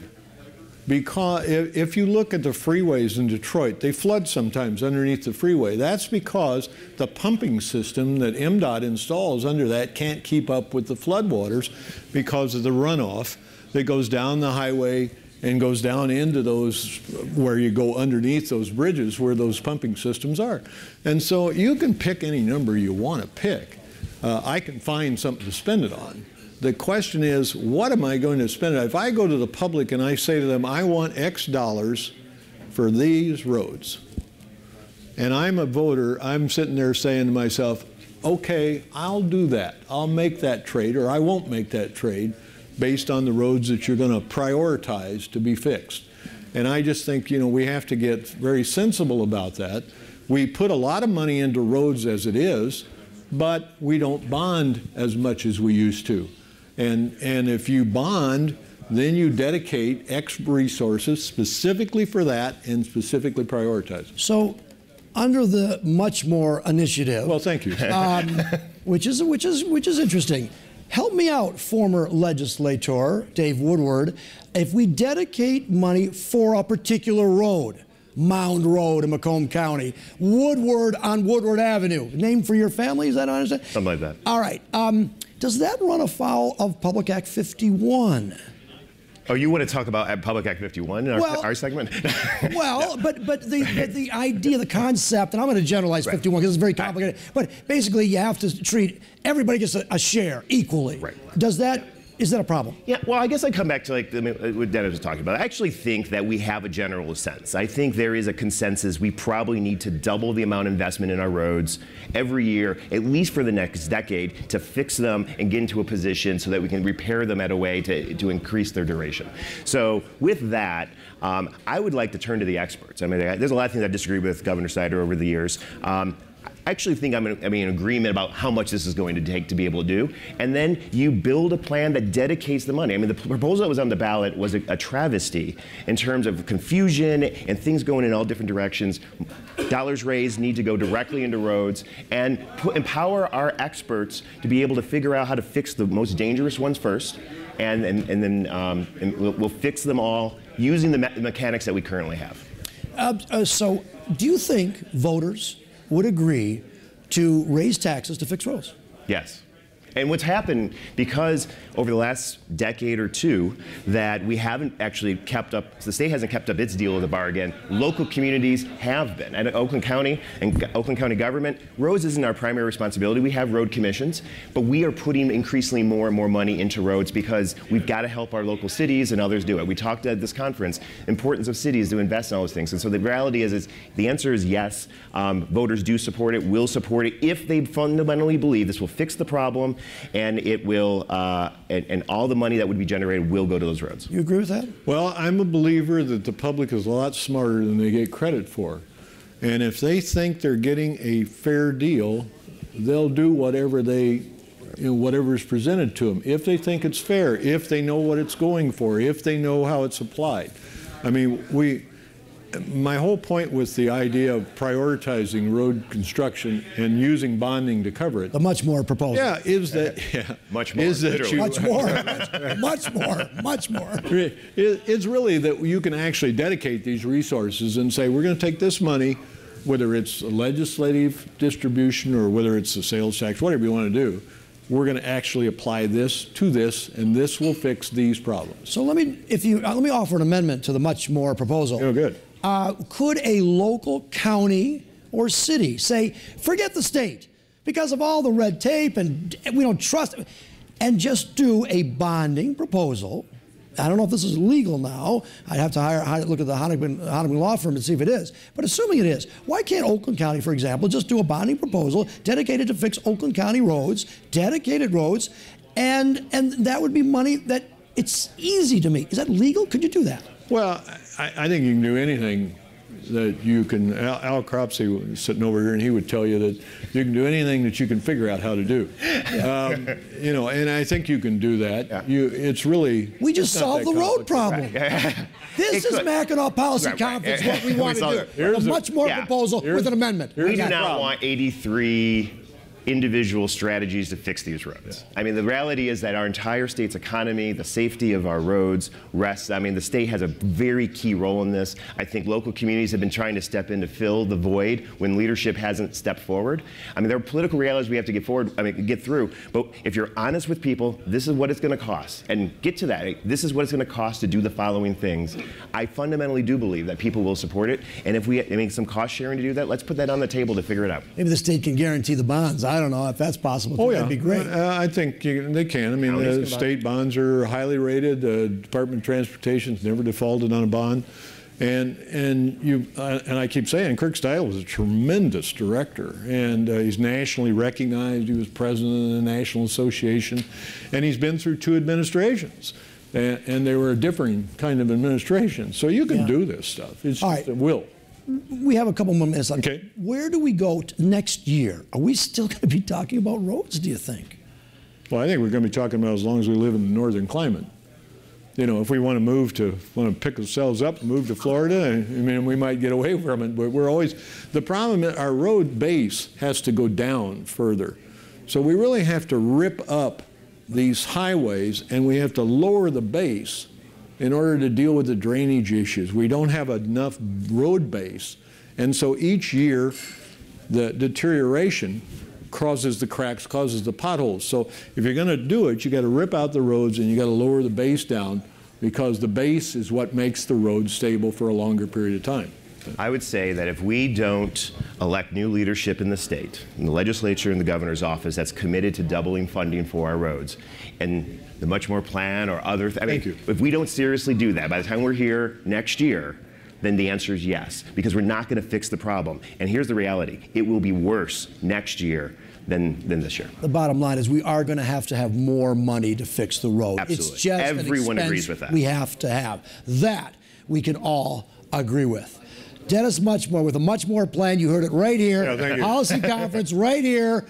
Because if you look at the freeways in Detroit, they flood sometimes underneath the freeway. That's because the pumping system that MDOT installs under that can't keep up with the floodwaters because of the runoff that goes down the highway and goes down into those, where you go underneath those bridges where those pumping systems are. And so you can pick any number you want to pick. I can find something to spend it on. The question is, what am I going to spend it? If I go to the public and I say to them, I want X dollars for these roads, and I'm a voter, I'm sitting there saying to myself, okay, I'll do that. I'll make that trade, or I won't make that trade based on the roads that you're going to prioritize to be fixed. And I just think, we have to get very sensible about that. We put a lot of money into roads as it is, but we don't bond as much as we used to. And if you bond, then you dedicate X resources specifically for that and specifically prioritize. So, under the Much More initiative, well, thank you, which is interesting. Help me out, former legislator Dave Woodward. If we dedicate money for a particular road, Mound Road in Macomb County, Woodward on Woodward Avenue, name for your family, is that what I understand? Something like that. All right. Does that run afoul of Public Act 51? Oh, you want to talk about Public Act 51 in our segment? Well, but the idea, the concept, and I'm going to generalize 51 because it's very complicated, but basically you have to treat, everybody gets a share equally. Right. Is that a problem? Yeah, well, I guess I come back to what Dennis was talking about. I actually think that we have a general sense. I think there is a consensus. We probably need to double the amount of investment in our roads every year, at least for the next decade, to fix them and get into a position so that we can repair them at a way to increase their duration. So with that, I would like to turn to the experts. There's a lot of things I've disagreed with Governor Snyder over the years. I actually think I'm in agreement about how much this is going to take to be able to do. And then you build a plan that dedicates the money. The proposal that was on the ballot was a travesty in terms of confusion and things going in all different directions. Dollars raised need to go directly into roads and empower our experts to be able to figure out how to fix the most dangerous ones first. And then we'll fix them all using the mechanics that we currently have. So do you think voters would agree to raise taxes to fix roads? Yes. And what's happened, because over the last decade or two, that we haven't actually kept up, the state hasn't kept up its deal of the bargain, local communities have been. At Oakland County and Oakland County government, roads isn't our primary responsibility. We have road commissions, but we are putting increasingly more and more money into roads because we've got to help our local cities and others do it. We talked at this conference, importance of cities to invest in all those things. And so the reality is the answer is yes. Voters do support it, will support it, if they fundamentally believe this will fix the problem and it will, and all the money that would be generated will go to those roads. You agree with that? Well, I'm a believer that the public is a lot smarter than they get credit for. And if they think they're getting a fair deal, they'll do whatever whatever is presented to them. If they think it's fair, if they know what it's going for, if they know how it's applied. I mean, my whole point with the idea of prioritizing road construction and using bonding to cover it. The much more proposal. Yeah, is that much more? Is that you, much more, much more. It's really that you can actually dedicate these resources and say, we're going to take this money, whether it's a legislative distribution or whether it's a sales tax, whatever you want to do. We're going to actually apply this to this, and this will fix these problems. So let me offer an amendment to the much more proposal. Oh, good. Could a local county or city say, forget the state because of all the red tape and we don't trust it, and just do a bonding proposal? I don't know if this is legal now. I'd have to look at the Honigman law firm and see if it is. But assuming it is, why can't Oakland County, for example, just do a bonding proposal dedicated to fix Oakland County roads, dedicated roads, and that would be money that it's easy to meet. Is that legal? Could you do that? Well, I think you can do anything that you can. Al Cropsey was sitting over here, and he would tell you that you can do anything that you can figure out how to do. You know, and I think you can do that. Yeah. It's really we just solved the road problem. This is Mackinac Policy Conference. What we want to do. A much more proposal with an amendment. We do not want 83 individual strategies to fix these roads. I mean, the reality is that our entire state's economy, the safety of our roads rests. I mean, the state has a very key role in this. I think local communities have been trying to step in to fill the void when leadership hasn't stepped forward. I mean, there are political realities we have to get through. But if you're honest with people, this is what it's going to cost. And get to that. This is what it's going to cost to do the following things. I fundamentally do believe that people will support it. And if we make some cost sharing to do that, let's put that on the table to figure it out. Maybe the state can guarantee the bonds. I don't know if that's possible. Oh, yeah. That'd be great. I think they can. I mean, state bonds are highly rated. The Department of Transportation's never defaulted on a bond. And I keep saying, Kirk Steil was a tremendous director, and he's nationally recognized. He was president of the National Association, and he's been through 2 administrations. And they were a different kind of administration. So you can do this stuff. It's just a will. We have a couple more minutes left. Okay. Where do we go next year? Are we still going to be talking about roads, do you think? Well, I think we're going to be talking about as long as we live in the northern climate. You know, if we want to pick ourselves up and move to Florida, I mean, we might get away from it, but we're always, the problem is our road base has to go down further. So we really have to rip up these highways, and we have to lower the base in order to deal with the drainage issues. We don't have enough road base. And so each year, the deterioration causes the cracks, causes the potholes. So if you're going to do it, you got to rip out the roads and you got to lower the base down, because the base is what makes the road stable for a longer period of time. I would say that if we don't elect new leadership in the state, in the legislature and the governor's office that's committed to doubling funding for our roads, and the much more plan or other, if we don't seriously do that, by the time we're here next year, then the answer is yes, because we're not going to fix the problem. And here's the reality. It will be worse next year than this year. The bottom line is we are going to have more money to fix the road. Absolutely. It's just everyone agrees with that. We have to have. That we can all agree with. Dennis Muchmore with a much more plan. You heard it right here. Yeah, thank you. Policy conference right here.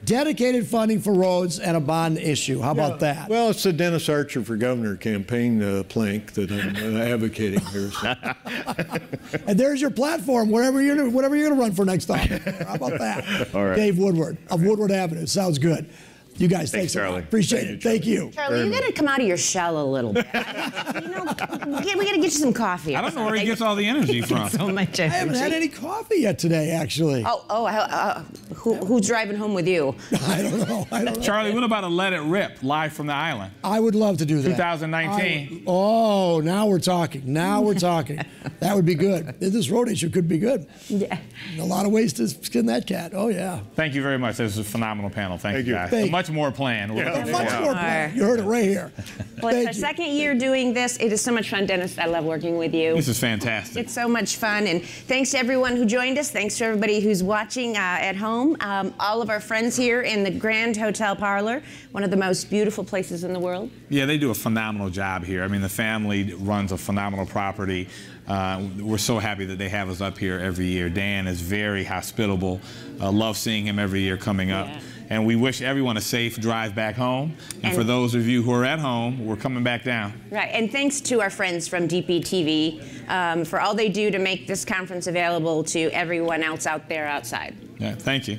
Dedicated funding for roads and a bond issue. How about that? Well, it's the Dennis Archer for Governor campaign plank that I'm advocating here. So. And there's your platform, whatever you're going to run for next time. How about that? All right. Dave Woodward of Woodward Avenue. Sounds good. You guys, thanks Charlie. Appreciate it. Thank you. Charlie, you got to come out of your shell a little bit. We got to get you some coffee. I don't know where he gets all the energy from. So much energy. I haven't had any coffee yet today, actually. Who's driving home with you? I don't know. Charlie, what about a Let It Rip live from the island? I would love to do that. 2019. Now we're talking. That would be good. This road issue could be good. Yeah. A lot of ways to skin that cat. Oh, yeah. Thank you very much. This is a phenomenal panel. Thank you, guys. Thank you. Much much more planned. Much more planned. You heard it right here. Well, it's our second year doing this. It is so much fun, Dennis. I love working with you. This is fantastic. It's so much fun. And thanks to everyone who joined us. Thanks to everybody who's watching at home. All of our friends here in the Grand Hotel Parlor, one of the most beautiful places in the world. Yeah, they do a phenomenal job here. I mean, the family runs a phenomenal property. We're so happy that they have us up here every year. Dan is very hospitable. Love seeing him every year coming up. Yeah. And we wish everyone a safe drive back home. And for those of you who are at home, we're coming back down. Right, and thanks to our friends from DPTV for all they do to make this conference available to everyone else out there outside. Yeah, thank you.